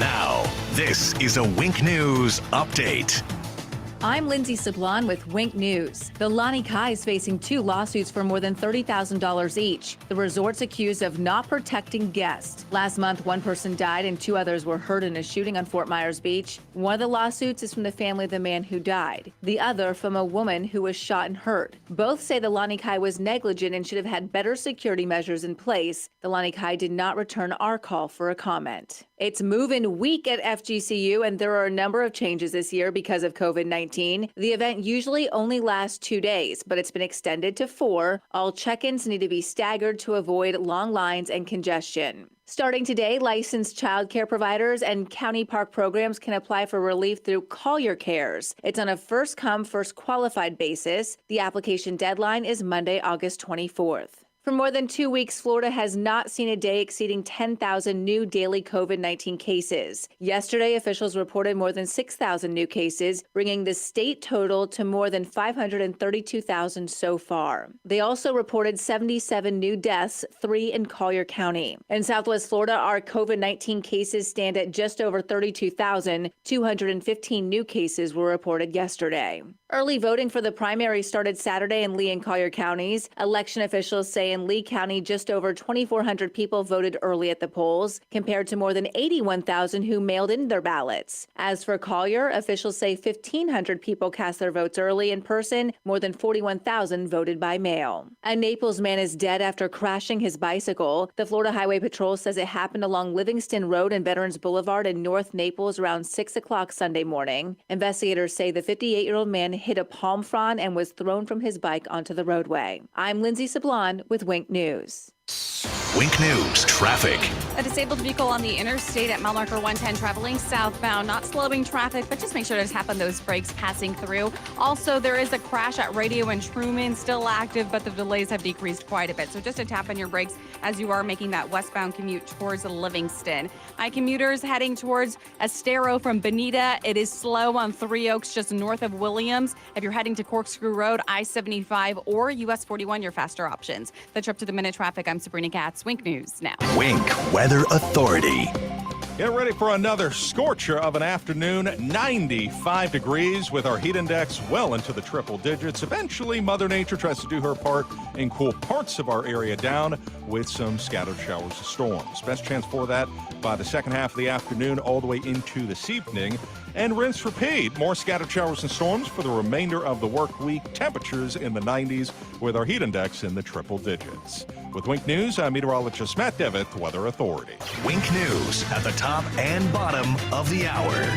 Now, this is a Wink News Update. I'm Lindsay Sablon with Wink News. The Lani Kai is facing 2 lawsuits for more than $30,000 each. The resort's accused of not protecting guests. Last month, 1 person died and 2 others were hurt in a shooting on Fort Myers Beach. One of the lawsuits is from the family of the man who died. The other from a woman who was shot and hurt. Both say the Lani Kai was negligent and should have had better security measures in place. The Lani Kai did not return our call for a comment. It's move-in week at FGCU, and there are a number of changes this year because of COVID-19. The event usually only lasts 2 days, but it's been extended to 4. All check-ins need to be staggered to avoid long lines and congestion. Starting today, licensed child care providers and county park programs can apply for relief through Collier Cares. It's on a first-come, first-qualified basis. The application deadline is Monday, August 24th. For more than 2 weeks, Florida has not seen a day exceeding 10,000 new daily COVID-19 cases. Yesterday, officials reported more than 6,000 new cases, bringing the state total to more than 532,000 so far. They also reported 77 new deaths, 3 in Collier County. In Southwest Florida, our COVID-19 cases stand at just over 32,000. 215 new cases were reported yesterday. Early voting for the primary started Saturday in Lee and Collier counties. Election officials say in Lee County, just over 2,400 people voted early at the polls, compared to more than 81,000 who mailed in their ballots. As for Collier, officials say 1,500 people cast their votes early in person. More than 41,000 voted by mail. A Naples man is dead after crashing his bicycle. The Florida Highway Patrol says it happened along Livingston Road and Veterans Boulevard in North Naples around 6 o'clock Sunday morning. Investigators say the 58-year-old man hit a palm frond and was thrown from his bike onto the roadway. I'm Lindsay Sablon with Wink News. Wink News traffic. A disabled vehicle on the interstate at mile marker 110 traveling southbound, not slowing traffic, but just make sure to tap on those brakes passing through. Also, there is a crash at Radio and Truman, still active, but the delays have decreased quite a bit. So just a tap on your brakes as you are making that westbound commute towards Livingston. Commuters heading towards Estero from Bonita. It is slow on Three Oaks, just north of Williams. If you're heading to Corkscrew Road, I-75 or US 41, your faster options. The trip to the minute traffic. I'm Sabrina Katz. Wink News now. Wink Weather Authority. Get ready for another scorcher of an afternoon, 95 degrees with our heat index well into the triple digits. Eventually, Mother Nature tries to do her part and cool parts of our area down with some scattered showers of storms. Best chance for that by the second half of the afternoon all the way into this evening. And rinse repeat. More scattered showers and storms for the remainder of the work week. Temperatures in the 90s with our heat index in the triple digits. With Wink News, I'm meteorologist Matt Devitt, Weather Authority. Wink News at the top and bottom of the hour.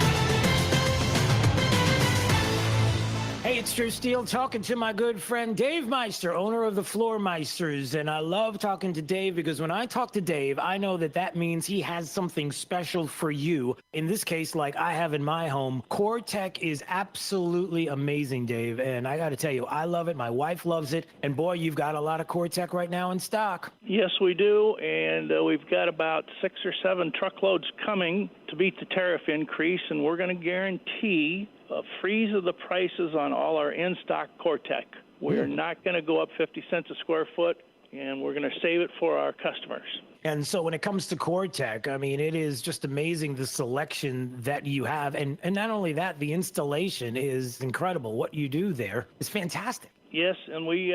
Hey, it's Drew Steele talking to my good friend Dave Meister, owner of the Floor Meisters. And I love talking to Dave because when I talk to Dave, I know that that means he has something special for you. In this case, like I have in my home, Core Tech is absolutely amazing, Dave. And I got to tell you, I love it. My wife loves it. And boy, you've got a lot of Core Tech right now in stock. Yes, we do. And we've got about 6 or 7 truckloads coming to beat the tariff increase. And we're going to guarantee a freeze of the prices on all our in-stock Core-Tech. We're not going to go up 50 cents a square foot, and we're going to save it for our customers. And so when it comes to Core-Tech, I mean, it is just amazing the selection that you have. And not only that, the installation is incredible. What you do there is fantastic. Yes, and we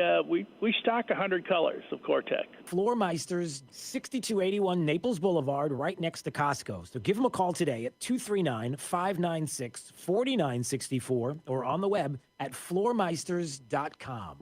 stock 100 colors of Core-Tech. Floor Meisters, 6281 Naples Boulevard, right next to Costco. So give them a call today at 239-596-4964 or on the web at floormeisters.com.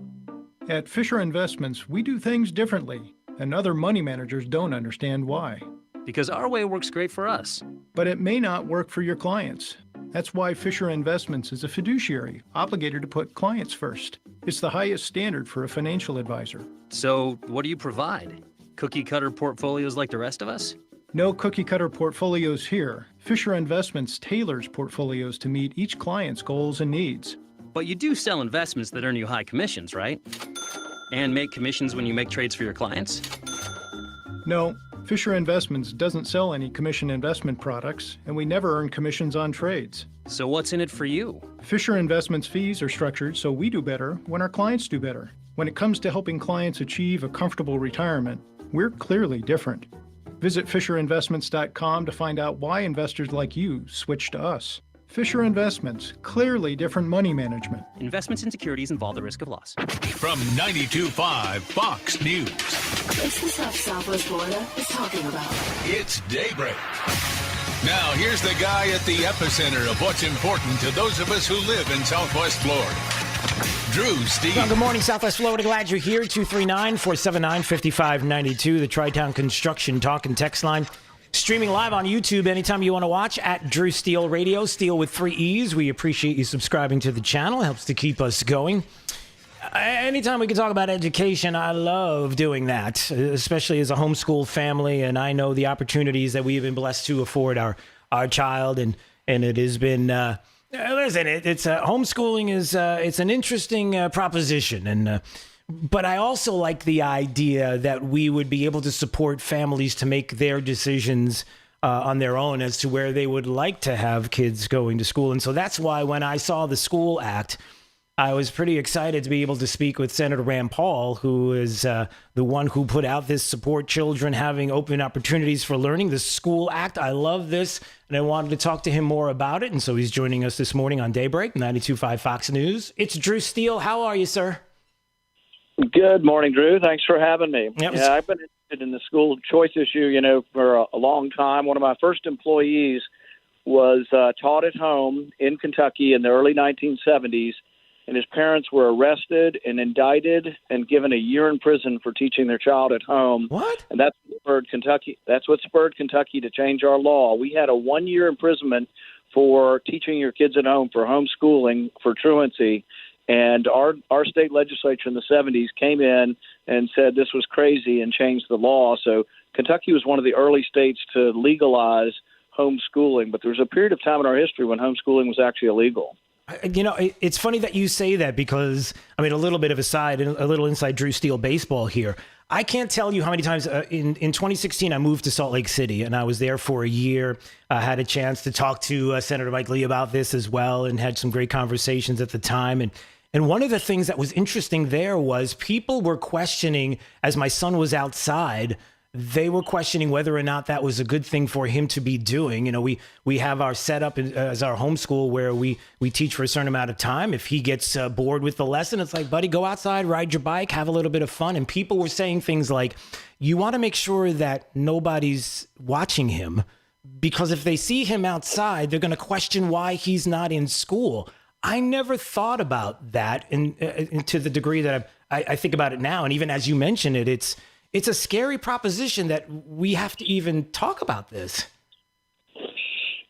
At Fisher Investments, we do things differently, and other money managers don't understand why. Because our way works great for us. But it may not work for your clients. That's why Fisher Investments is a fiduciary, obligated to put clients first. It's the highest standard for a financial advisor. So, what do you provide? Cookie-cutter portfolios like the rest of us? No cookie-cutter portfolios here. Fisher Investments tailors portfolios to meet each client's goals and needs. But you do sell investments that earn you high commissions, right? And make commissions when you make trades for your clients? No, Fisher Investments doesn't sell any commission investment products, and we never earn commissions on trades. So what's in it for you? Fisher Investments fees are structured so we do better when our clients do better. When it comes to helping clients achieve a comfortable retirement, we're clearly different. Visit FisherInvestments.com to find out why investors like you switch to us. Fisher Investments, clearly different money management. Investments in securities involve the risk of loss. From 92.5 Fox News. It's the stuff Southwest Florida is talking about. It's Daybreak. Now, here's the guy at the epicenter of what's important to those of us who live in Southwest Florida. Drew Steele. Well, good morning, Southwest Florida. Glad you're here. 239-479-5592, the Tri-Town Construction Talk and Text line. Streaming live on YouTube anytime you want to watch at Drew Steele Radio, Steele with 3 E's. We appreciate you subscribing to the channel. It helps to keep us going. Anytime we can talk about education, I love doing that, especially as a homeschool family. And I know the opportunities that we've been blessed to afford our child. And it has been, listen, it's homeschooling is it's an interesting proposition. And but I also like the idea that we would be able to support families to make their decisions on their own as to where they would like to have kids going to school. And so that's why when I saw the School Act, I was pretty excited to be able to speak with Senator Rand Paul, who is the one who put out this Support Children Having Open Opportunities for Learning, the School Act. I love this, and I wanted to talk to him more about it. And so he's joining us this morning on Daybreak, 92.5 Fox News. It's Drew Steele. How are you, sir? Good morning, Drew. Thanks for having me. Yep. Yeah, I've been interested in the school choice issue, for a long time. One of my first employees was taught at home in Kentucky in the early 1970s. And his parents were arrested and indicted and given a year in prison for teaching their child at home. What? And that's what spurred Kentucky. That's what spurred Kentucky to change our law. We had a 1-year imprisonment for teaching your kids at home for homeschooling for truancy. And our state legislature in the 70s came in and said this was crazy and changed the law. So Kentucky was one of the early states to legalize homeschooling. But there was a period of time in our history when homeschooling was actually illegal. You know, it's funny that you say that because, I mean, a little bit of a little inside Drew Steele baseball here. I can't tell you how many times in 2016 I moved to Salt Lake City and I was there for a year. I had a chance to talk to Senator Mike Lee about this as well and had some great conversations at the time. And one of the things that was interesting there was people were questioning, as my son was outside, they were questioning whether or not that was a good thing for him to be doing. You know, we have our setup as our homeschool where we teach for a certain amount of time. If he gets bored with the lesson, it's like, buddy, go outside, ride your bike, have a little bit of fun. And people were saying things like, you want to make sure that nobody's watching him because if they see him outside, they're going to question why he's not in school. I never thought about that to the degree that I think about it now. And even as you mention it, it's a scary proposition that we have to even talk about this.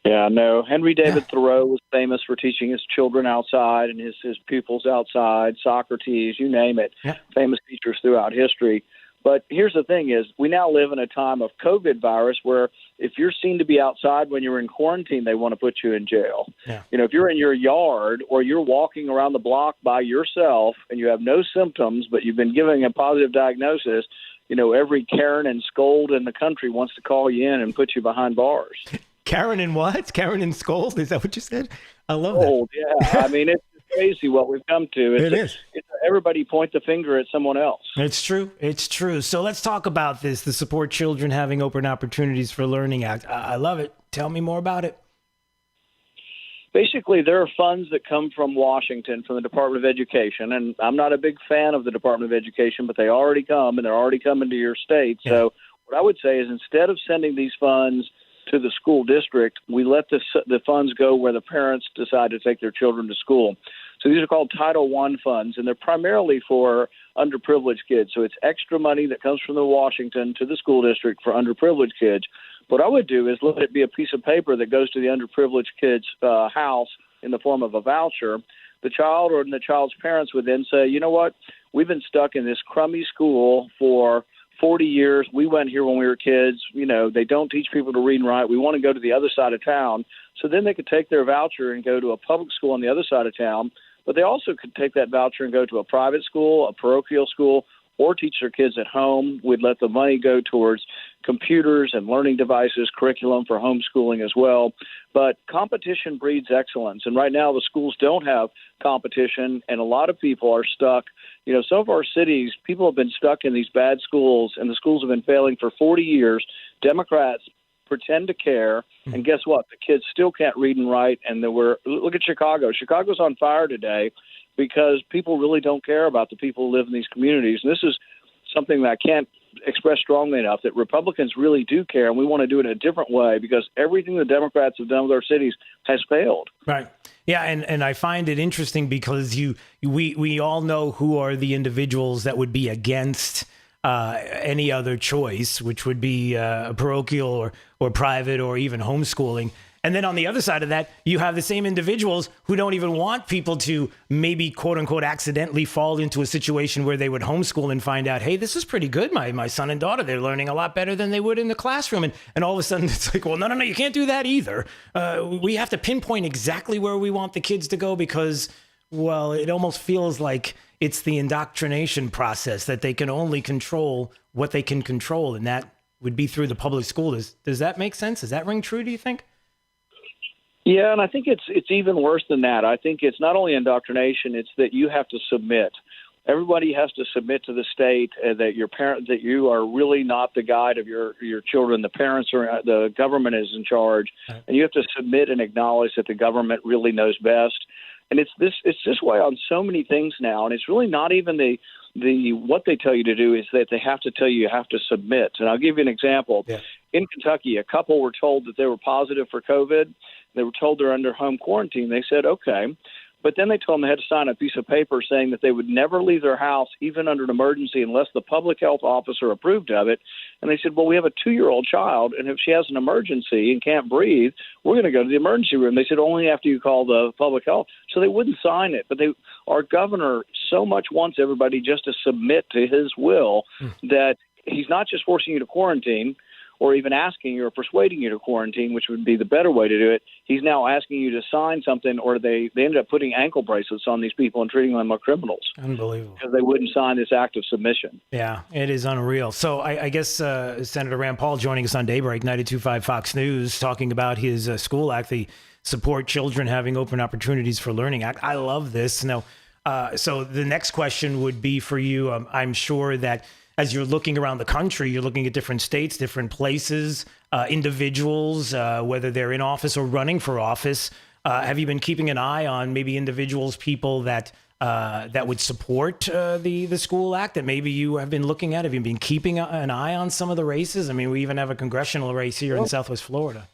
Yeah, no. Henry David Thoreau was famous for teaching his children outside and his pupils outside, Socrates, you name it, famous teachers throughout history. But here's the thing is we now live in a time of COVID virus where if you're seen to be outside when you're in quarantine, they want to put you in jail. Yeah. You know, if you're in your yard or you're walking around the block by yourself and you have no symptoms, but you've been given a positive diagnosis, you know, every Karen and scold in the country wants to call you in and put you behind bars. Karen and what? Karen and scold? Is that what you said? I love that. Yeah. I mean, it's crazy what we've come to. It's everybody point the finger at someone else. It's true. It's true. So let's talk about this, the Support Children Having Open Opportunities for Learning Act. I love it. Tell me more about it. Basically, there are funds that come from Washington, from the Department of Education, and I'm not a big fan of the Department of Education, but they already come, and they're already coming to your state. Yeah. So what I would say is instead of sending these funds to the school district, we let the funds go where the parents decide to take their children to school. So these are called Title I funds, and they're primarily for underprivileged kids. So it's extra money that comes from the Washington to the school district for underprivileged kids. What I would do is let it be a piece of paper that goes to the underprivileged kid's house in the form of a voucher. The child or the child's parents would then say, you know what, we've been stuck in this crummy school for 40 years. We went here when we were kids. You know, they don't teach people to read and write. We want to go to the other side of town. So then they could take their voucher and go to a public school on the other side of town. But they also could take that voucher and go to a private school, a parochial school, or teach their kids at home. We'd let the money go towards computers and learning devices, curriculum for homeschooling as well. But competition breeds excellence. And right now the schools don't have competition, and a lot of people are stuck. You know, some of our cities, people have been stuck in these bad schools, and the schools have been failing for 40 years. Democrats pretend to care, and guess what? The kids still can't read and write, and look at Chicago. Chicago's on fire today because people really don't care about the people who live in these communities. And this is something that I can't express strongly enough, that Republicans really do care, and we want to do it in a different way because everything the Democrats have done with our cities has failed. Right. Yeah, and I find it interesting because we all know who are the individuals that would be against any other choice, which would be parochial or private or even homeschooling. And then on the other side of that, you have the same individuals who don't even want people to maybe, quote unquote, accidentally fall into a situation where they would homeschool and find out, hey, this is pretty good. My son and daughter, they're learning a lot better than they would in the classroom. And all of a sudden it's like, well, no, you can't do that either. We have to pinpoint exactly where we want the kids to go because, well, it almost feels like it's the indoctrination process that they can only control what they can control. And that would be through the public school. Does that make sense? Does that ring true, do you think? Yeah, and I think it's even worse than that. I think it's not only indoctrination; it's that you have to submit. Everybody has to submit to the state that you are really not the guide of your children. The parents are, the government is in charge, and you have to submit and acknowledge that the government really knows best. And it's this way on so many things now, and it's really not even the what they tell you to do, is that they have to tell you have to submit. And I'll give you an example. Yeah. In Kentucky, a couple were told that they were positive for COVID. They were told they're under home quarantine. They said, okay, But then they told them they had to sign a piece of paper saying that they would never leave their house, even under an emergency, unless the public health officer approved of it. And they said, well, we have a 2-year-old child, and if she has an emergency and can't breathe, we're going to go to the emergency room. They said, only after you call the public health. So they wouldn't sign it. But our governor so much wants everybody just to submit to his will that he's not just forcing you to quarantine or even asking you or persuading you to quarantine, which would be the better way to do it. He's now asking you to sign something, or they ended up putting ankle bracelets on these people and treating them like criminals. Unbelievable. Because they wouldn't sign this act of submission. Yeah, it is unreal. So I guess Senator Rand Paul joining us on Daybreak, 92.5 Fox News, talking about his school act, the Support Children Having Open Opportunities for Learning Act. I love this. Now, so the next question would be for you. I'm sure that as you're looking around the country, you're looking at different states, different places, individuals, whether they're in office or running for office. Have you been keeping an eye on maybe individuals, people that would support the School Act that maybe you have been looking at? Have you been keeping an eye on some of the races? I mean, we even have a congressional race here in Southwest Florida.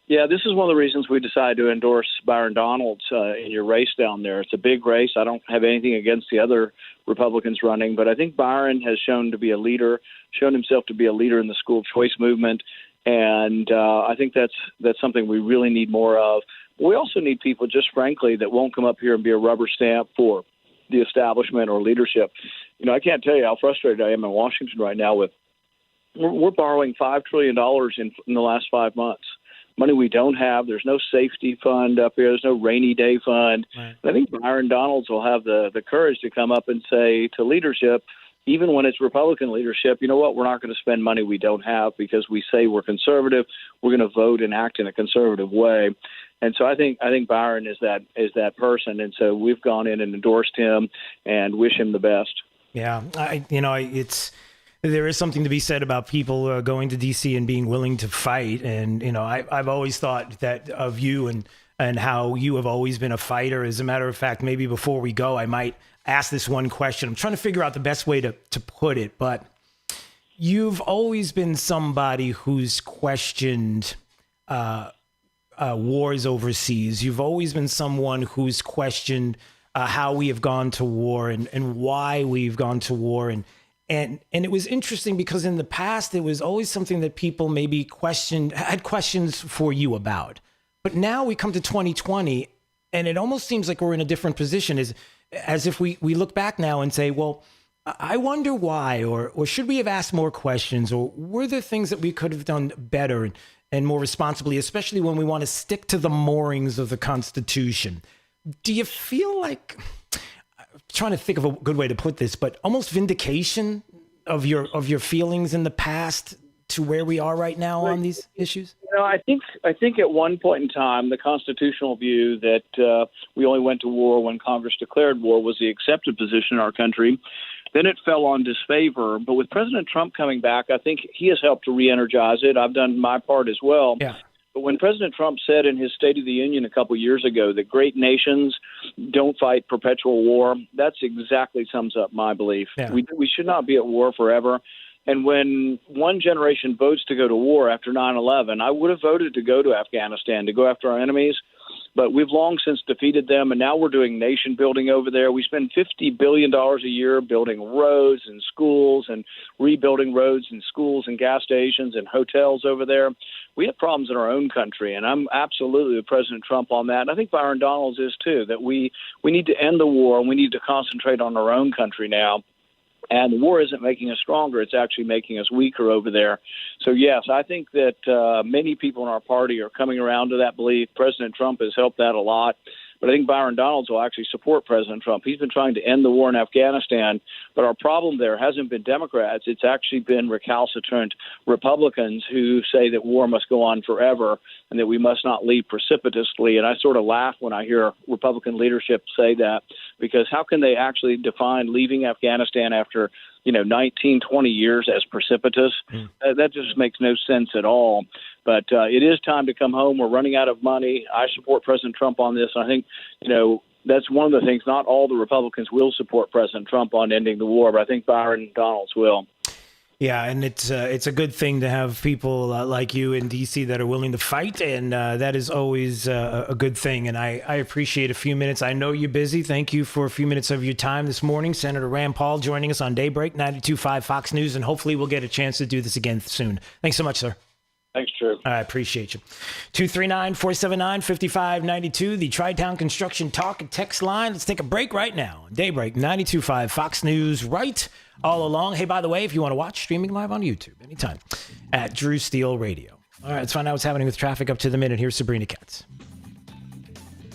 Yeah, this is one of the reasons we decided to endorse Byron Donalds in your race down there. It's a big race. I don't have anything against the other Republicans running, but I think Byron has shown himself to be a leader in the school choice movement, and I think that's something we really need more of. We also need people, just frankly, that won't come up here and be a rubber stamp for the establishment or leadership. You know, I can't tell you how frustrated I am in Washington right now with we're borrowing $5 trillion in the last 5 months. Money we don't have. There's no safety fund up here. There's no rainy day fund. Right. I think Byron Donalds will have the courage to come up and say to leadership, even when it's Republican leadership, you know what, we're not going to spend money we don't have because we say we're conservative. We're going to vote and act in a conservative way. And so I think Byron is that person. And so we've gone in and endorsed him and wish him the best. Yeah, there is something to be said about people going to D.C. and being willing to fight. And, you know, I've always thought that of you and how you have always been a fighter. As a matter of fact, maybe before we go, I might ask this one question. I'm trying to figure out the best way to put it, but you've always been somebody who's questioned wars overseas. You've always been someone who's questioned how we have gone to war and why we've gone to war. And it was interesting because in the past, it was always something that people maybe had questions for you about. But now we come to 2020, and it almost seems like we're in a different position, as if we look back now and say, well, I wonder why, or should we have asked more questions, or were there things that we could have done better and more responsibly, especially when we want to stick to the moorings of the Constitution? Do you feel like, I'm trying to think of a good way to put this, but almost vindication of your feelings in the past to where we are right now on these issues? You know, I think at one point in time, the constitutional view that we only went to war when Congress declared war was the accepted position in our country. Then it fell on disfavor. But with President Trump coming back, I think he has helped to re-energize it. I've done my part as well. Yeah. But when President Trump said in his State of the Union a couple years ago that great nations don't fight perpetual war, that's exactly sums up my belief. Yeah. We should not be at war forever. And when one generation votes to go to war after 9/11, I would have voted to go to Afghanistan, to go after our enemies. But we've long since defeated them, and now we're doing nation building over there. We spend $50 billion a year building roads and schools and rebuilding roads and schools and gas stations and hotels over there. We have problems in our own country, and I'm absolutely with President Trump on that. And I think Byron Donalds is too, that we need to end the war, and we need to concentrate on our own country now. And the war isn't making us stronger. It's actually making us weaker over there. So, yes, I think that many people in our party are coming around to that belief. President Trump has helped that a lot. But I think Byron Donalds will actually support President Trump. He's been trying to end the war in Afghanistan. But our problem there hasn't been Democrats. It's actually been recalcitrant Republicans who say that war must go on forever and that we must not leave precipitously. And I sort of laugh when I hear Republican leadership say that, because how can they actually define leaving Afghanistan after 19, 20 years as precipitous? That just makes no sense at all. But it is time to come home. We're running out of money. I support President Trump on this. And I think, that's one of the things. Not all the Republicans will support President Trump on ending the war, but I think Byron Donalds will. Yeah, and it's a good thing to have people like you in D.C. that are willing to fight, and that is always a good thing. And I appreciate a few minutes. I know you're busy. Thank you for a few minutes of your time this morning. Senator Rand Paul joining us on Daybreak, 92.5 Fox News, and hopefully we'll get a chance to do this again soon. Thanks so much, sir. Thanks, Drew. I appreciate you. 239-479-5592, the Tri-Town Construction Talk and Text line. Let's take a break right now. Daybreak, 92.5 Fox News, right all along. Hey, by the way, if you want to watch, streaming live on YouTube anytime at Drew Steele Radio. All right, let's find out what's happening with traffic up to the minute. Here's Sabrina Katz.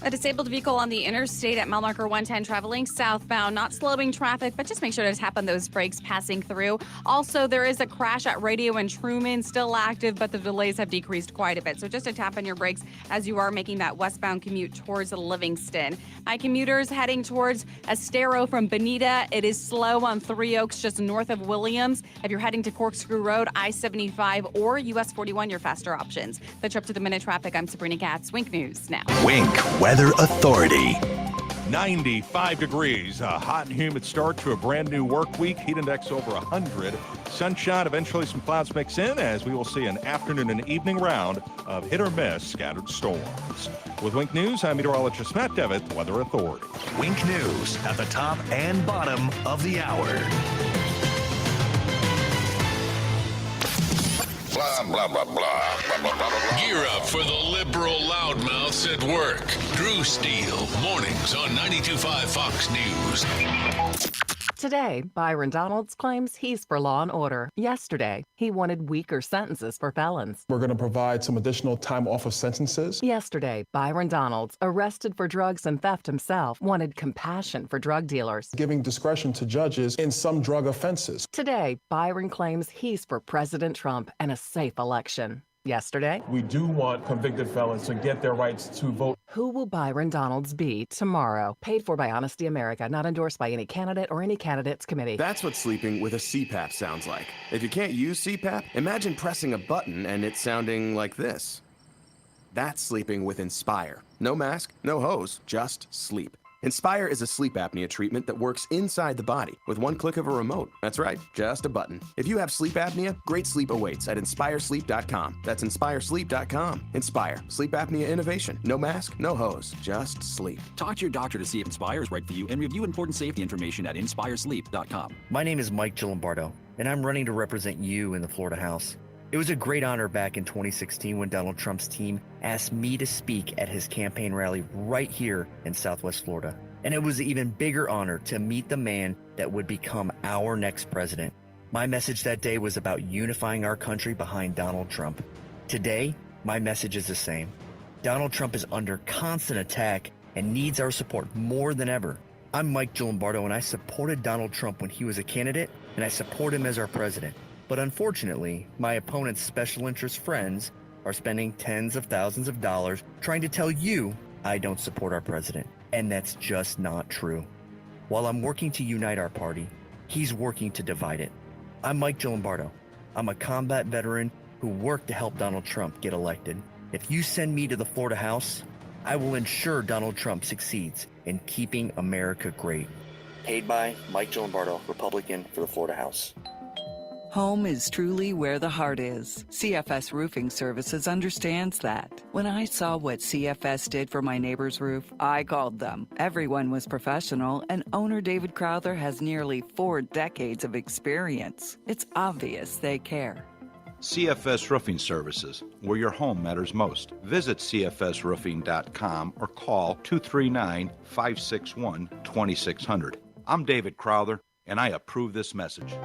A disabled vehicle on the interstate at mile marker 110 traveling southbound, not slowing traffic, but just make sure to tap on those brakes passing through. Also, there is a crash at Radio and Truman, still active, but the delays have decreased quite a bit. So just a tap on your brakes as you are making that westbound commute towards Livingston. Hi, commuters heading towards Estero from Bonita. It is slow on Three Oaks, just north of Williams. If you're heading to Corkscrew Road, I-75 or US 41, your faster options. That's up to the minute traffic. I'm Sabrina Katz. Wink News now. Wink Weather Authority. 95 degrees, a hot and humid start to a brand new work week. Heat index over 100. Sunshine, eventually some clouds mix in as we will see an afternoon and evening round of hit or miss scattered storms. With Wink News, I'm meteorologist Matt Devitt, Weather Authority. Wink News at the top and bottom of the hour. Blah, blah, blah, blah, blah, blah, blah, blah. Gear up for the liberal loudmouths at work. Drew Steele, mornings on 92.5 Fox News. Today, Byron Donalds claims he's for law and order. Yesterday, he wanted weaker sentences for felons. We're going to provide some additional time off of sentences. Yesterday, Byron Donalds, arrested for drugs and theft himself, wanted compassion for drug dealers. Giving discretion to judges in some drug offenses. Today, Byron claims he's for President Trump and a safe election. Yesterday, we do want convicted felons to get their rights to vote. Who will Byron Donalds be tomorrow? Paid for by Honesty America, not endorsed by any candidate or any candidates committee. That's what sleeping with a CPAP sounds like. If you can't use CPAP, imagine pressing a button and it sounding like this. That's sleeping with Inspire. No mask, no hose, just sleep. Inspire is a sleep apnea treatment that works inside the body with one click of a remote. That's right, just a button. If you have sleep apnea, great sleep awaits at inspiresleep.com. That's inspiresleep.com. Inspire, sleep apnea innovation. No mask, no hose, just sleep. Talk to your doctor to see if Inspire is right for you and review important safety information at inspiresleep.com. My name is Mike Gillimbardo, and I'm running to represent you in the Florida House. It was a great honor back in 2016 when Donald Trump's team asked me to speak at his campaign rally right here in Southwest Florida. And it was an even bigger honor to meet the man that would become our next president. My message that day was about unifying our country behind Donald Trump. Today, my message is the same. Donald Trump is under constant attack and needs our support more than ever. I'm Mike Gillimbardo, and I supported Donald Trump when he was a candidate, and I support him as our president. But unfortunately, my opponent's special interest friends are spending tens of thousands of dollars trying to tell you I don't support our president. And that's just not true. While I'm working to unite our party, he's working to divide it. I'm Mike Gillimbardo. I'm a combat veteran who worked to help Donald Trump get elected. If you send me to the Florida House, I will ensure Donald Trump succeeds in keeping America great. Paid by Mike Gillimbardo, Republican for the Florida House. Home is truly where the heart is. CFS Roofing Services understands that. When I saw what CFS did for my neighbor's roof, I called them. Everyone was professional, and owner David Crowther has nearly 4 decades of experience. It's obvious they care. CFS Roofing Services, where your home matters most. Visit cfsroofing.com or call 239-561-2600. I'm David Crowther, and I approve this message.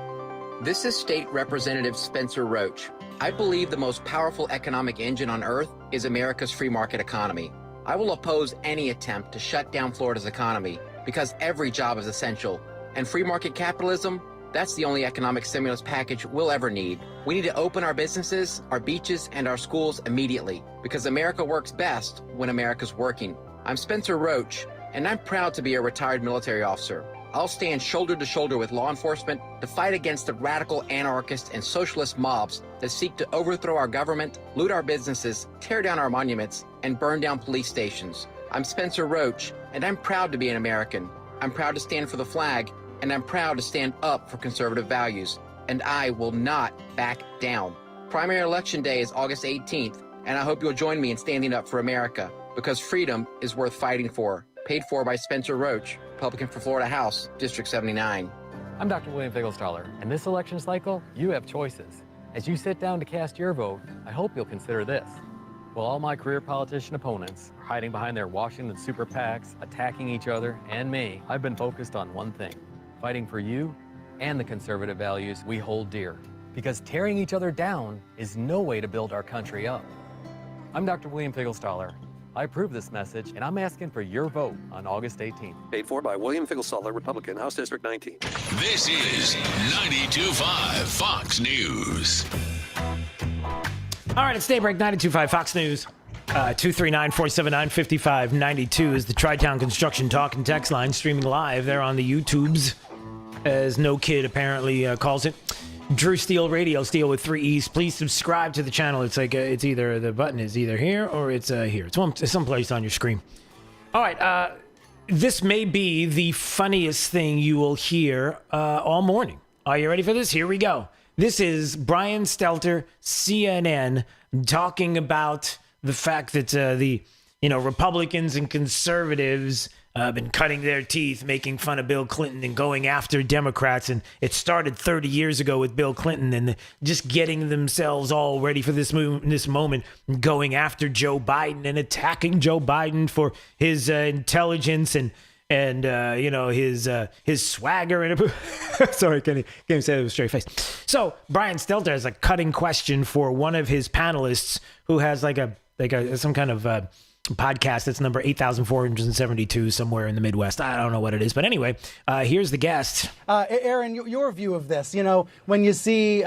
This is State Representative Spencer Roach. I believe the most powerful economic engine on earth is America's free market economy. I will oppose any attempt to shut down Florida's economy because every job is essential. And free market capitalism, that's the only economic stimulus package we'll ever need. We need to open our businesses, our beaches, and our schools immediately because America works best when America's working. I'm Spencer Roach, and I'm proud to be a retired military officer. I'll stand shoulder to shoulder with law enforcement to fight against the radical anarchist and socialist mobs that seek to overthrow our government, loot our businesses, tear down our monuments, and burn down police stations. I'm Spencer Roach, and I'm proud to be an American. I'm proud to stand for the flag, and I'm proud to stand up for conservative values. and I will not back down. Primary election day is August 18th, and I hope you'll join me in standing up for America, because freedom is worth fighting for. Paid for by Spencer Roach, Republican for Florida House, District 79. I'm Dr. William Figglestaller, and this election cycle, you have choices. As you sit down to cast your vote, I hope you'll consider this. While all my career politician opponents are hiding behind their Washington super PACs, attacking each other and me, I've been focused on one thing: fighting for you and the conservative values we hold dear. Because tearing each other down is no way to build our country up. I'm Dr. William Figglestaller. I approve this message, and I'm asking for your vote on August 18th. Paid for by William Figglestaller, Republican, House District 19. This is 92.5 Fox News. All right, it's Daybreak 92.5 Fox News. 239-479-5592 is the Tri-Town Construction Talk and Text line, streaming live there on the YouTubes, as No Kid apparently calls it. Drew Steele Radio, Steele with 3 E's. Please subscribe to the channel. It's like it's either the button is either here or it's here. It's someplace on your screen. All right, this may be the funniest thing you will hear all morning. Are you ready for this? Here we go. This is Brian Stelter, CNN, talking about the fact that the Republicans and conservatives have been cutting their teeth, making fun of Bill Clinton and going after Democrats. And it started 30 years ago with Bill Clinton and just getting themselves all ready for this moment, going after Joe Biden and attacking Joe Biden for his intelligence and his swagger and sorry, can't even say it with a straight face. So Brian Stelter has a cutting question for one of his panelists who has some kind of podcast that's number 8,472 somewhere in the Midwest. I don't know what it is, but anyway, here's the guest. Aaron, your view of this? When you see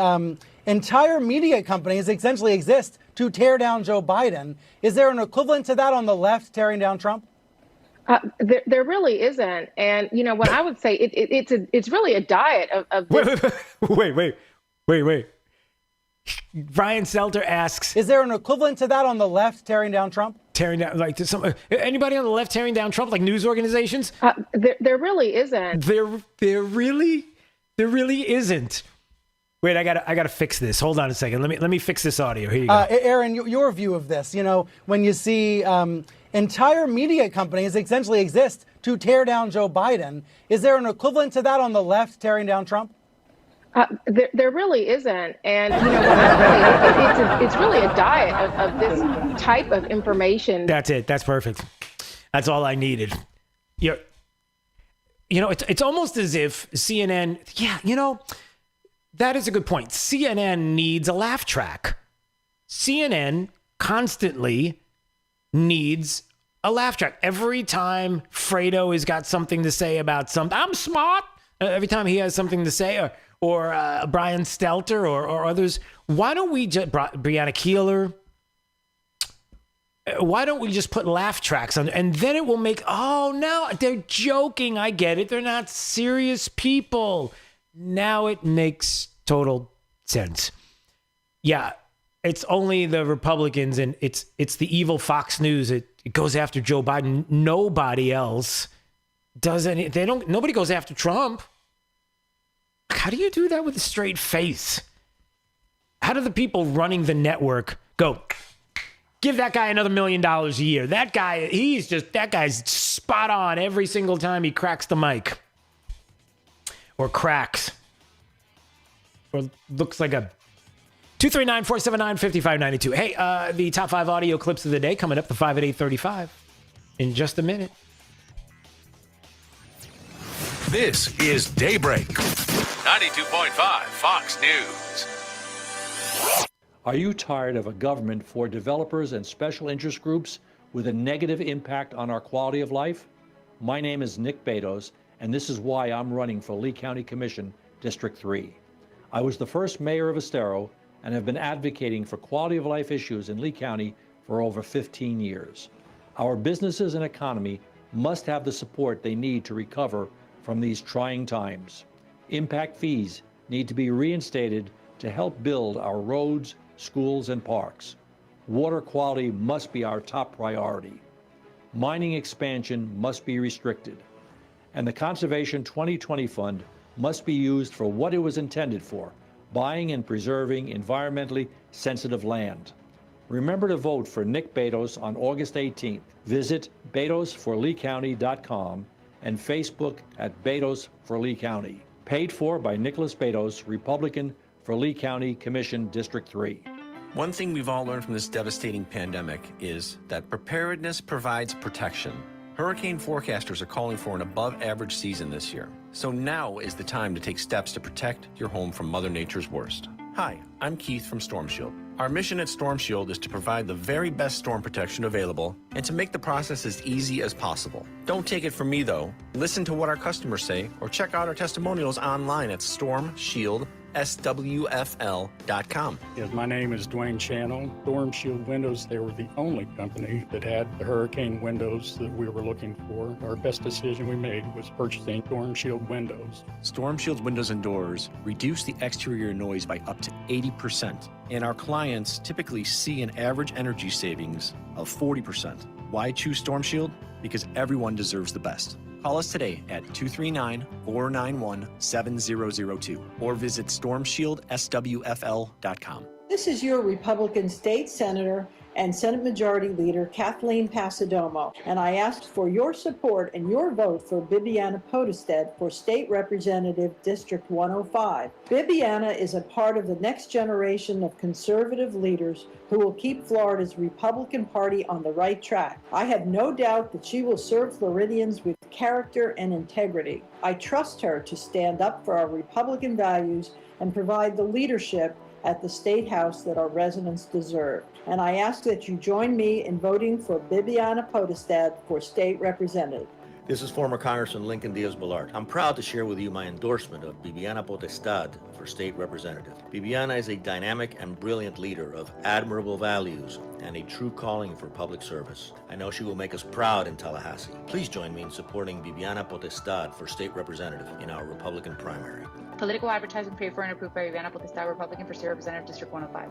entire media companies essentially exist to tear down Joe Biden, is there an equivalent to that on the left tearing down Trump? There really isn't. And, what I would say, it's really a diet of this. Wait. Brian Stelter asks, is there an equivalent to that on the left tearing down Trump? Tearing down, anybody on the left tearing down Trump, like news organizations? There really isn't. There really isn't. Wait, I gotta fix this. Hold on a second. Let me fix this audio. Here you go. Aaron, your view of this? When you see entire media companies essentially exist to tear down Joe Biden, is there an equivalent to that on the left tearing down Trump? There really isn't. And, what I say, it's really a diet of this type of information. That's it. That's perfect. That's all I needed. It's almost as if CNN, that is a good point. CNN needs a laugh track. CNN constantly needs a laugh track. Every time Fredo has got something to say about something, I'm smart. Every time he has something to say, or Brian Stelter or others, why don't we just, Breonna Keeler, why don't we just put laugh tracks on, and then it will make, oh, no, they're joking. I get it. They're not serious people. Now it makes total sense. Yeah, it's only the Republicans, and it's the evil Fox News. It goes after Joe Biden. Nobody else does any. Nobody goes after Trump. How do you do that with a straight face? How do the people running the network go, give that guy another $1 million a year? That guy's spot on every single time he cracks the mic. Or cracks. Or looks like a 239-479-5592. Hey, the top 5 audio clips of the day coming up, the 5 at 8:35 in just a minute. This is Daybreak. 92.5 Fox News. Are you tired of a government for developers and special interest groups with a negative impact on our quality of life? My name is Nick Betos, and this is why I'm running for Lee County Commission, District 3. I was the first mayor of Estero and have been advocating for quality of life issues in Lee County for over 15 years. Our businesses and economy must have the support they need to recover from these trying times. Impact fees need to be reinstated to help build our roads, schools, and parks. Water quality must be our top priority. Mining expansion must be restricted. And the Conservation 2020 Fund must be used for what it was intended for, buying and preserving environmentally sensitive land. Remember to vote for Nick Betos on August 18th. Visit BetosForLeeCounty.com and Facebook at Betos for Lee County. Paid for by Nicholas Betos, Republican for Lee County Commission District 3. One thing we've all learned from this devastating pandemic is that preparedness provides protection. Hurricane forecasters are calling for an above-average season this year. So now is the time to take steps to protect your home from Mother Nature's worst. Hi, I'm Keith from Storm Shield. Our mission at Storm Shield is to provide the very best storm protection available and to make the process as easy as possible. Don't take it from me, though. Listen to what our customers say or check out our testimonials online at stormshieldSWFL.com. Yes, my name is Dwayne Channel. Storm Shield Windows, they were the only company that had the hurricane windows that we were looking for. Our best decision we made was purchasing Storm Shield windows. Storm Shield's windows and doors reduce the exterior noise by up to 80%, and our clients typically see an average energy savings of 40%. Why choose Storm Shield? Because everyone deserves the best. Call us today at 239-491-7002 or visit stormshieldswfl.com. This is your Republican State Senator and Senate Majority Leader Kathleen Pasadomo, and I asked for your support and your vote for Bibiana Podestad for State Representative District 105. Bibiana is a part of the next generation of conservative leaders who will keep Florida's Republican Party on the right track. I have no doubt that she will serve Floridians with character and integrity. I trust her to stand up for our Republican values and provide the leadership at the State House that our residents deserve. And I ask that you join me in voting for Bibiana Podestad for State Representative. This is former Congressman Lincoln Diaz-Balart. I'm proud to share with you my endorsement of Bibiana Podestad for State Representative. Bibiana is a dynamic and brilliant leader of admirable values and a true calling for public service. I know she will make us proud in Tallahassee. Please join me in supporting Bibiana Podestad for State Representative in our Republican primary. Political advertising paid for and approved by Bibiana Podestad, Republican for State Representative District 105.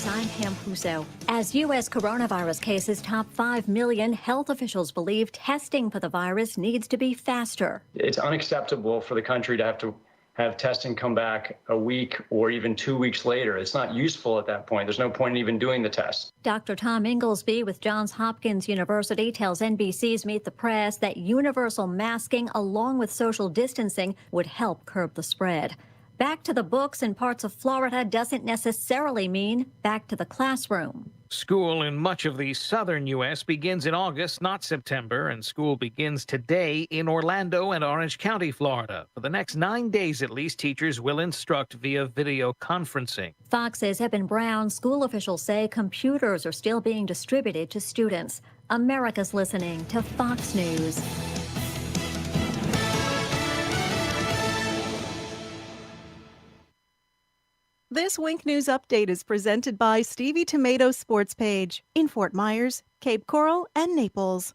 I'm Pam Puso. As U.S. coronavirus cases top 5 million, health officials believe testing for the virus needs to be faster. It's unacceptable for the country to have testing come back a week or even 2 weeks later. It's not useful at that point. There's no point in even doing the test. Dr. Tom Inglesby with Johns Hopkins University tells NBC's Meet the Press that universal masking along with social distancing would help curb the spread. Back to the books in parts of Florida doesn't necessarily mean back to the classroom. School in much of the southern U.S. begins in August, not September, and school begins today in Orlando and Orange County, Florida. For the next 9 days at least, teachers will instruct via video conferencing. Fox's Eben Brown, school officials say computers are still being distributed to students. America's listening to Fox News. This Wink News Update is presented by Stevie Tomato Sports Page in Fort Myers, Cape Coral, and Naples.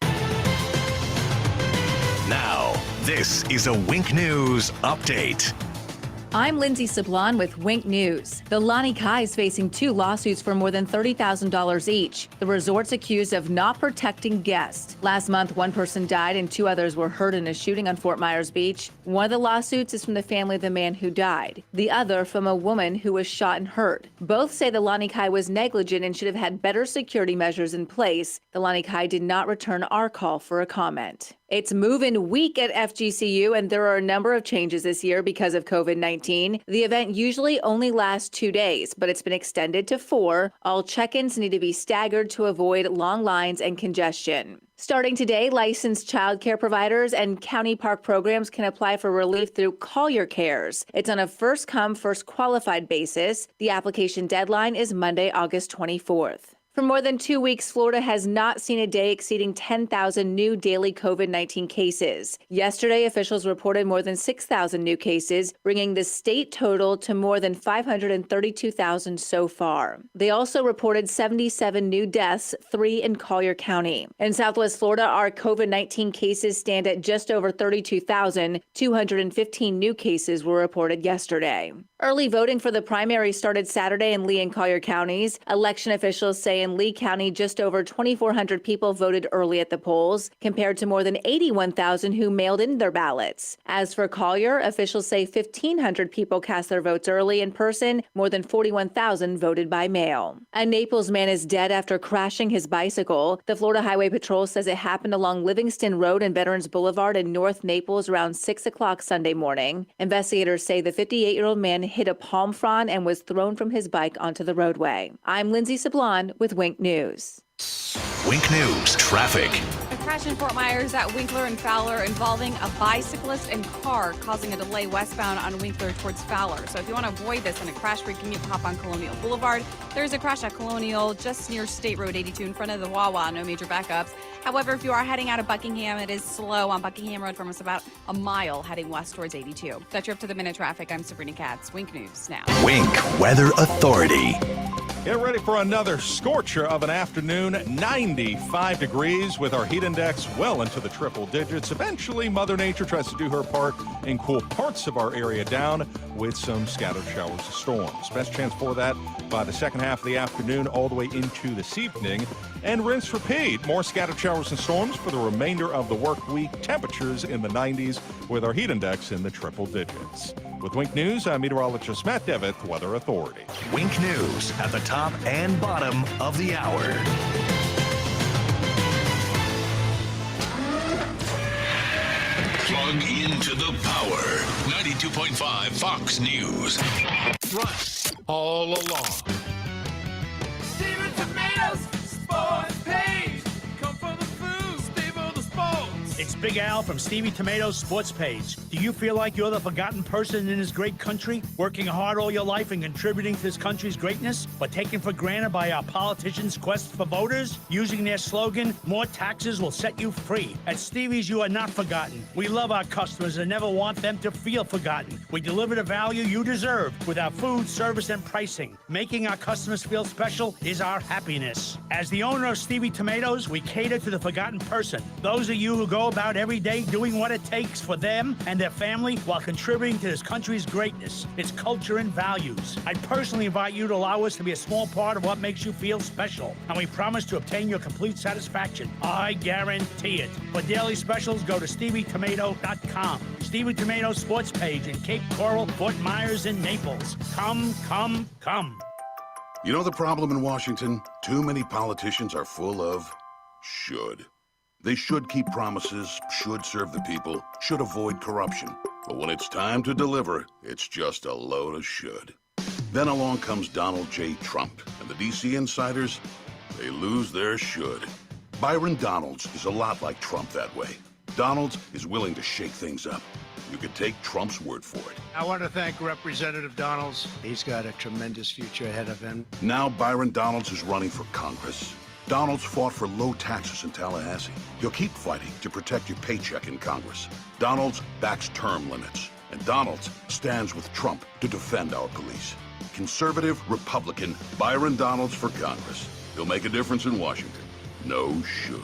Now, this is a Wink News Update. I'm Lindsay Sablon with Wink News. The Lani Kai is facing 2 lawsuits for more than $30,000 each. The resort's accused of not protecting guests. Last month, 1 person died and 2 others were hurt in a shooting on Fort Myers Beach. One of the lawsuits is from the family of the man who died. The other from a woman who was shot and hurt. Both say the Lani Kai was negligent and should have had better security measures in place. The Lani Kai did not return our call for a comment. It's move-in week at FGCU, and there are a number of changes this year because of COVID-19. The event usually only lasts 2 days, but it's been extended to 4. All check-ins need to be staggered to avoid long lines and congestion. Starting today, licensed child care providers and county park programs can apply for relief through Collier Cares. It's on a first-come, first-qualified basis. The application deadline is Monday, August 24th. For more than 2 weeks, Florida has not seen a day exceeding 10,000 new daily COVID-19 cases. Yesterday, officials reported more than 6,000 new cases, bringing the state total to more than 532,000 so far. They also reported 77 new deaths, 3 in Collier County. In Southwest Florida, our COVID-19 cases stand at just over 32,000. 215 new cases were reported yesterday. Early voting for the primary started Saturday in Lee and Collier counties. Election officials say in Lee County, just over 2,400 people voted early at the polls, compared to more than 81,000 who mailed in their ballots. As for Collier, officials say 1,500 people cast their votes early in person. More than 41,000 voted by mail. A Naples man is dead after crashing his bicycle. The Florida Highway Patrol says it happened along Livingston Road and Veterans Boulevard in North Naples around 6 o'clock Sunday morning. Investigators say the 58-year-old man hit a palm frond and was thrown from his bike onto the roadway. I'm Lindsay Sablon with Wink News. Wink News traffic. A crash in Fort Myers at Winkler and Fowler involving a bicyclist and car, causing a delay westbound on Winkler towards Fowler. So if you want to avoid this and a crash-free commute, hop on Colonial Boulevard. There's a crash at Colonial just near State Road 82 in front of the Wawa. No major backups. However, if you are heading out of Buckingham, it is slow on Buckingham Road from us about a mile heading west towards 82. That's your up-to-the-minute traffic. I'm Sabrina Katz. Wink News now. Wink Weather Authority. Get ready for another scorcher of an afternoon, 95 degrees with our heat index well into the triple digits. Eventually, Mother Nature tries to do her part and cool parts of our area down with some scattered showers and storms. Best chance for that by the second half of the afternoon all the way into this evening. And rinse repeat. More scattered showers and storms for the remainder of the work week. Temperatures in the 90s with our heat index in the triple digits. With Wink News, I'm meteorologist Matt Devitt, Weather Authority. Wink News at the top and bottom of the hour. Plug into the power. 92.5 Fox News. Right all along. Steven Tomatoes Sports Page. Come for the food, stay for the sports. It's Big Al from Stevie Tomatoes Sports Page. Do you feel like you're the forgotten person in this great country, working hard all your life and contributing to this country's greatness, but taken for granted by our politicians' quest for voters? Using their slogan, more taxes will set you free. At Stevie's, you are not forgotten. We love our customers and never want them to feel forgotten. We deliver the value you deserve with our food, service, and pricing. Making our customers feel special is our happiness. As the owner of Stevie Tomatoes, we cater to the forgotten person. Those of you who go about every day doing what it takes for them and their family while contributing to this country's greatness, its culture and values. I personally invite you to allow us to be a small part of what makes you feel special, and we promise to obtain your complete satisfaction. I guarantee it. For daily specials, go to StevieTomato.com. Stevie Tomato Sports Page in Cape Coral, Fort Myers, and Naples. Come, come, come. You know the problem in Washington? Too many politicians are full of should. They should keep promises, should serve the people, should avoid corruption. But when it's time to deliver, it's just a load of should. Then along comes Donald J. Trump, and the D.C. insiders, they lose their should. Byron Donalds is a lot like Trump that way. Donalds is willing to shake things up. You could take Trump's word for it. I want to thank Representative Donalds. He's got a tremendous future ahead of him. Now Byron Donalds is running for Congress. Donalds fought for low taxes in Tallahassee. He'll keep fighting to protect your paycheck in Congress. Donalds backs term limits. And Donalds stands with Trump to defend our police. Conservative Republican Byron Donalds for Congress. He'll make a difference in Washington. No should.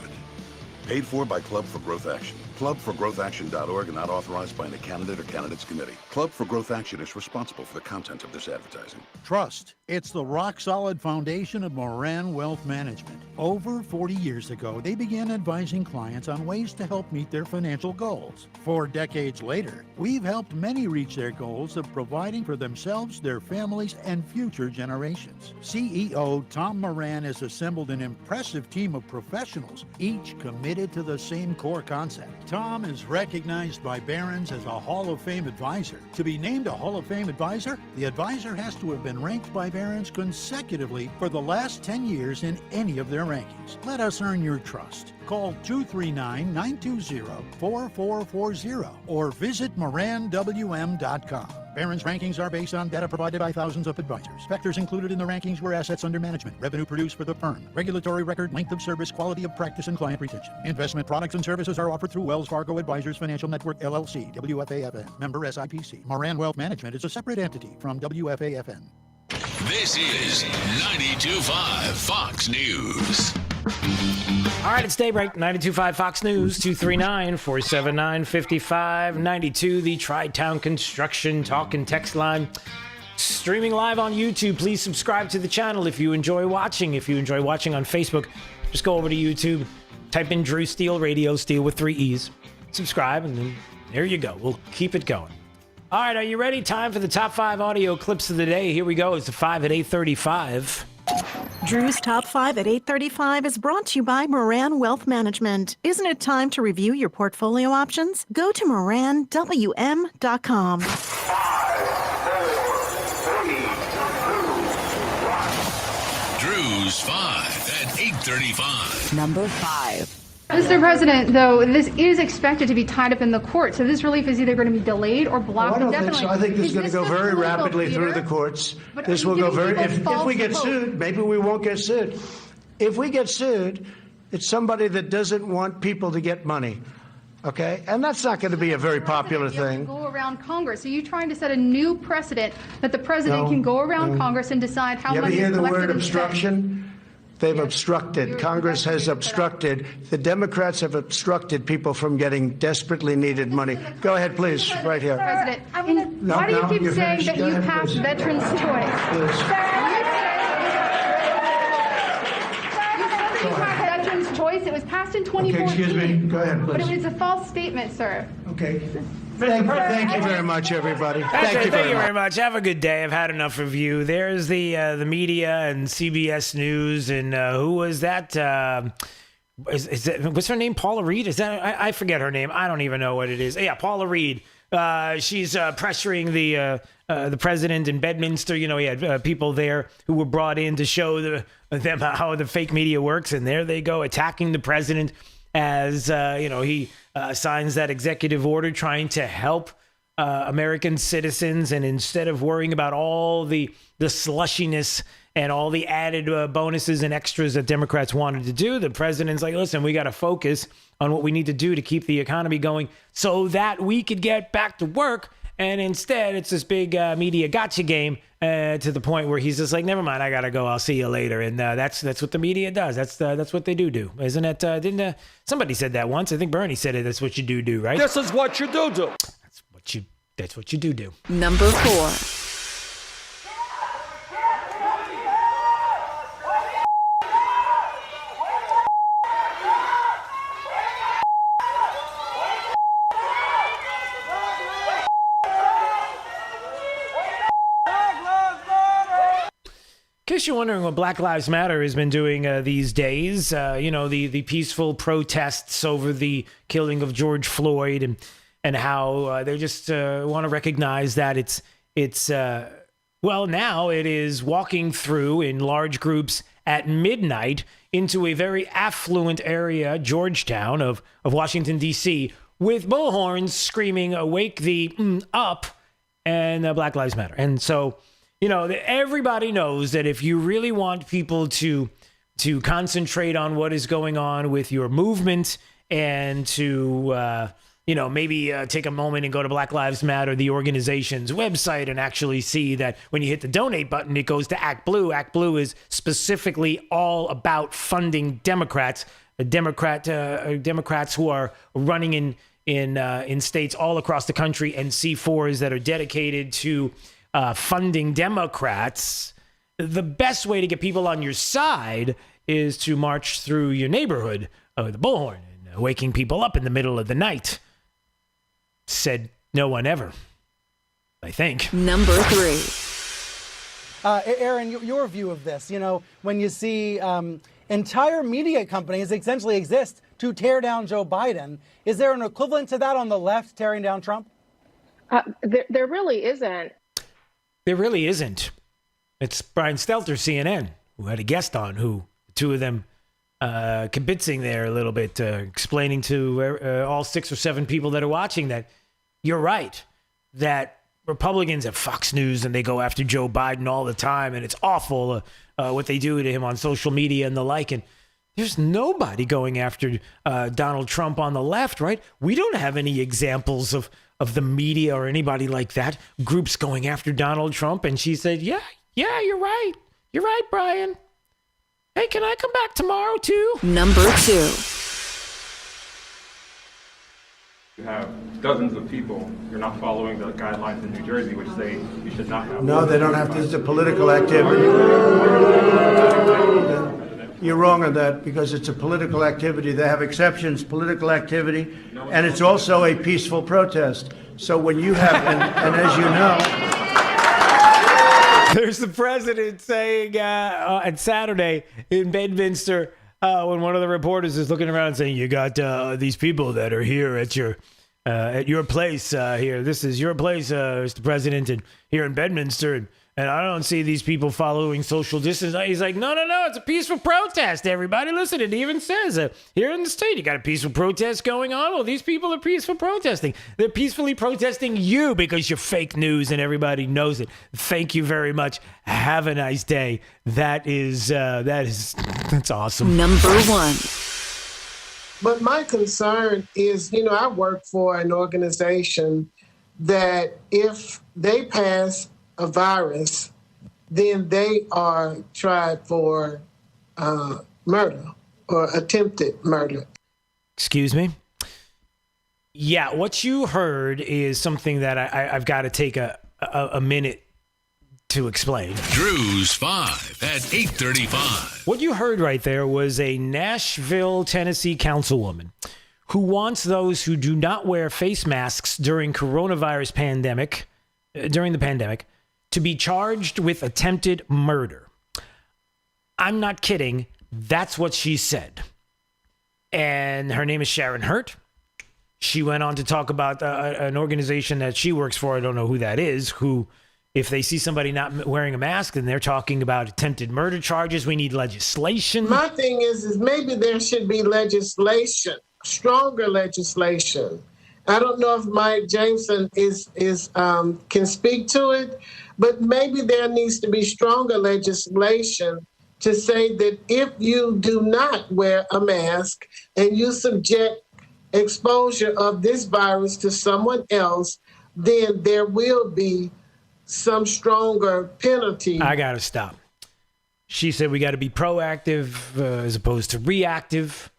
Paid for by Club for Growth Action. Clubforgrowthaction.org and not authorized by any candidate or candidates committee. Club for Growth Action is responsible for the content of this advertising. Trust. It's the rock-solid foundation of Moran Wealth Management. Over 40 years ago, they began advising clients on ways to help meet their financial goals. 4 decades later, we've helped many reach their goals of providing for themselves, their families, and future generations. CEO Tom Moran has assembled an impressive team of professionals, each committed to the same core concept. Tom is recognized by Barron's as a Hall of Fame advisor. To be named a Hall of Fame advisor, the advisor has to have been ranked by Barron's consecutively for the last 10 years in any of their rankings. Let us earn your trust. Call 239-920-4440 or visit moranwm.com. Barron's rankings are based on data provided by thousands of advisors. Factors included in the rankings were assets under management, revenue produced for the firm, regulatory record, length of service, quality of practice, and client retention. Investment products and services are offered through Wells Fargo Advisors Financial Network, LLC, WFAFN, member SIPC. Moran Wealth Management is a separate entity from WFAFN. This is 92.5 Fox News. All right, it's daybreak. 92.5 Fox News, 239-479-5592, the Tri-Town Construction talk and text line. streaming live on YouTube. Please subscribe to the channel if you enjoy watching. If you enjoy watching on Facebook, just go over to YouTube, type in Drew Steele Radio, Steele with 3 E's. Subscribe, and then there you go. We'll keep it going. All right, are you ready? Time for the top 5 audio clips of the day. Here we go. It's the 5 at 8:35. Drew's Top 5 at 8:35 is brought to you by Moran Wealth Management. Isn't it time to review your portfolio options? Go to moranwm.com. Drew's 5 at 8:35. Number 5. Mr. President, though, this is expected to be tied up in the court, so this relief is either going to be delayed or blocked. I don't think so. I think this is going to go very rapidly through the courts. This will go very. If we get sued, maybe we won't get sued. If we get sued, it's somebody that doesn't want people to get money. Okay? And that's not going to be a very popular thing. Go around Congress. Are you trying to set a new precedent that the president can go around Congress and decide how much you ever hear is the collected word and spent? obstruction? They've obstructed. Congress has obstructed. The Democrats have obstructed people from getting desperately needed money. Go ahead, please, right here. President, why do you keep saying that you passed veterans' choice? Veterans' choice. It was passed in 2014. Okay, excuse me. Go ahead, please. But it was a false statement, sir. Okay. Thank you very much, everybody. Thank you very much. Have a good day. I've had enough of you. There's the media and CBS News and who was that? What's her name? Paula Reed? Is that? I forget her name. I don't even know what it is. Yeah, Paula Reed. She's pressuring the president in Bedminster. You know, he had people there who were brought in to show them how the fake media works, and there they go attacking the president as he signs that executive order trying to help American citizens, and instead of worrying about all the slushiness and all the added bonuses and extras that Democrats wanted to do, the president's like, listen, we got to focus on what we need to do to keep the economy going so that we could get back to work. And instead, it's this big media gotcha game to the point where he's just like, never mind, I got to go. I'll see you later. And that's what the media does. That's what they do. Isn't it? Didn't somebody said that once? I think Bernie said it. That's what you do, right? This is what you do. That's what you do. Number 4. In case you're wondering what Black Lives Matter has been doing these days, the peaceful protests over the killing of George Floyd and how they just want to recognize that now it is walking through in large groups at midnight into a very affluent area, Georgetown of Washington, D.C., with bullhorns screaming, "Wake the up," and Black Lives Matter. And so, everybody knows that if you really want people to concentrate on what is going on with your movement and to, maybe take a moment and go to Black Lives Matter, the organization's website, and actually see that when you hit the donate button, it goes to Act Blue. Act Blue is specifically all about funding Democrats, Democrats who are running in states all across the country, and C4s that are dedicated to funding Democrats. The best way to get people on your side is to march through your neighborhood with a bullhorn and waking people up in the middle of the night. Said no one ever, I think. Number 3. Aaron, your view of this, when you see entire media companies essentially exist to tear down Joe Biden, is there an equivalent to that on the left tearing down Trump? There really isn't. There really isn't. It's Brian Stelter, CNN, who had a guest on, who the two of them kibitzing there a little bit, explaining to all 6 or 7 people that are watching that you're right, that Republicans have Fox News and they go after Joe Biden all the time, and it's awful what they do to him on social media and the like. And there's nobody going after Donald Trump on the left, right? We don't have any examples of the media or anybody like that, groups going after Donald Trump. And she said, yeah, you're right. You're right, Brian. Hey, can I come back tomorrow too? Number 2. You have dozens of people. You're not following the guidelines in New Jersey, which say you should not have. No, they don't have to. It's a political activity. You're wrong on that because it's a political activity. They have exceptions, political activity, and it's also a peaceful protest. So when you have, and as you know, there's the president saying on Saturday in Bedminster when one of the reporters is looking around saying, "You got these people that are here at your place here. This is your place, Mr. President, and here in Bedminster, and I don't see these people following social distance." He's like, no, it's a peaceful protest, everybody. Listen, it even says here in the state, you got a peaceful protest going on. Well, these people are peaceful protesting. They're peacefully protesting you because you're fake news and everybody knows it. Thank you very much. Have a nice day. That's awesome. Number one. But my concern is, I work for an organization that if they pass a virus, then they are tried for murder or attempted murder. Excuse me? Yeah, what you heard is something that I've got to take a minute to explain. Drew's 5 at 8:35. What you heard right there was a Nashville, Tennessee councilwoman who wants those who do not wear face masks during the pandemic, to be charged with attempted murder. I'm not kidding. That's what she said. And her name is Sharon Hurt. She went on to talk about an organization that she works for. I don't know who that is, who, if they see somebody not wearing a mask and they're talking about attempted murder charges, we need legislation. My thing is maybe there should be legislation, stronger legislation. I don't know if Mike Jameson can speak to it, but maybe there needs to be stronger legislation to say that if you do not wear a mask and you subject exposure of this virus to someone else, then there will be some stronger penalty. I got to stop. She said we got to be proactive as opposed to reactive.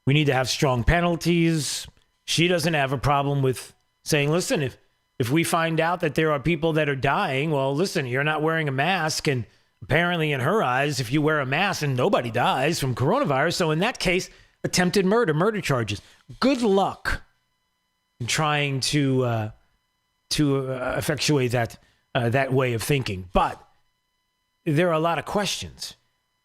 We need to have strong penalties. She doesn't have a problem with saying, listen, if we find out that there are people that are dying, well, listen, you're not wearing a mask. And apparently in her eyes, if you wear a mask and nobody dies from coronavirus. So in that case, attempted murder charges. Good luck in trying to effectuate that way of thinking. But there are a lot of questions.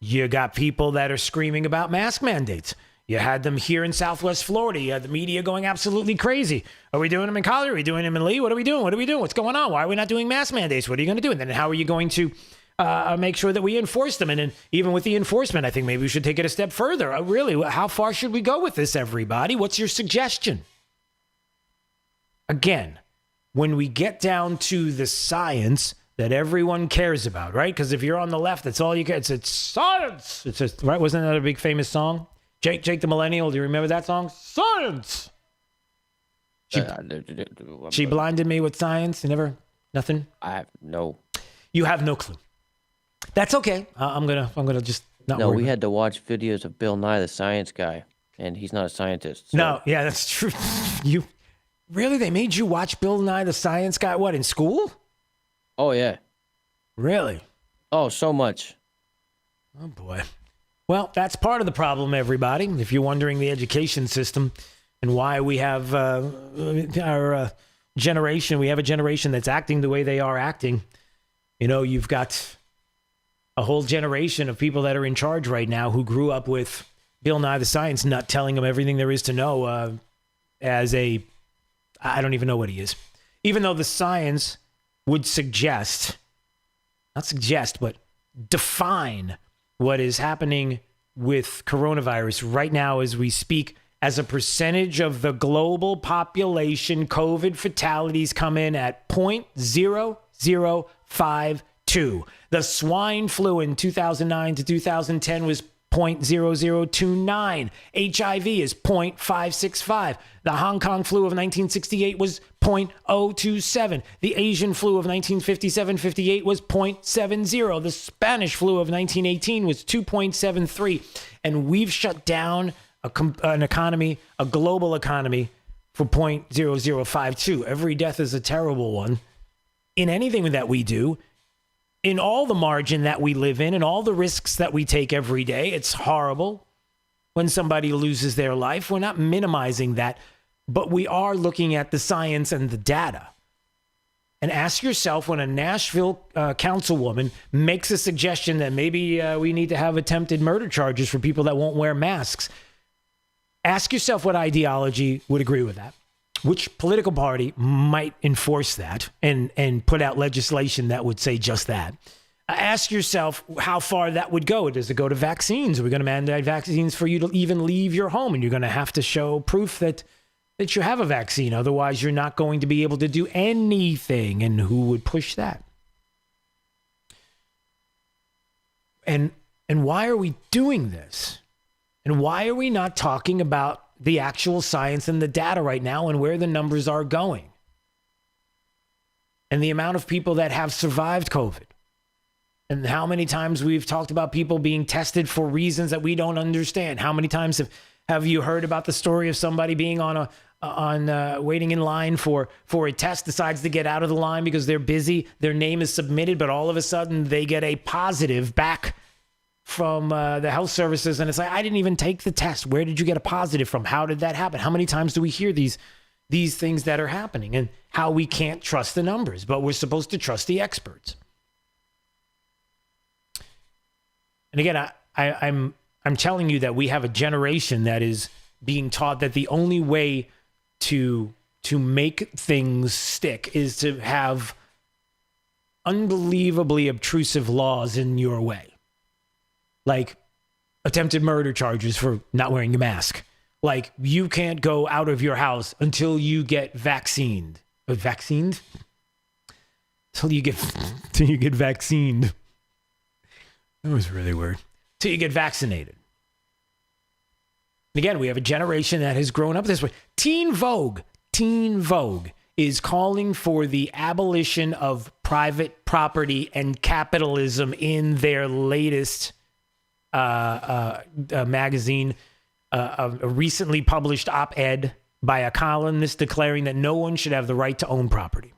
You got people that are screaming about mask mandates. You had them here in Southwest Florida. You had the media going absolutely crazy. Are we doing them in Collier? Are we doing them in Lee? What are we doing? What's going on? Why are we not doing mask mandates? What are you going to do? And then how are you going to make sure that we enforce them? And then even with the enforcement, I think maybe we should take it a step further. Really, how far should we go with this, everybody? What's your suggestion? Again, when we get down to the science that everyone cares about, right? Because if you're on the left, that's all you get. It's science. It's just, right? Wasn't that a big famous song? Jake the Millennial, do you remember that song? Science! She blinded me with science. You nothing? I have no. You have no clue. That's okay. I'm gonna just not No, worry we about had to watch videos of Bill Nye the Science Guy, and he's not a scientist. So. No, yeah, that's true. Really? They made you watch Bill Nye the Science Guy, what, in school? Oh, yeah. Really? Oh, so much. Oh, boy. Well, that's part of the problem, everybody. If you're wondering the education system and why we have our generation, we have a generation that's acting the way they are acting. You've got a whole generation of people that are in charge right now who grew up with Bill Nye the Science Nut telling them everything there is to know I don't even know what he is. Even though the science would but define what is happening with coronavirus right now as we speak. As a percentage of the global population, COVID fatalities come in at 0.0052. The swine flu in 2009 to 2010 was 0.0029. HIV is 0.565. The Hong Kong flu of 1968 was 0.027. The Asian flu of 1957-58 was 0.70. The Spanish flu of 1918 was 2.73. And we've shut down an economy, a global economy, for 0.0052. Every death is a terrible one. In anything that we do, in all the margin that we live in, and all the risks that we take every day, it's horrible when somebody loses their life. We're not minimizing that, but we are looking at the science and the data. And ask yourself, when a Nashville councilwoman makes a suggestion that maybe we need to have attempted murder charges for people that won't wear masks, ask yourself what ideology would agree with that. Which political party might enforce that and put out legislation that would say just that? Ask yourself how far that would go. Does it go to vaccines? Are we going to mandate vaccines for you to even leave your home? And you're going to have to show proof that you have a vaccine. Otherwise, you're not going to be able to do anything. And who would push that? And why are we doing this? And why are we not talking about the actual science and the data right now and where the numbers are going? And the amount of people that have survived COVID. And how many times we've talked about people being tested for reasons that we don't understand. How many times have you heard about the story of somebody being waiting in line for a test, decides to get out of the line because they're busy, their name is submitted, but all of a sudden they get a positive back from the health services, and it's like, I didn't even take the test. Where did you get a positive from? How did that happen? How many times do we hear these things that are happening, and how we can't trust the numbers, but we're supposed to trust the experts? And again, I'm telling you that we have a generation that is being taught that the only way to make things stick is to have unbelievably obtrusive laws in your way. Like attempted murder charges for not wearing a mask. Like you can't go out of your house until you get vaccinated. Vaccinated? Until you get vaccinated. That was really weird. Till you get vaccinated. And again, we have a generation that has grown up this way. Teen Vogue is calling for the abolition of private property and capitalism in their latest magazine, a recently published op-ed by a columnist declaring that no one should have the right to own property.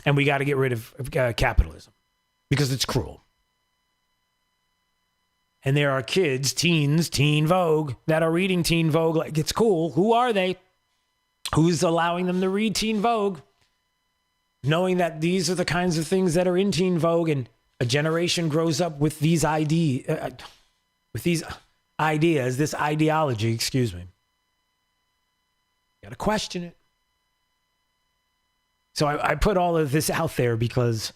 And we got to get rid of capitalism because it's cruel. And there are kids, teens, Teen Vogue, that are reading Teen Vogue like it's cool. Who are they? Who's allowing them to read Teen Vogue? Knowing that these are the kinds of things that are in Teen Vogue, and a generation grows up with these ideas, this ideology, excuse me. Got to question it. So I put all of this out there because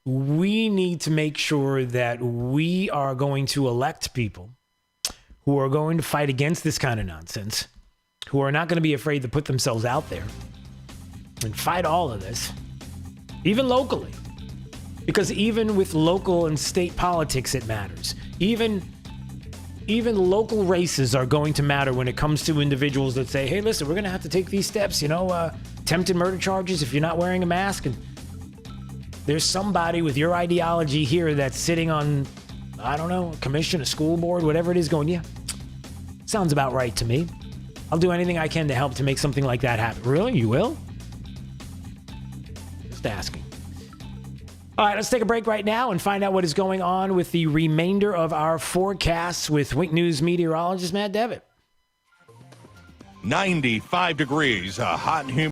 we need to make sure that we are going to elect people who are going to fight against this kind of nonsense, who are not going to be afraid to put themselves out there and fight all of this, even locally. Because even with local and state politics, it matters. Even local races are going to matter when it comes to individuals that say, hey, listen, we're going to have to take these steps, attempted murder charges if you're not wearing a mask. And there's somebody with your ideology here that's sitting on, I don't know, a commission, a school board, whatever it is, going, yeah, sounds about right to me. I'll do anything I can to help to make something like that happen. Really? You will? Just asking. All right, let's take a break right now and find out what is going on with the remainder of our forecasts with Wink News meteorologist Matt Devitt. 95 degrees, hot and humid.